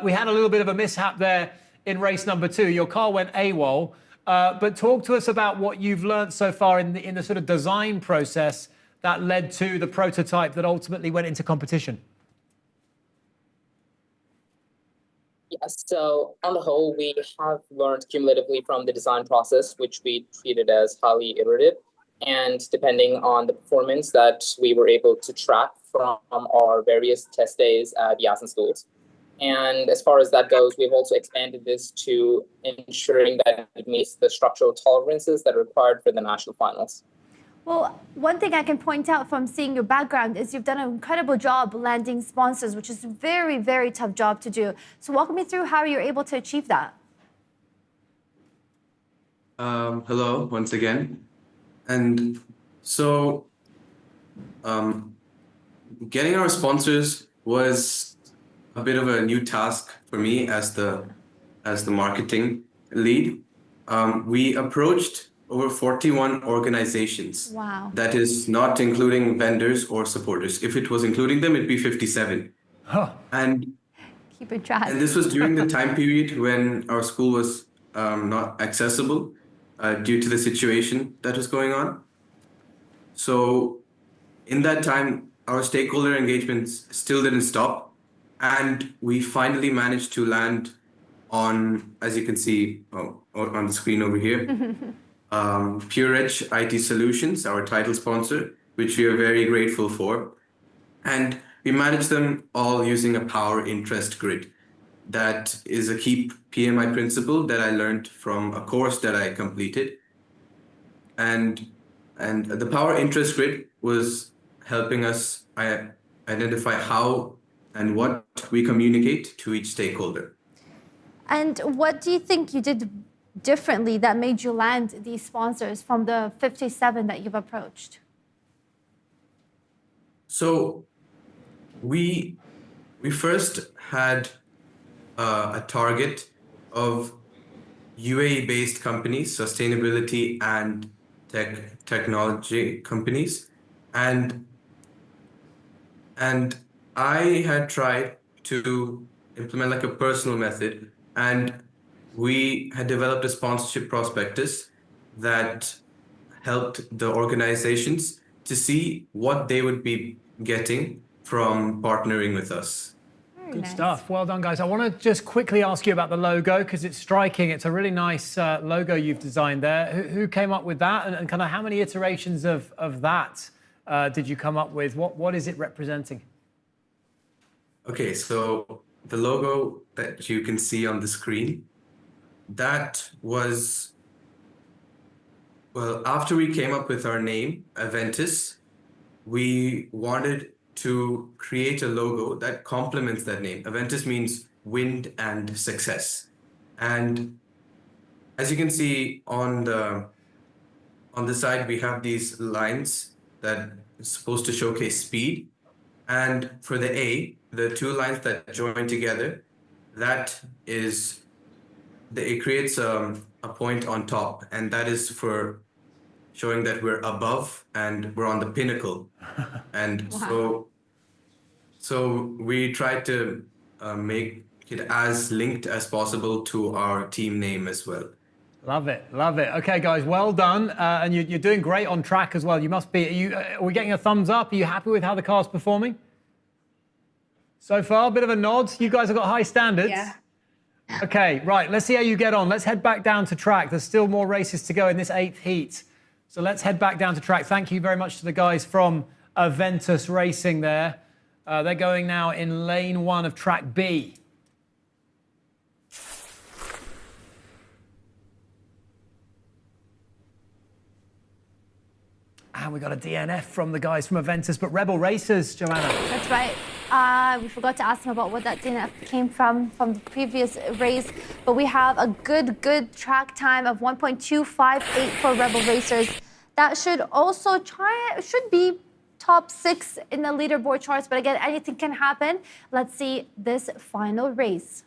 We had a little bit of a mishap there in race number 2. Your car went AWOL. But talk to us about what you've learned so far in the sort of design process that led to the prototype that ultimately went into competition. Yes, so on the whole, we have learned cumulatively from the design process, which we treated as highly iterative, and depending on the performance that we were able to track from our various test days at Yas schools. And as far as that goes, we've also expanded this to ensuring that it meets the structural tolerances that are required for the national finals. Well, one thing I can point out from seeing your background is you've done an incredible job landing sponsors, which is a very, very tough job to do. So walk me through how you're able to achieve that. Hello, once again. And so getting our sponsors was a bit of a new task for me as the marketing lead. We approached over 41 organizations. Wow. That is not including vendors or supporters. If it was including them, it'd be 57. Huh. And keep it track. And this was during the time period when our school was not accessible due to the situation that was going on. So in that time, our stakeholder engagements still didn't stop. And we finally managed to land on, as you can see on the screen over here, Pure Edge IT Solutions, our title sponsor, which we are very grateful for. And we manage them all using a power interest grid. That is a key PMI principle that I learned from a course that I completed. And the power interest grid was helping us identify how and what we communicate to each stakeholder. And what do you think you did differently that made you land these sponsors from the 57 that you've approached? So we first had a target of UAE-based companies, sustainability and technology companies, and And I had tried to implement like a personal method, and we had developed a sponsorship prospectus that helped the organizations to see what they would be getting from partnering with us. Good stuff. Well done, guys. I want to just quickly ask you about the logo because it's striking. It's a really nice logo you've designed there. Who came up with that, and kind of how many iterations of that did you come up with? What is it representing? Okay, so the logo that you can see on the screen, that was, well, after we came up with our name, Aventus, we wanted to create a logo that complements that name. Aventus means wind and success. And as you can see on the side, we have these lines that is supposed to showcase speed. And for the A, the two lines that join together, that is, it creates a point on top, and that is for showing that we're above and we're on the pinnacle. And so we tried to make it as linked as possible to our team name as well. Love it, love it. Okay, guys, well done. And you're doing great on track as well. You must be, are we getting a thumbs up? Are you happy with how the car's performing? So far, a bit of a nod. You guys have got high standards. Yeah. Okay, right, let's see how you get on. Let's head back down to track. There's still more races to go in this 8th heat. So let's head back down to track. Thank you very much to the guys from Aventus Racing there. They're going now in lane 1 of track B. And we got a DNF from the guys from Aventus, but Rebel Racers, Joanna. That's right. We forgot to ask them about what that DNF came from the previous race, but we have a good track time of 1.258 for Rebel Racers. That should also should be top 6 in the leaderboard charts, but again, anything can happen. Let's see this final race.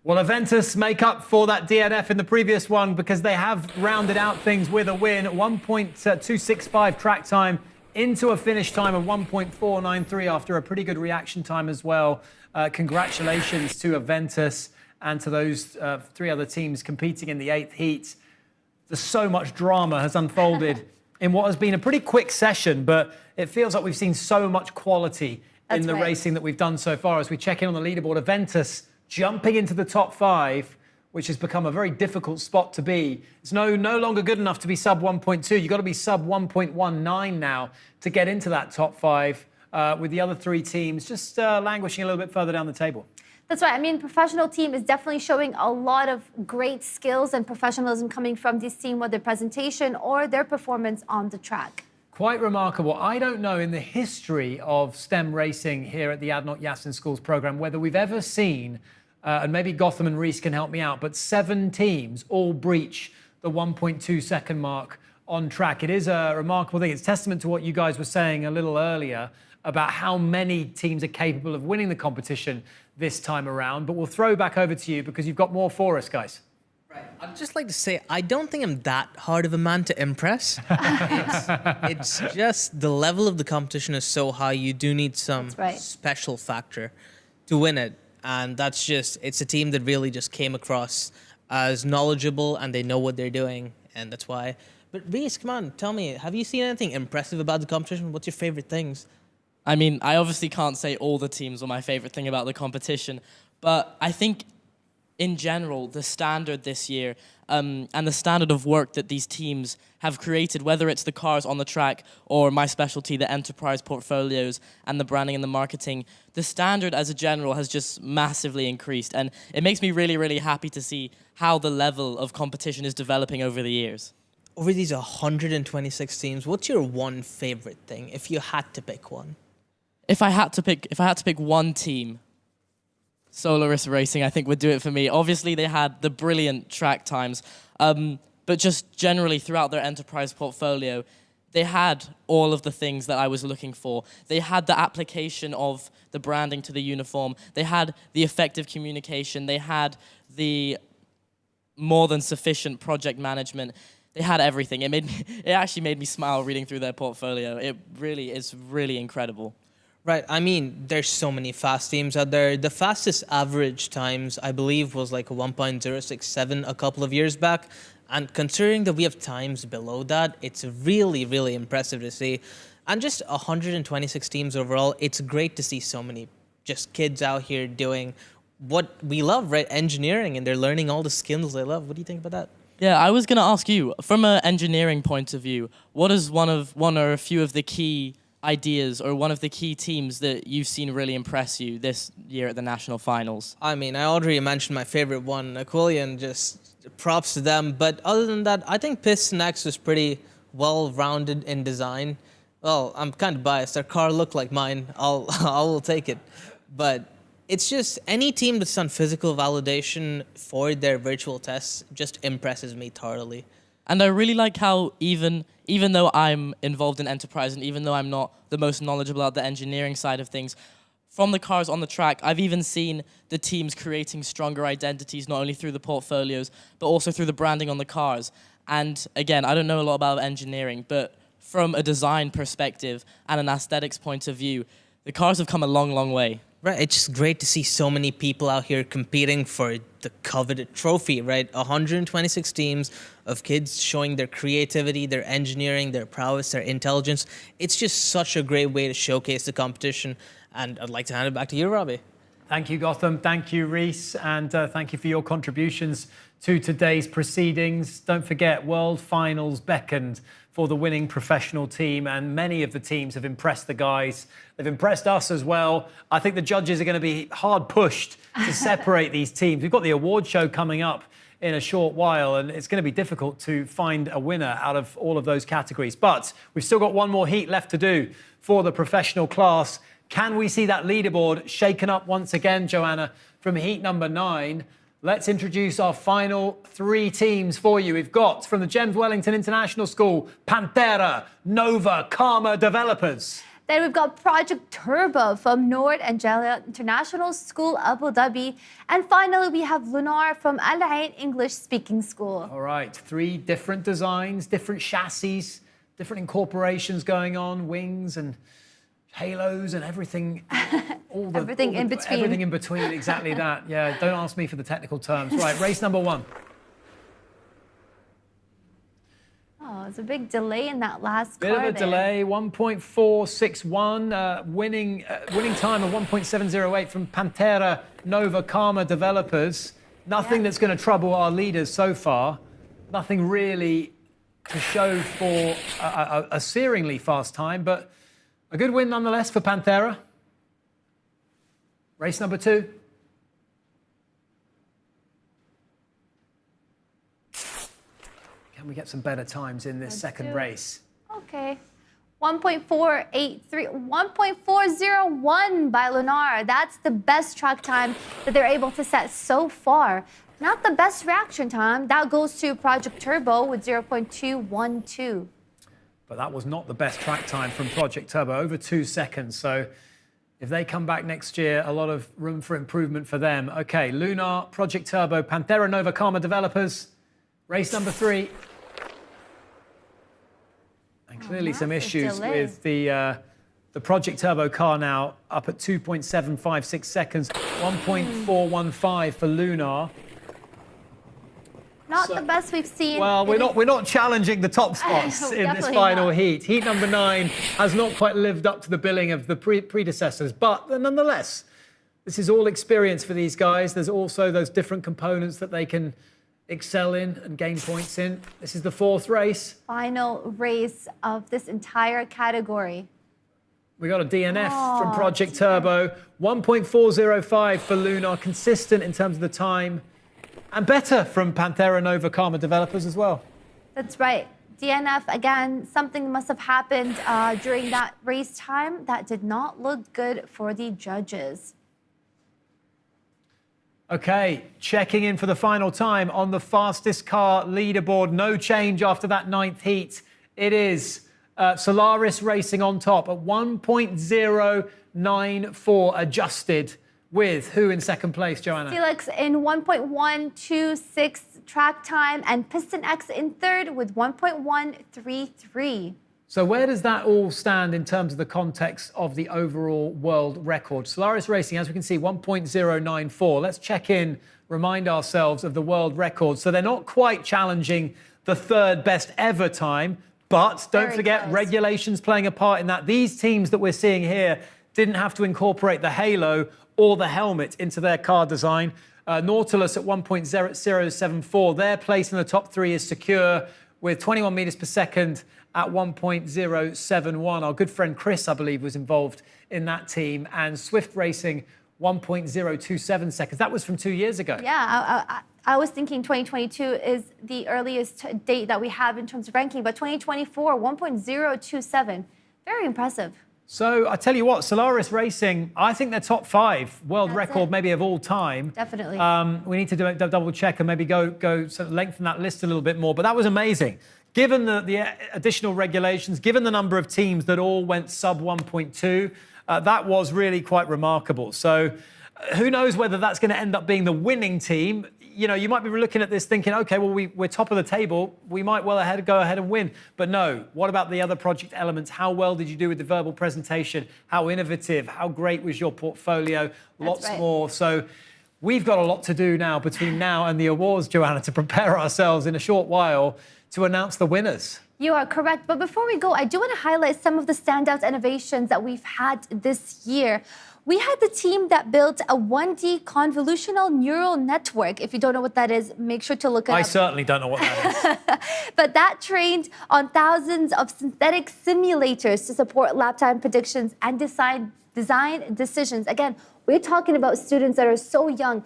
Well, Aventus make up for that DNF in the previous one because they have rounded out things with a win. 1.265 track time into a finish time of 1.493 after a pretty good reaction time as well. Congratulations to Aventus and to those 3 other teams competing in the 8th heat. There's so much drama has unfolded in what has been a pretty quick session, but it feels like we've seen so much quality in the racing that we've done so far. As we check in on the leaderboard, Aventus jumping into the top 5, which has become a very difficult spot to be. It's no longer good enough to be sub 1.2. You've got to be sub 1.19 now to get into that top 5, with the other 3 teams just languishing a little bit further down the table. That's right. I mean, professional team is definitely showing a lot of great skills and professionalism coming from this team, whether presentation or their performance on the track. Quite remarkable. I don't know in the history of STEM racing here at the ADNOC Yas in Schools program whether we've ever seen, and maybe Gotham and Reese can help me out, but 7 teams all breach the 1.2 second mark on track. It is a remarkable thing. It's testament to what you guys were saying a little earlier about how many teams are capable of winning the competition this time around. But we'll throw back over to you because you've got more for us, guys. I'd just like to say, I don't think I'm that hard of a man to impress. It's just the level of the competition is so high, you do need some special factor to win it. And that's just, it's a team that really just came across as knowledgeable and they know what they're doing. And that's why. But Reese, come on, tell me, have you seen anything impressive about the competition? What's your favorite things? I mean, I obviously can't say all the teams were my favorite thing about the competition, but I think in general, the standard this year and the standard of work that these teams have created, whether it's the cars on the track or my specialty, the enterprise portfolios and the branding and the marketing, the standard as a general has just massively increased. And it makes me really, really happy to see how the level of competition is developing over the years. Over these 126 teams, what's your one favorite thing if you had to pick one? If I had to pick one team, Solaris Racing, I think, would do it for me. Obviously, they had the brilliant track times, but just generally throughout their enterprise portfolio, they had all of the things that I was looking for. They had the application of the branding to the uniform. They had the effective communication. They had the more than sufficient project management. they had everything. It actually made me smile reading through their portfolio. It really is really incredible. Right. I mean, there's so many fast teams out there. The fastest average times, I believe, was like 1.067 a couple of years back. And considering that we have times below that, it's really, really impressive to see. And just 126 teams overall, it's great to see so many just kids out here doing what we love, right? Engineering, and they're learning all the skills they love. What do you think about that? Yeah, I was going to ask you, from an engineering point of view, what is one or a few of the key ideas or one of the key teams that you've seen really impress you this year at the national finals? I mean, I already mentioned my favorite one, Aquilian, just props to them. But other than that, I think Piston X was pretty well-rounded in design. Well, I'm kind of biased. Their car looked like mine. I will take it. But it's just any team that's done physical validation for their virtual tests just impresses me thoroughly. And I really like how even though I'm involved in enterprise and even though I'm not the most knowledgeable about the engineering side of things, from the cars on the track, I've even seen the teams creating stronger identities, not only through the portfolios, but also through the branding on the cars. And again, I don't know a lot about engineering, but from a design perspective and an aesthetics point of view, the cars have come a long, long way. Right, it's just great to see so many people out here competing for the coveted trophy, right? 126 teams of kids showing their creativity, their engineering, their prowess, their intelligence. It's just such a great way to showcase the competition. And I'd like to hand it back to you, Robbie. Thank you, Gotham. Thank you, Reese. And thank you for your contributions to today's proceedings. Don't forget, World Finals beckoned for the winning professional team, and many of the teams have impressed the guys. They've impressed us as well. I think the judges are going to be hard pushed to separate these teams. We've got the award show coming up in a short while, and it's going to be difficult to find a winner out of all of those categories. But we've still got one more heat left to do for the professional class. Can we see that leaderboard shaken up once again, Joanna, from heat number 9? Let's introduce our final 3 teams for you. We've got, from the James Wellington International School, Pantera, Nova, Karma Developers. Then we've got Project Turbo from Noord Angela International School, Abu Dhabi. And finally, we have Lunar from Al Ain English Speaking School. All right, 3 different designs, different chassis, different incorporations going on, wings and halos and everything. Everything in between. Everything in between, exactly that. Yeah, don't ask me for the technical terms. Right, race number 1. Oh, it's a big delay in that last Bit car of a delay, 1.461, winning time of 1.708 from Pantera, Nova, Karma Developers. Nothing that's going to trouble our leaders so far. Nothing really to show for a searingly fast time, but a good win nonetheless for Pantera. Race number 2. Can we get some better times in this second race? Okay. 1.401 by Lunar. That's the best track time that they're able to set so far. Not the best reaction time. That goes to Project Turbo with 0.212. But that was not the best track time from Project Turbo, over 2 seconds. So if they come back next year, a lot of room for improvement for them. Okay, Lunar, Project Turbo, Pantera, Nova, Karma Developers. Race number 3. And clearly some issues with the Project Turbo car now, up at 2.756 seconds, 1.415 for Lunar. Not the best we've seen. Well, we're not challenging the top spots in this final heat. Heat number 9 has not quite lived up to the billing of the predecessors, but nonetheless, this is all experience for these guys. There's also those different components that they can excel in and gain points in. This is the 4th race. Final race of this entire category. We got a DNF from Project Turbo. 1.405 for Lunar, consistent in terms of the time. And better from Pantera, Nova, Karma Developers as well. That's right. DNF, again, something must have happened during that race time that did not look good for the judges. Okay, checking in for the final time on the fastest car leaderboard. No change after that 9th heat. It is Solaris Racing on top at 1.094 adjusted with who in second place, Joanna? Felix in 1.126 track time and Piston X in third with 1.133. So where does that all stand in terms of the context of the overall world record? Solaris Racing, as we can see, 1.094. Let's check in, remind ourselves of the world record. So they're not quite challenging the third best ever time, but don't forget regulations playing a part in that. These teams that we're seeing here didn't have to incorporate the halo or the helmet into their car design. Nautilus at 1.074. Their place in the top three is secure with 21 meters per second at 1.071. Our good friend Chris, I believe, was involved in that team. And Swift Racing, 1.027 seconds. That was from 2 years ago. Yeah, I was thinking 2022 is the earliest date that we have in terms of ranking, but 2024, 1.027. Very impressive. So I tell you what, Solaris Racing, I think they're top 5 world record maybe of all time. Definitely. We need to do a double check and maybe go sort of lengthen that list a little bit more. But that was amazing. Given the additional regulations, given the number of teams that all went sub 1.2, that was really quite remarkable. So who knows whether that's going to end up being the winning team. You know, you might be looking at this thinking, okay, well, we're top of the table. We might well go ahead and win. But no, what about the other project elements? How well did you do with the verbal presentation? How innovative? How great was your portfolio? Lots more. So we've got a lot to do now between now and the awards, Joanna, to prepare ourselves in a short while to announce the winners. You are correct. But before we go, I do want to highlight some of the standout innovations that we've had this year. We had the team that built a 1D convolutional neural network. If you don't know what that is, make sure to look it up. I certainly don't know what that is. But that trained on thousands of synthetic simulators to support lap time predictions and design decisions. Again, we're talking about students that are so young.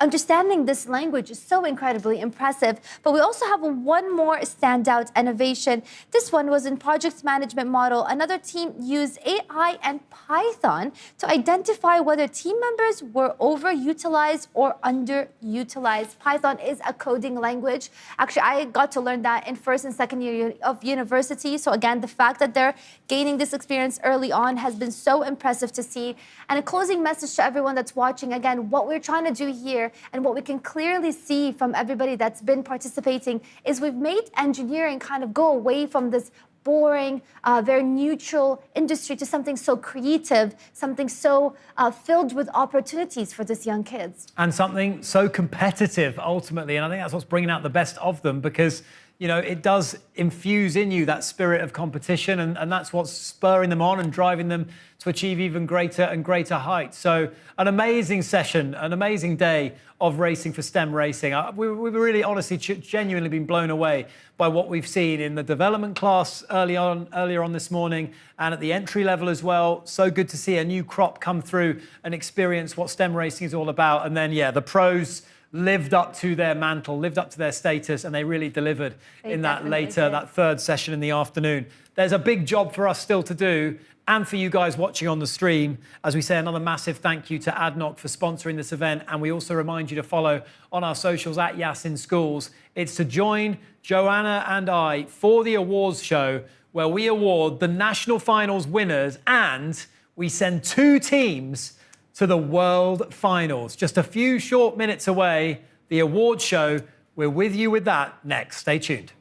Understanding this language is so incredibly impressive. But we also have one more standout innovation. This one was in project management model. Another team used AI and Python to identify whether team members were overutilized or underutilized. Python is a coding language. Actually, I got to learn that in first and second year of university. So again, the fact that they're gaining this experience early on has been so impressive to see. And a closing message to everyone that's watching, again, what we're trying to do here and what we can clearly see from everybody that's been participating is we've made engineering kind of go away from this boring, very neutral industry to something so creative, something so filled with opportunities for these young kids. And something so competitive, ultimately. And I think that's what's bringing out the best of them because, you know, it does infuse in you that spirit of competition and that's what's spurring them on and driving them to achieve even greater and greater heights. So an amazing session, an amazing day of racing for STEM racing. We've really honestly, genuinely been blown away by what we've seen in the development class earlier on this morning and at the entry level as well. So good to see a new crop come through and experience what STEM racing is all about. And then, yeah, the pros lived up to their mantle, lived up to their status, and they really delivered in that that third session in the afternoon. There's a big job for us still to do, and for you guys watching on the stream. As we say, another massive thank you to ADNOC for sponsoring this event, and we also remind you to follow on our socials at Yas in Schools. It's to join Joanna and I for the awards show, where we award the national finals winners, and we send 2 teams to the World Finals. Just a few short minutes away, the award show. We're with you with that next. Stay tuned.